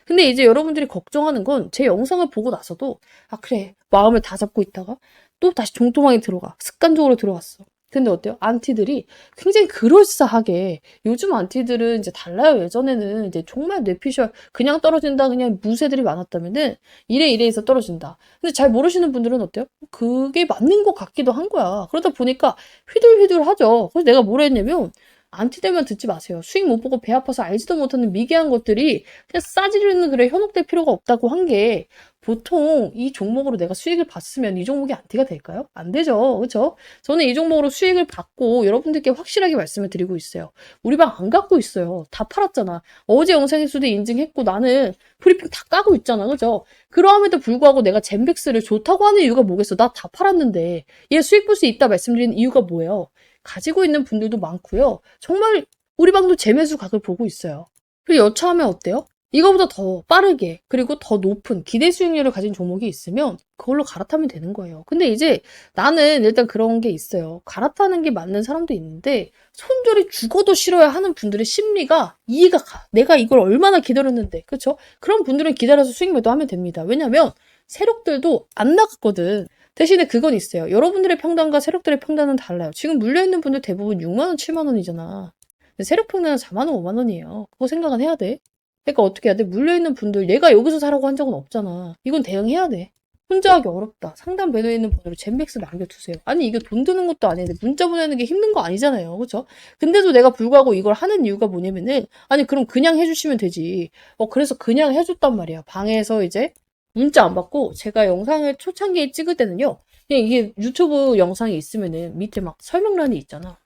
근데 이제 여러분들이 걱정하는 건 제 영상을 보고 나서도 그래 마음을 다 잡고 있다가 또 다시 종토망에 들어가 습관적으로 들어갔어. 근데 어때요? 안티들이 굉장히 그럴싸하게 요즘 안티들은 이제 달라요. 예전에는 이제 정말 뇌피셜 그냥 떨어진다 그냥 무새들이 많았다면은 이래 해서 떨어진다. 근데 잘 모르시는 분들은 어때요? 그게 맞는 것 같기도 한 거야. 그러다 보니까 휘둘휘둘하죠. 그래서 내가 뭐라 했냐면 안티되면 듣지 마세요. 수익 못 보고 배 아파서 알지도 못하는 미개한 것들이 그냥 싸지르는 글에 현혹될 필요가 없다고 한 게 보통 이 종목으로 내가 수익을 봤으면 이 종목이 안티가 될까요? 안 되죠. 그렇죠? 저는 이 종목으로 수익을 받고 여러분들께 확실하게 말씀을 드리고 있어요. 우리 방 안 갖고 있어요. 다 팔았잖아. 어제 영상에서도 인증했고 나는 브리핑 다 까고 있잖아. 그죠? 그러함에도 불구하고 내가 젠백스를 좋다고 하는 이유가 뭐겠어? 나 다 팔았는데 얘 수익 볼 수 있다 말씀드리는 이유가 뭐예요? 가지고 있는 분들도 많고요. 정말 우리 방도 재매수 각을 보고 있어요. 그리고 여차하면 어때요? 이거보다 더 빠르게 그리고 더 높은 기대 수익률을 가진 종목이 있으면 그걸로 갈아타면 되는 거예요. 근데 이제 나는 일단 그런 게 있어요. 갈아타는 게 맞는 사람도 있는데 손절이 죽어도 싫어야 하는 분들의 심리가 이해가 가. 내가 이걸 얼마나 기다렸는데. 그렇죠? 그런 분들은 기다려서 수익 매도하면 됩니다. 왜냐면 세력들도 안 나갔거든. 대신에 그건 있어요. 여러분들의 평단과 세력들의 평단은 달라요. 지금 물려있는 분들 대부분 6만 원, 7만 원이잖아. 근데 세력 평단은 4만 원, 5만 원이에요. 그거 생각은 해야 돼. 그러니까 어떻게 해야 돼? 물려있는 분들 얘가 여기서 사라고 한 적은 없잖아. 이건 대응해야 돼. 혼자 하기 어렵다. 상담 배도에 있는 번호로 젠백스 남겨두세요. 아니 이게 돈 드는 것도 아닌데 문자 보내는 게 힘든 거 아니잖아요. 그렇죠? 근데도 내가 불구하고 이걸 하는 이유가 뭐냐면은 아니 그럼 그냥 해주시면 되지. 그래서 그냥 해줬단 말이야. 방에서 이제 문자 안 받고 제가 영상을 초창기에 찍을 때는요. 그냥 이게 유튜브 영상이 있으면은 밑에 막 설명란이 있잖아.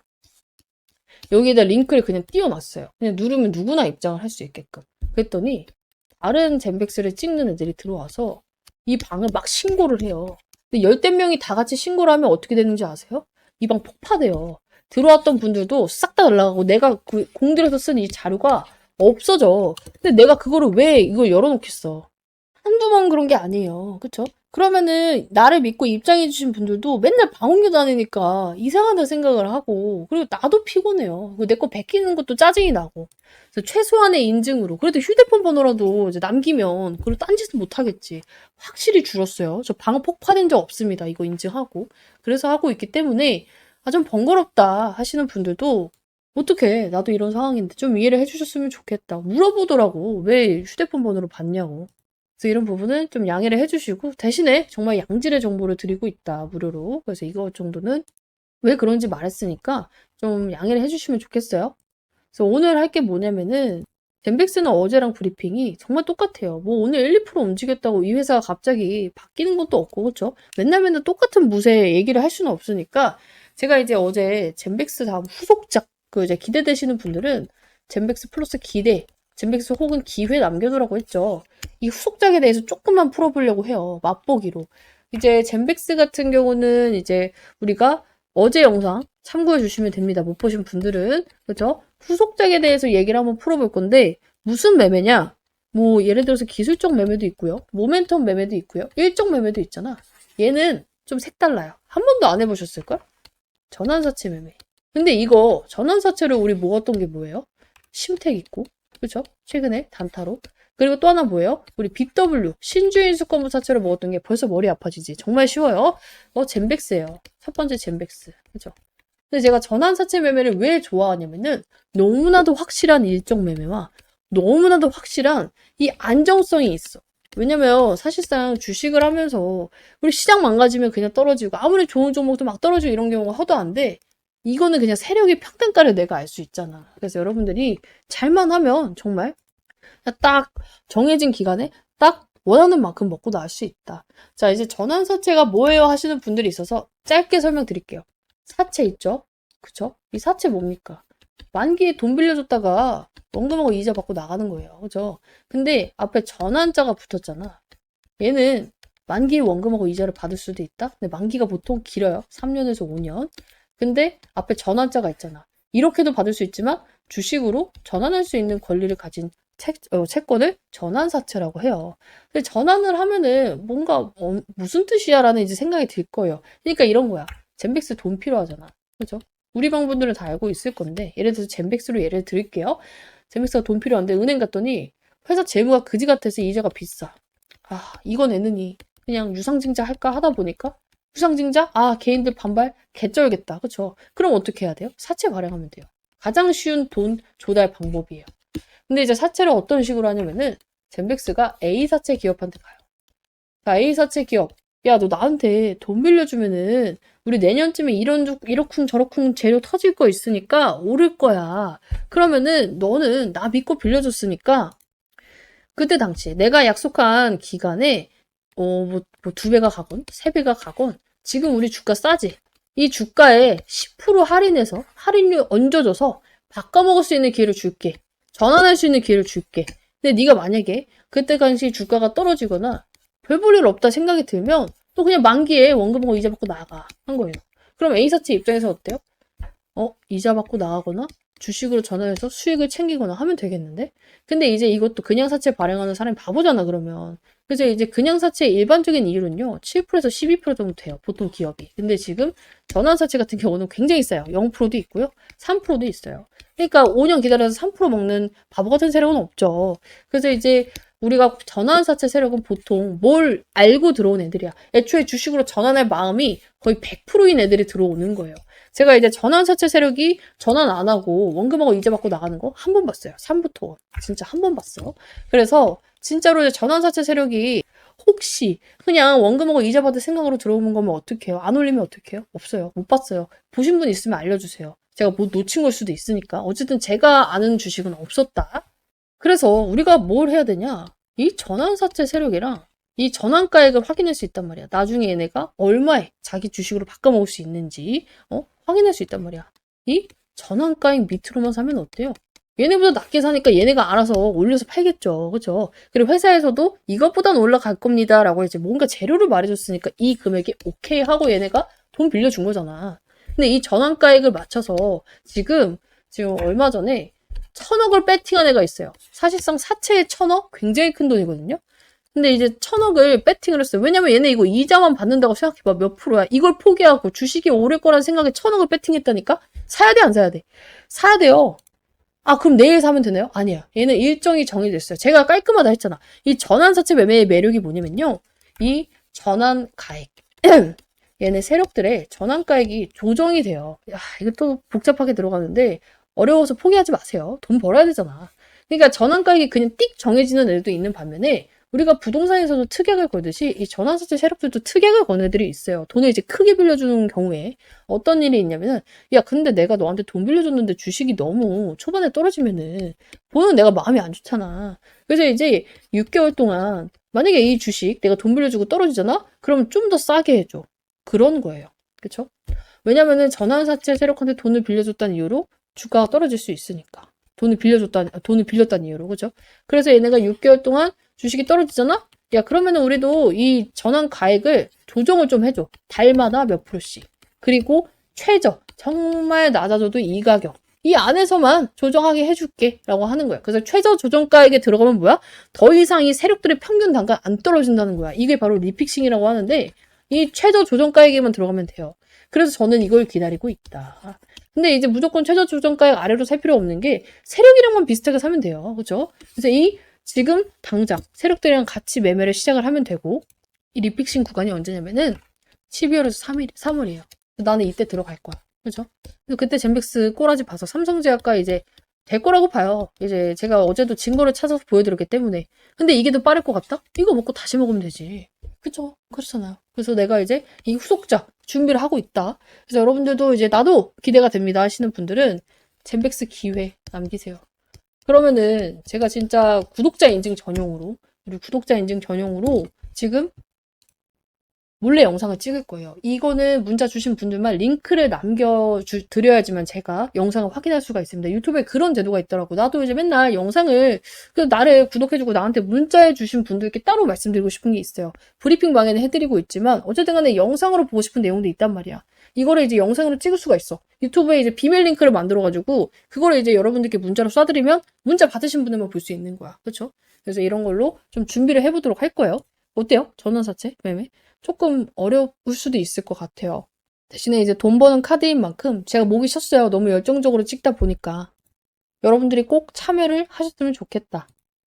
여기에다 링크를 그냥 띄워놨어요. 그냥 누르면 누구나 입장을 할 수 있게끔. 그랬더니 다른 젠백스를 찍는 애들이 들어와서 이 방을 막 신고를 해요. 근데 열댓 명이 다 같이 신고를 하면 어떻게 되는지 아세요? 이 방 폭파돼요. 들어왔던 분들도 싹 다 날라가고 내가 그 공들여서 쓴 이 자료가 없어져. 근데 내가 그거를 왜 이걸 열어놓겠어? 한두 번 그런 게 아니에요. 그쵸? 그러면은 나를 믿고 입장해주신 분들도 맨날 방언교 다니니까 이상하다 생각을 하고 그리고 나도 피곤해요. 내 거 베끼는 것도 짜증이 나고 그래서 최소한의 인증으로 그래도 휴대폰 번호라도 이제 남기면 그걸 딴짓은 못하겠지. 확실히 줄었어요. 저 방어 폭파된 적 없습니다. 이거 인증하고 그래서 하고 있기 때문에 좀 번거롭다 하시는 분들도 어떡해 나도 이런 상황인데 좀 이해를 해주셨으면 좋겠다. 물어보더라고. 왜 휴대폰 번호를 받냐고. 그래서 이런 부분은 좀 양해를 해주시고 대신에 정말 양질의 정보를 드리고 있다 무료로. 그래서 이거 정도는 왜 그런지 말했으니까 좀 양해를 해주시면 좋겠어요. 그래서 오늘 할 게 뭐냐면은 젠백스는 어제랑 브리핑이 정말 똑같아요. 뭐 오늘 1, 2% 움직였다고 이 회사가 갑자기 바뀌는 것도 없고 그렇죠? 맨날 똑같은 무쇠 얘기를 할 수는 없으니까 제가 이제 어제 젠백스 다음 후속작 그 이제 기대되시는 분들은 젠백스 플러스 기대 젠백스 혹은 기회 남겨두라고 했죠. 이 후속작에 대해서 조금만 풀어보려고 해요. 맛보기로. 이제 젠백스 같은 경우는 이제 우리가 어제 영상 참고해 주시면 됩니다. 못 보신 분들은. 그죠? 후속작에 대해서 얘기를 한번 풀어볼 건데 무슨 매매냐? 뭐 예를 들어서 기술적 매매도 있고요. 모멘텀 매매도 있고요. 일정 매매도 있잖아. 얘는 좀 색달라요. 한 번도 안 해보셨을걸? 전환사채 매매. 근데 이거 전환사채를 우리 모았던 게 뭐예요? 심택 있고 그렇죠? 최근에 단타로. 그리고 또 하나 뭐예요? 우리 BW 신주인수권부 사채를 먹었던 게 벌써 머리 아파지지. 정말 쉬워요. 젠백스예요. 첫 번째 젠백스. 그렇죠? 근데 제가 전환사채 매매를 왜 좋아하냐면은 너무나도 확실한 일정 매매와 너무나도 확실한 이 안정성이 있어. 왜냐면 사실상 주식을 하면서 우리 시장 망가지면 그냥 떨어지고 아무리 좋은 종목도 막 떨어지고 이런 경우가 허다한데 이거는 그냥 세력의 평단가를 내가 알 수 있잖아. 그래서 여러분들이 잘만 하면 정말 딱 정해진 기간에 딱 원하는 만큼 먹고 나올 수 있다. 자, 이제 전환사채가 뭐예요 하시는 분들이 있어서 짧게 설명드릴게요. 사채 있죠? 그쵸? 이 사채 뭡니까? 만기에 돈 빌려줬다가 원금하고 이자 받고 나가는 거예요. 그죠? 근데 앞에 전환자가 붙었잖아. 얘는 만기에 원금하고 이자를 받을 수도 있다? 근데 만기가 보통 길어요. 3년에서 5년. 근데 앞에 전환자가 있잖아. 이렇게도 받을 수 있지만 주식으로 전환할 수 있는 권리를 가진 채권을 전환사채라고 해요. 근데 전환을 하면은 뭔가 무슨 뜻이야 라는 이제 생각이 들 거예요. 그러니까 이런 거야. 젠백스 돈 필요하잖아. 그죠? 우리 방분들은 다 알고 있을 건데 예를 들어서 젠백스로 예를 들을게요. 젠백스가 돈 필요한데 은행 갔더니 회사 재무가 그지 같아서 이자가 비싸. 이거 내느니 그냥 유상증자 할까 하다 보니까 유상증자? 개인들 반발? 개쩔겠다. 그쵸? 그럼 어떻게 해야 돼요? 사채 발행하면 돼요. 가장 쉬운 돈 조달 방법이에요. 근데 이제 사채를 어떤 식으로 하냐면은 젠백스가 A사채 기업한테 가요. 자, A사채 기업. 야, 너 나한테 돈 빌려주면은 우리 내년쯤에 이러쿵 저러쿵 재료 터질 거 있으니까 오를 거야. 그러면은 너는 나 믿고 빌려줬으니까 그때 당시 내가 약속한 기간에 뭐 2배가 가건 3배가 가건 지금 우리 주가 싸지. 이 주가에 10% 할인해서 할인료 얹어줘서 바꿔먹을 수 있는 기회를 줄게. 전환할 수 있는 기회를 줄게. 근데 네가 만약에 그때 당시 주가가 떨어지거나 별 볼 일 없다 생각이 들면 또 그냥 만기에 원금하고 이자 받고 나가 한 거예요. 그럼 A사채 입장에서 어때요? 이자 받고 나가거나 주식으로 전환해서 수익을 챙기거나 하면 되겠는데? 근데 이제 이것도 그냥 사채 발행하는 사람이 바보잖아, 그러면. 그래서 이제 그냥 사채의 일반적인 이율은요, 7%에서 12% 정도 돼요, 보통 기업이. 근데 지금 전환 사채 같은 경우는 굉장히 싸요. 0%도 있고요, 3%도 있어요. 그러니까 5년 기다려서 3% 먹는 바보 같은 세력은 없죠. 그래서 이제 우리가 전환 사채 세력은 보통 뭘 알고 들어온 애들이야. 애초에 주식으로 전환할 마음이 거의 100%인 애들이 들어오는 거예요. 제가 이제 전환 사채 세력이 전환 안 하고 원금하고 이자 받고 나가는 거 한 번 봤어요. 3부터 원. 진짜 한 번 봤어. 그래서 진짜로 이제 전환 사채 세력이 혹시 그냥 원금하고 이자 받을 생각으로 들어오는 거면 어떡해요? 안 올리면 어떡해요? 없어요. 못 봤어요. 보신 분 있으면 알려주세요. 제가 뭐 놓친 걸 수도 있으니까. 어쨌든 제가 아는 주식은 없었다. 그래서 우리가 뭘 해야 되냐? 이 전환사채 세력이랑 이 전환가액을 확인할 수 있단 말이야. 나중에 얘네가 얼마에 자기 주식으로 바꿔먹을 수 있는지 확인할 수 있단 말이야. 이 전환가액 밑으로만 사면 어때요? 얘네보다 낮게 사니까 얘네가 알아서 올려서 팔겠죠. 그죠? 그리고 회사에서도 이것보단 올라갈 겁니다. 라고 이제 뭔가 재료를 말해줬으니까 이 금액이 오케이 하고 얘네가 돈 빌려준 거잖아. 근데 이 전환가액을 맞춰서 지금 얼마 전에 1,000억을 배팅한 애가 있어요. 사실상 사채의 1,000억? 굉장히 큰 돈이거든요. 근데 이제 1,000억을 배팅을 했어요. 왜냐면 얘네 이거 이자만 받는다고 생각해봐. 몇 프로야. 이걸 포기하고 주식이 오를 거라는 생각에 1,000억을 배팅했다니까? 사야 돼, 안 사야 돼? 사야 돼요. 아, 그럼 내일 사면 되나요? 아니야. 얘는 일정이 정해졌어요. 제가 깔끔하다 했잖아. 이 전환사채 매매의 매력이 뭐냐면요. 이 전환가액. 얘네 세력들의 전환가액이 조정이 돼요. 야, 이거 또 복잡하게 들어가는데 어려워서 포기하지 마세요. 돈 벌어야 되잖아. 그러니까 전환가액이 그냥 띡 정해지는 애들도 있는 반면에 우리가 부동산에서도 특약을 걸듯이 이 전환사채 세력들도 특약을 거는 애들이 있어요. 돈을 이제 크게 빌려주는 경우에 어떤 일이 있냐면은 야 근데 내가 너한테 돈 빌려줬는데 주식이 너무 초반에 떨어지면은 보는 내가 마음이 안 좋잖아. 그래서 이제 6개월 동안 만약에 이 주식 내가 돈 빌려주고 떨어지잖아? 그러면 좀 더 싸게 해줘. 그런 거예요. 그쵸? 왜냐면은 전환사채 세력한테 돈을 빌려줬다는 이유로 주가가 떨어질 수 있으니까. 돈을 빌렸다는 이유로, 그죠? 그래서 얘네가 6개월 동안 주식이 떨어지잖아? 야, 그러면은 우리도 이 전환 가액을 조정을 좀 해줘. 달마다 몇 프로씩. 그리고 최저, 정말 낮아져도 이 가격. 이 안에서만 조정하게 해줄게. 라고 하는 거야. 그래서 최저 조정가액에 들어가면 뭐야? 더 이상 이 세력들의 평균 단가 안 떨어진다는 거야. 이게 바로 리픽싱이라고 하는데, 이 최저 조정가액에만 들어가면 돼요. 그래서 저는 이걸 기다리고 있다. 근데 이제 무조건 최저 조정가액 아래로 살 필요 없는 게 세력이랑만 비슷하게 사면 돼요. 그죠? 그래서 지금 당장 세력들이랑 같이 매매를 시작을 하면 되고 이 리픽싱 구간이 언제냐면은 12월에서 3월이에요. 나는 이때 들어갈 거야. 그죠? 그래서 그때 젠백스 꼬라지 봐서 삼성제약과 이제 될 거라고 봐요. 이제 제가 어제도 증거를 찾아서 보여드렸기 때문에. 근데 이게 더 빠를 것 같다? 이거 먹고 다시 먹으면 되지. 그쵸? 그렇잖아요. 그래서 내가 이제 이 후속작 준비를 하고 있다. 그래서 여러분들도 이제 나도 기대가 됩니다 하시는 분들은 젠백스 기회 남기세요. 그러면은 제가 진짜 구독자 인증 전용으로 지금 몰래 영상을 찍을 거예요. 이거는 문자 주신 분들만 링크를 남겨드려야지만 제가 영상을 확인할 수가 있습니다. 유튜브에 그런 제도가 있더라고. 나도 이제 맨날 영상을, 나를 구독해주고 나한테 문자해 주신 분들께 따로 말씀드리고 싶은 게 있어요. 브리핑 방에는 해드리고 있지만, 어쨌든 간에 영상으로 보고 싶은 내용도 있단 말이야. 이거를 이제 영상으로 찍을 수가 있어. 유튜브에 이제 비밀 링크를 만들어가지고, 그거를 이제 여러분들께 문자로 쏴드리면, 문자 받으신 분들만 볼 수 있는 거야. 그쵸? 그래서 이런 걸로 좀 준비를 해보도록 할 거예요. 어때요? 전환사채 매매? 조금 어려울 수도 있을 것 같아요. 대신에 이제 돈 버는 카드인 만큼 제가 목이 쉬었어요. 너무 열정적으로 찍다 보니까. 여러분들이 꼭 참여를 하셨으면 좋겠다.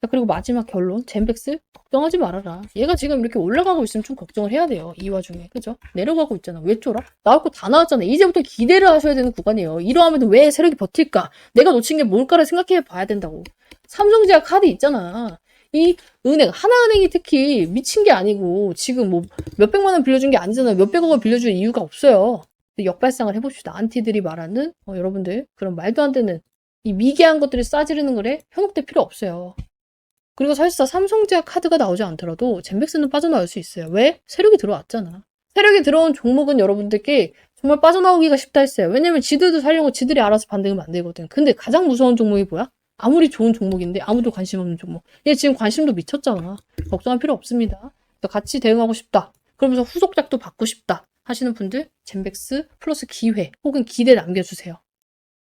그리고 마지막 결론, 젠백스 걱정하지 말아라. 얘가 지금 이렇게 올라가고 있으면 좀 걱정을 해야 돼요. 이 와중에. 그죠? 내려가고 있잖아. 왜 쫄아? 나올 거 다 나왔잖아. 이제부터 기대를 하셔야 되는 구간이에요. 이러하면 왜 세력이 버틸까? 내가 놓친 게 뭘까를 생각해 봐야 된다고. 삼성제약 카드 있잖아. 이 은행, 하나은행이 특히 미친 게 아니고 지금 뭐 몇백만 원 빌려준 게 아니잖아요. 몇백억을 빌려줄 이유가 없어요. 역발상을 해봅시다. 안티들이 말하는 여러분들 그런 말도 안 되는 이 미개한 것들이 싸지르는 거래 현혹될 필요 없어요. 그리고 사실상 삼성제약 카드가 나오지 않더라도 젠백스는 빠져나올 수 있어요. 왜? 세력이 들어왔잖아. 세력이 들어온 종목은 여러분들께 정말 빠져나오기가 쉽다 했어요. 왜냐면 지들도 살려고 지들이 알아서 반등을 만들거든. 근데 가장 무서운 종목이 뭐야? 아무리 좋은 종목인데 아무도 관심 없는 종목. 얘 지금 관심도 미쳤잖아. 걱정할 필요 없습니다. 같이 대응하고 싶다. 그러면서 후속작도 받고 싶다 하시는 분들 젠백스 플러스 기회 혹은 기대 남겨주세요.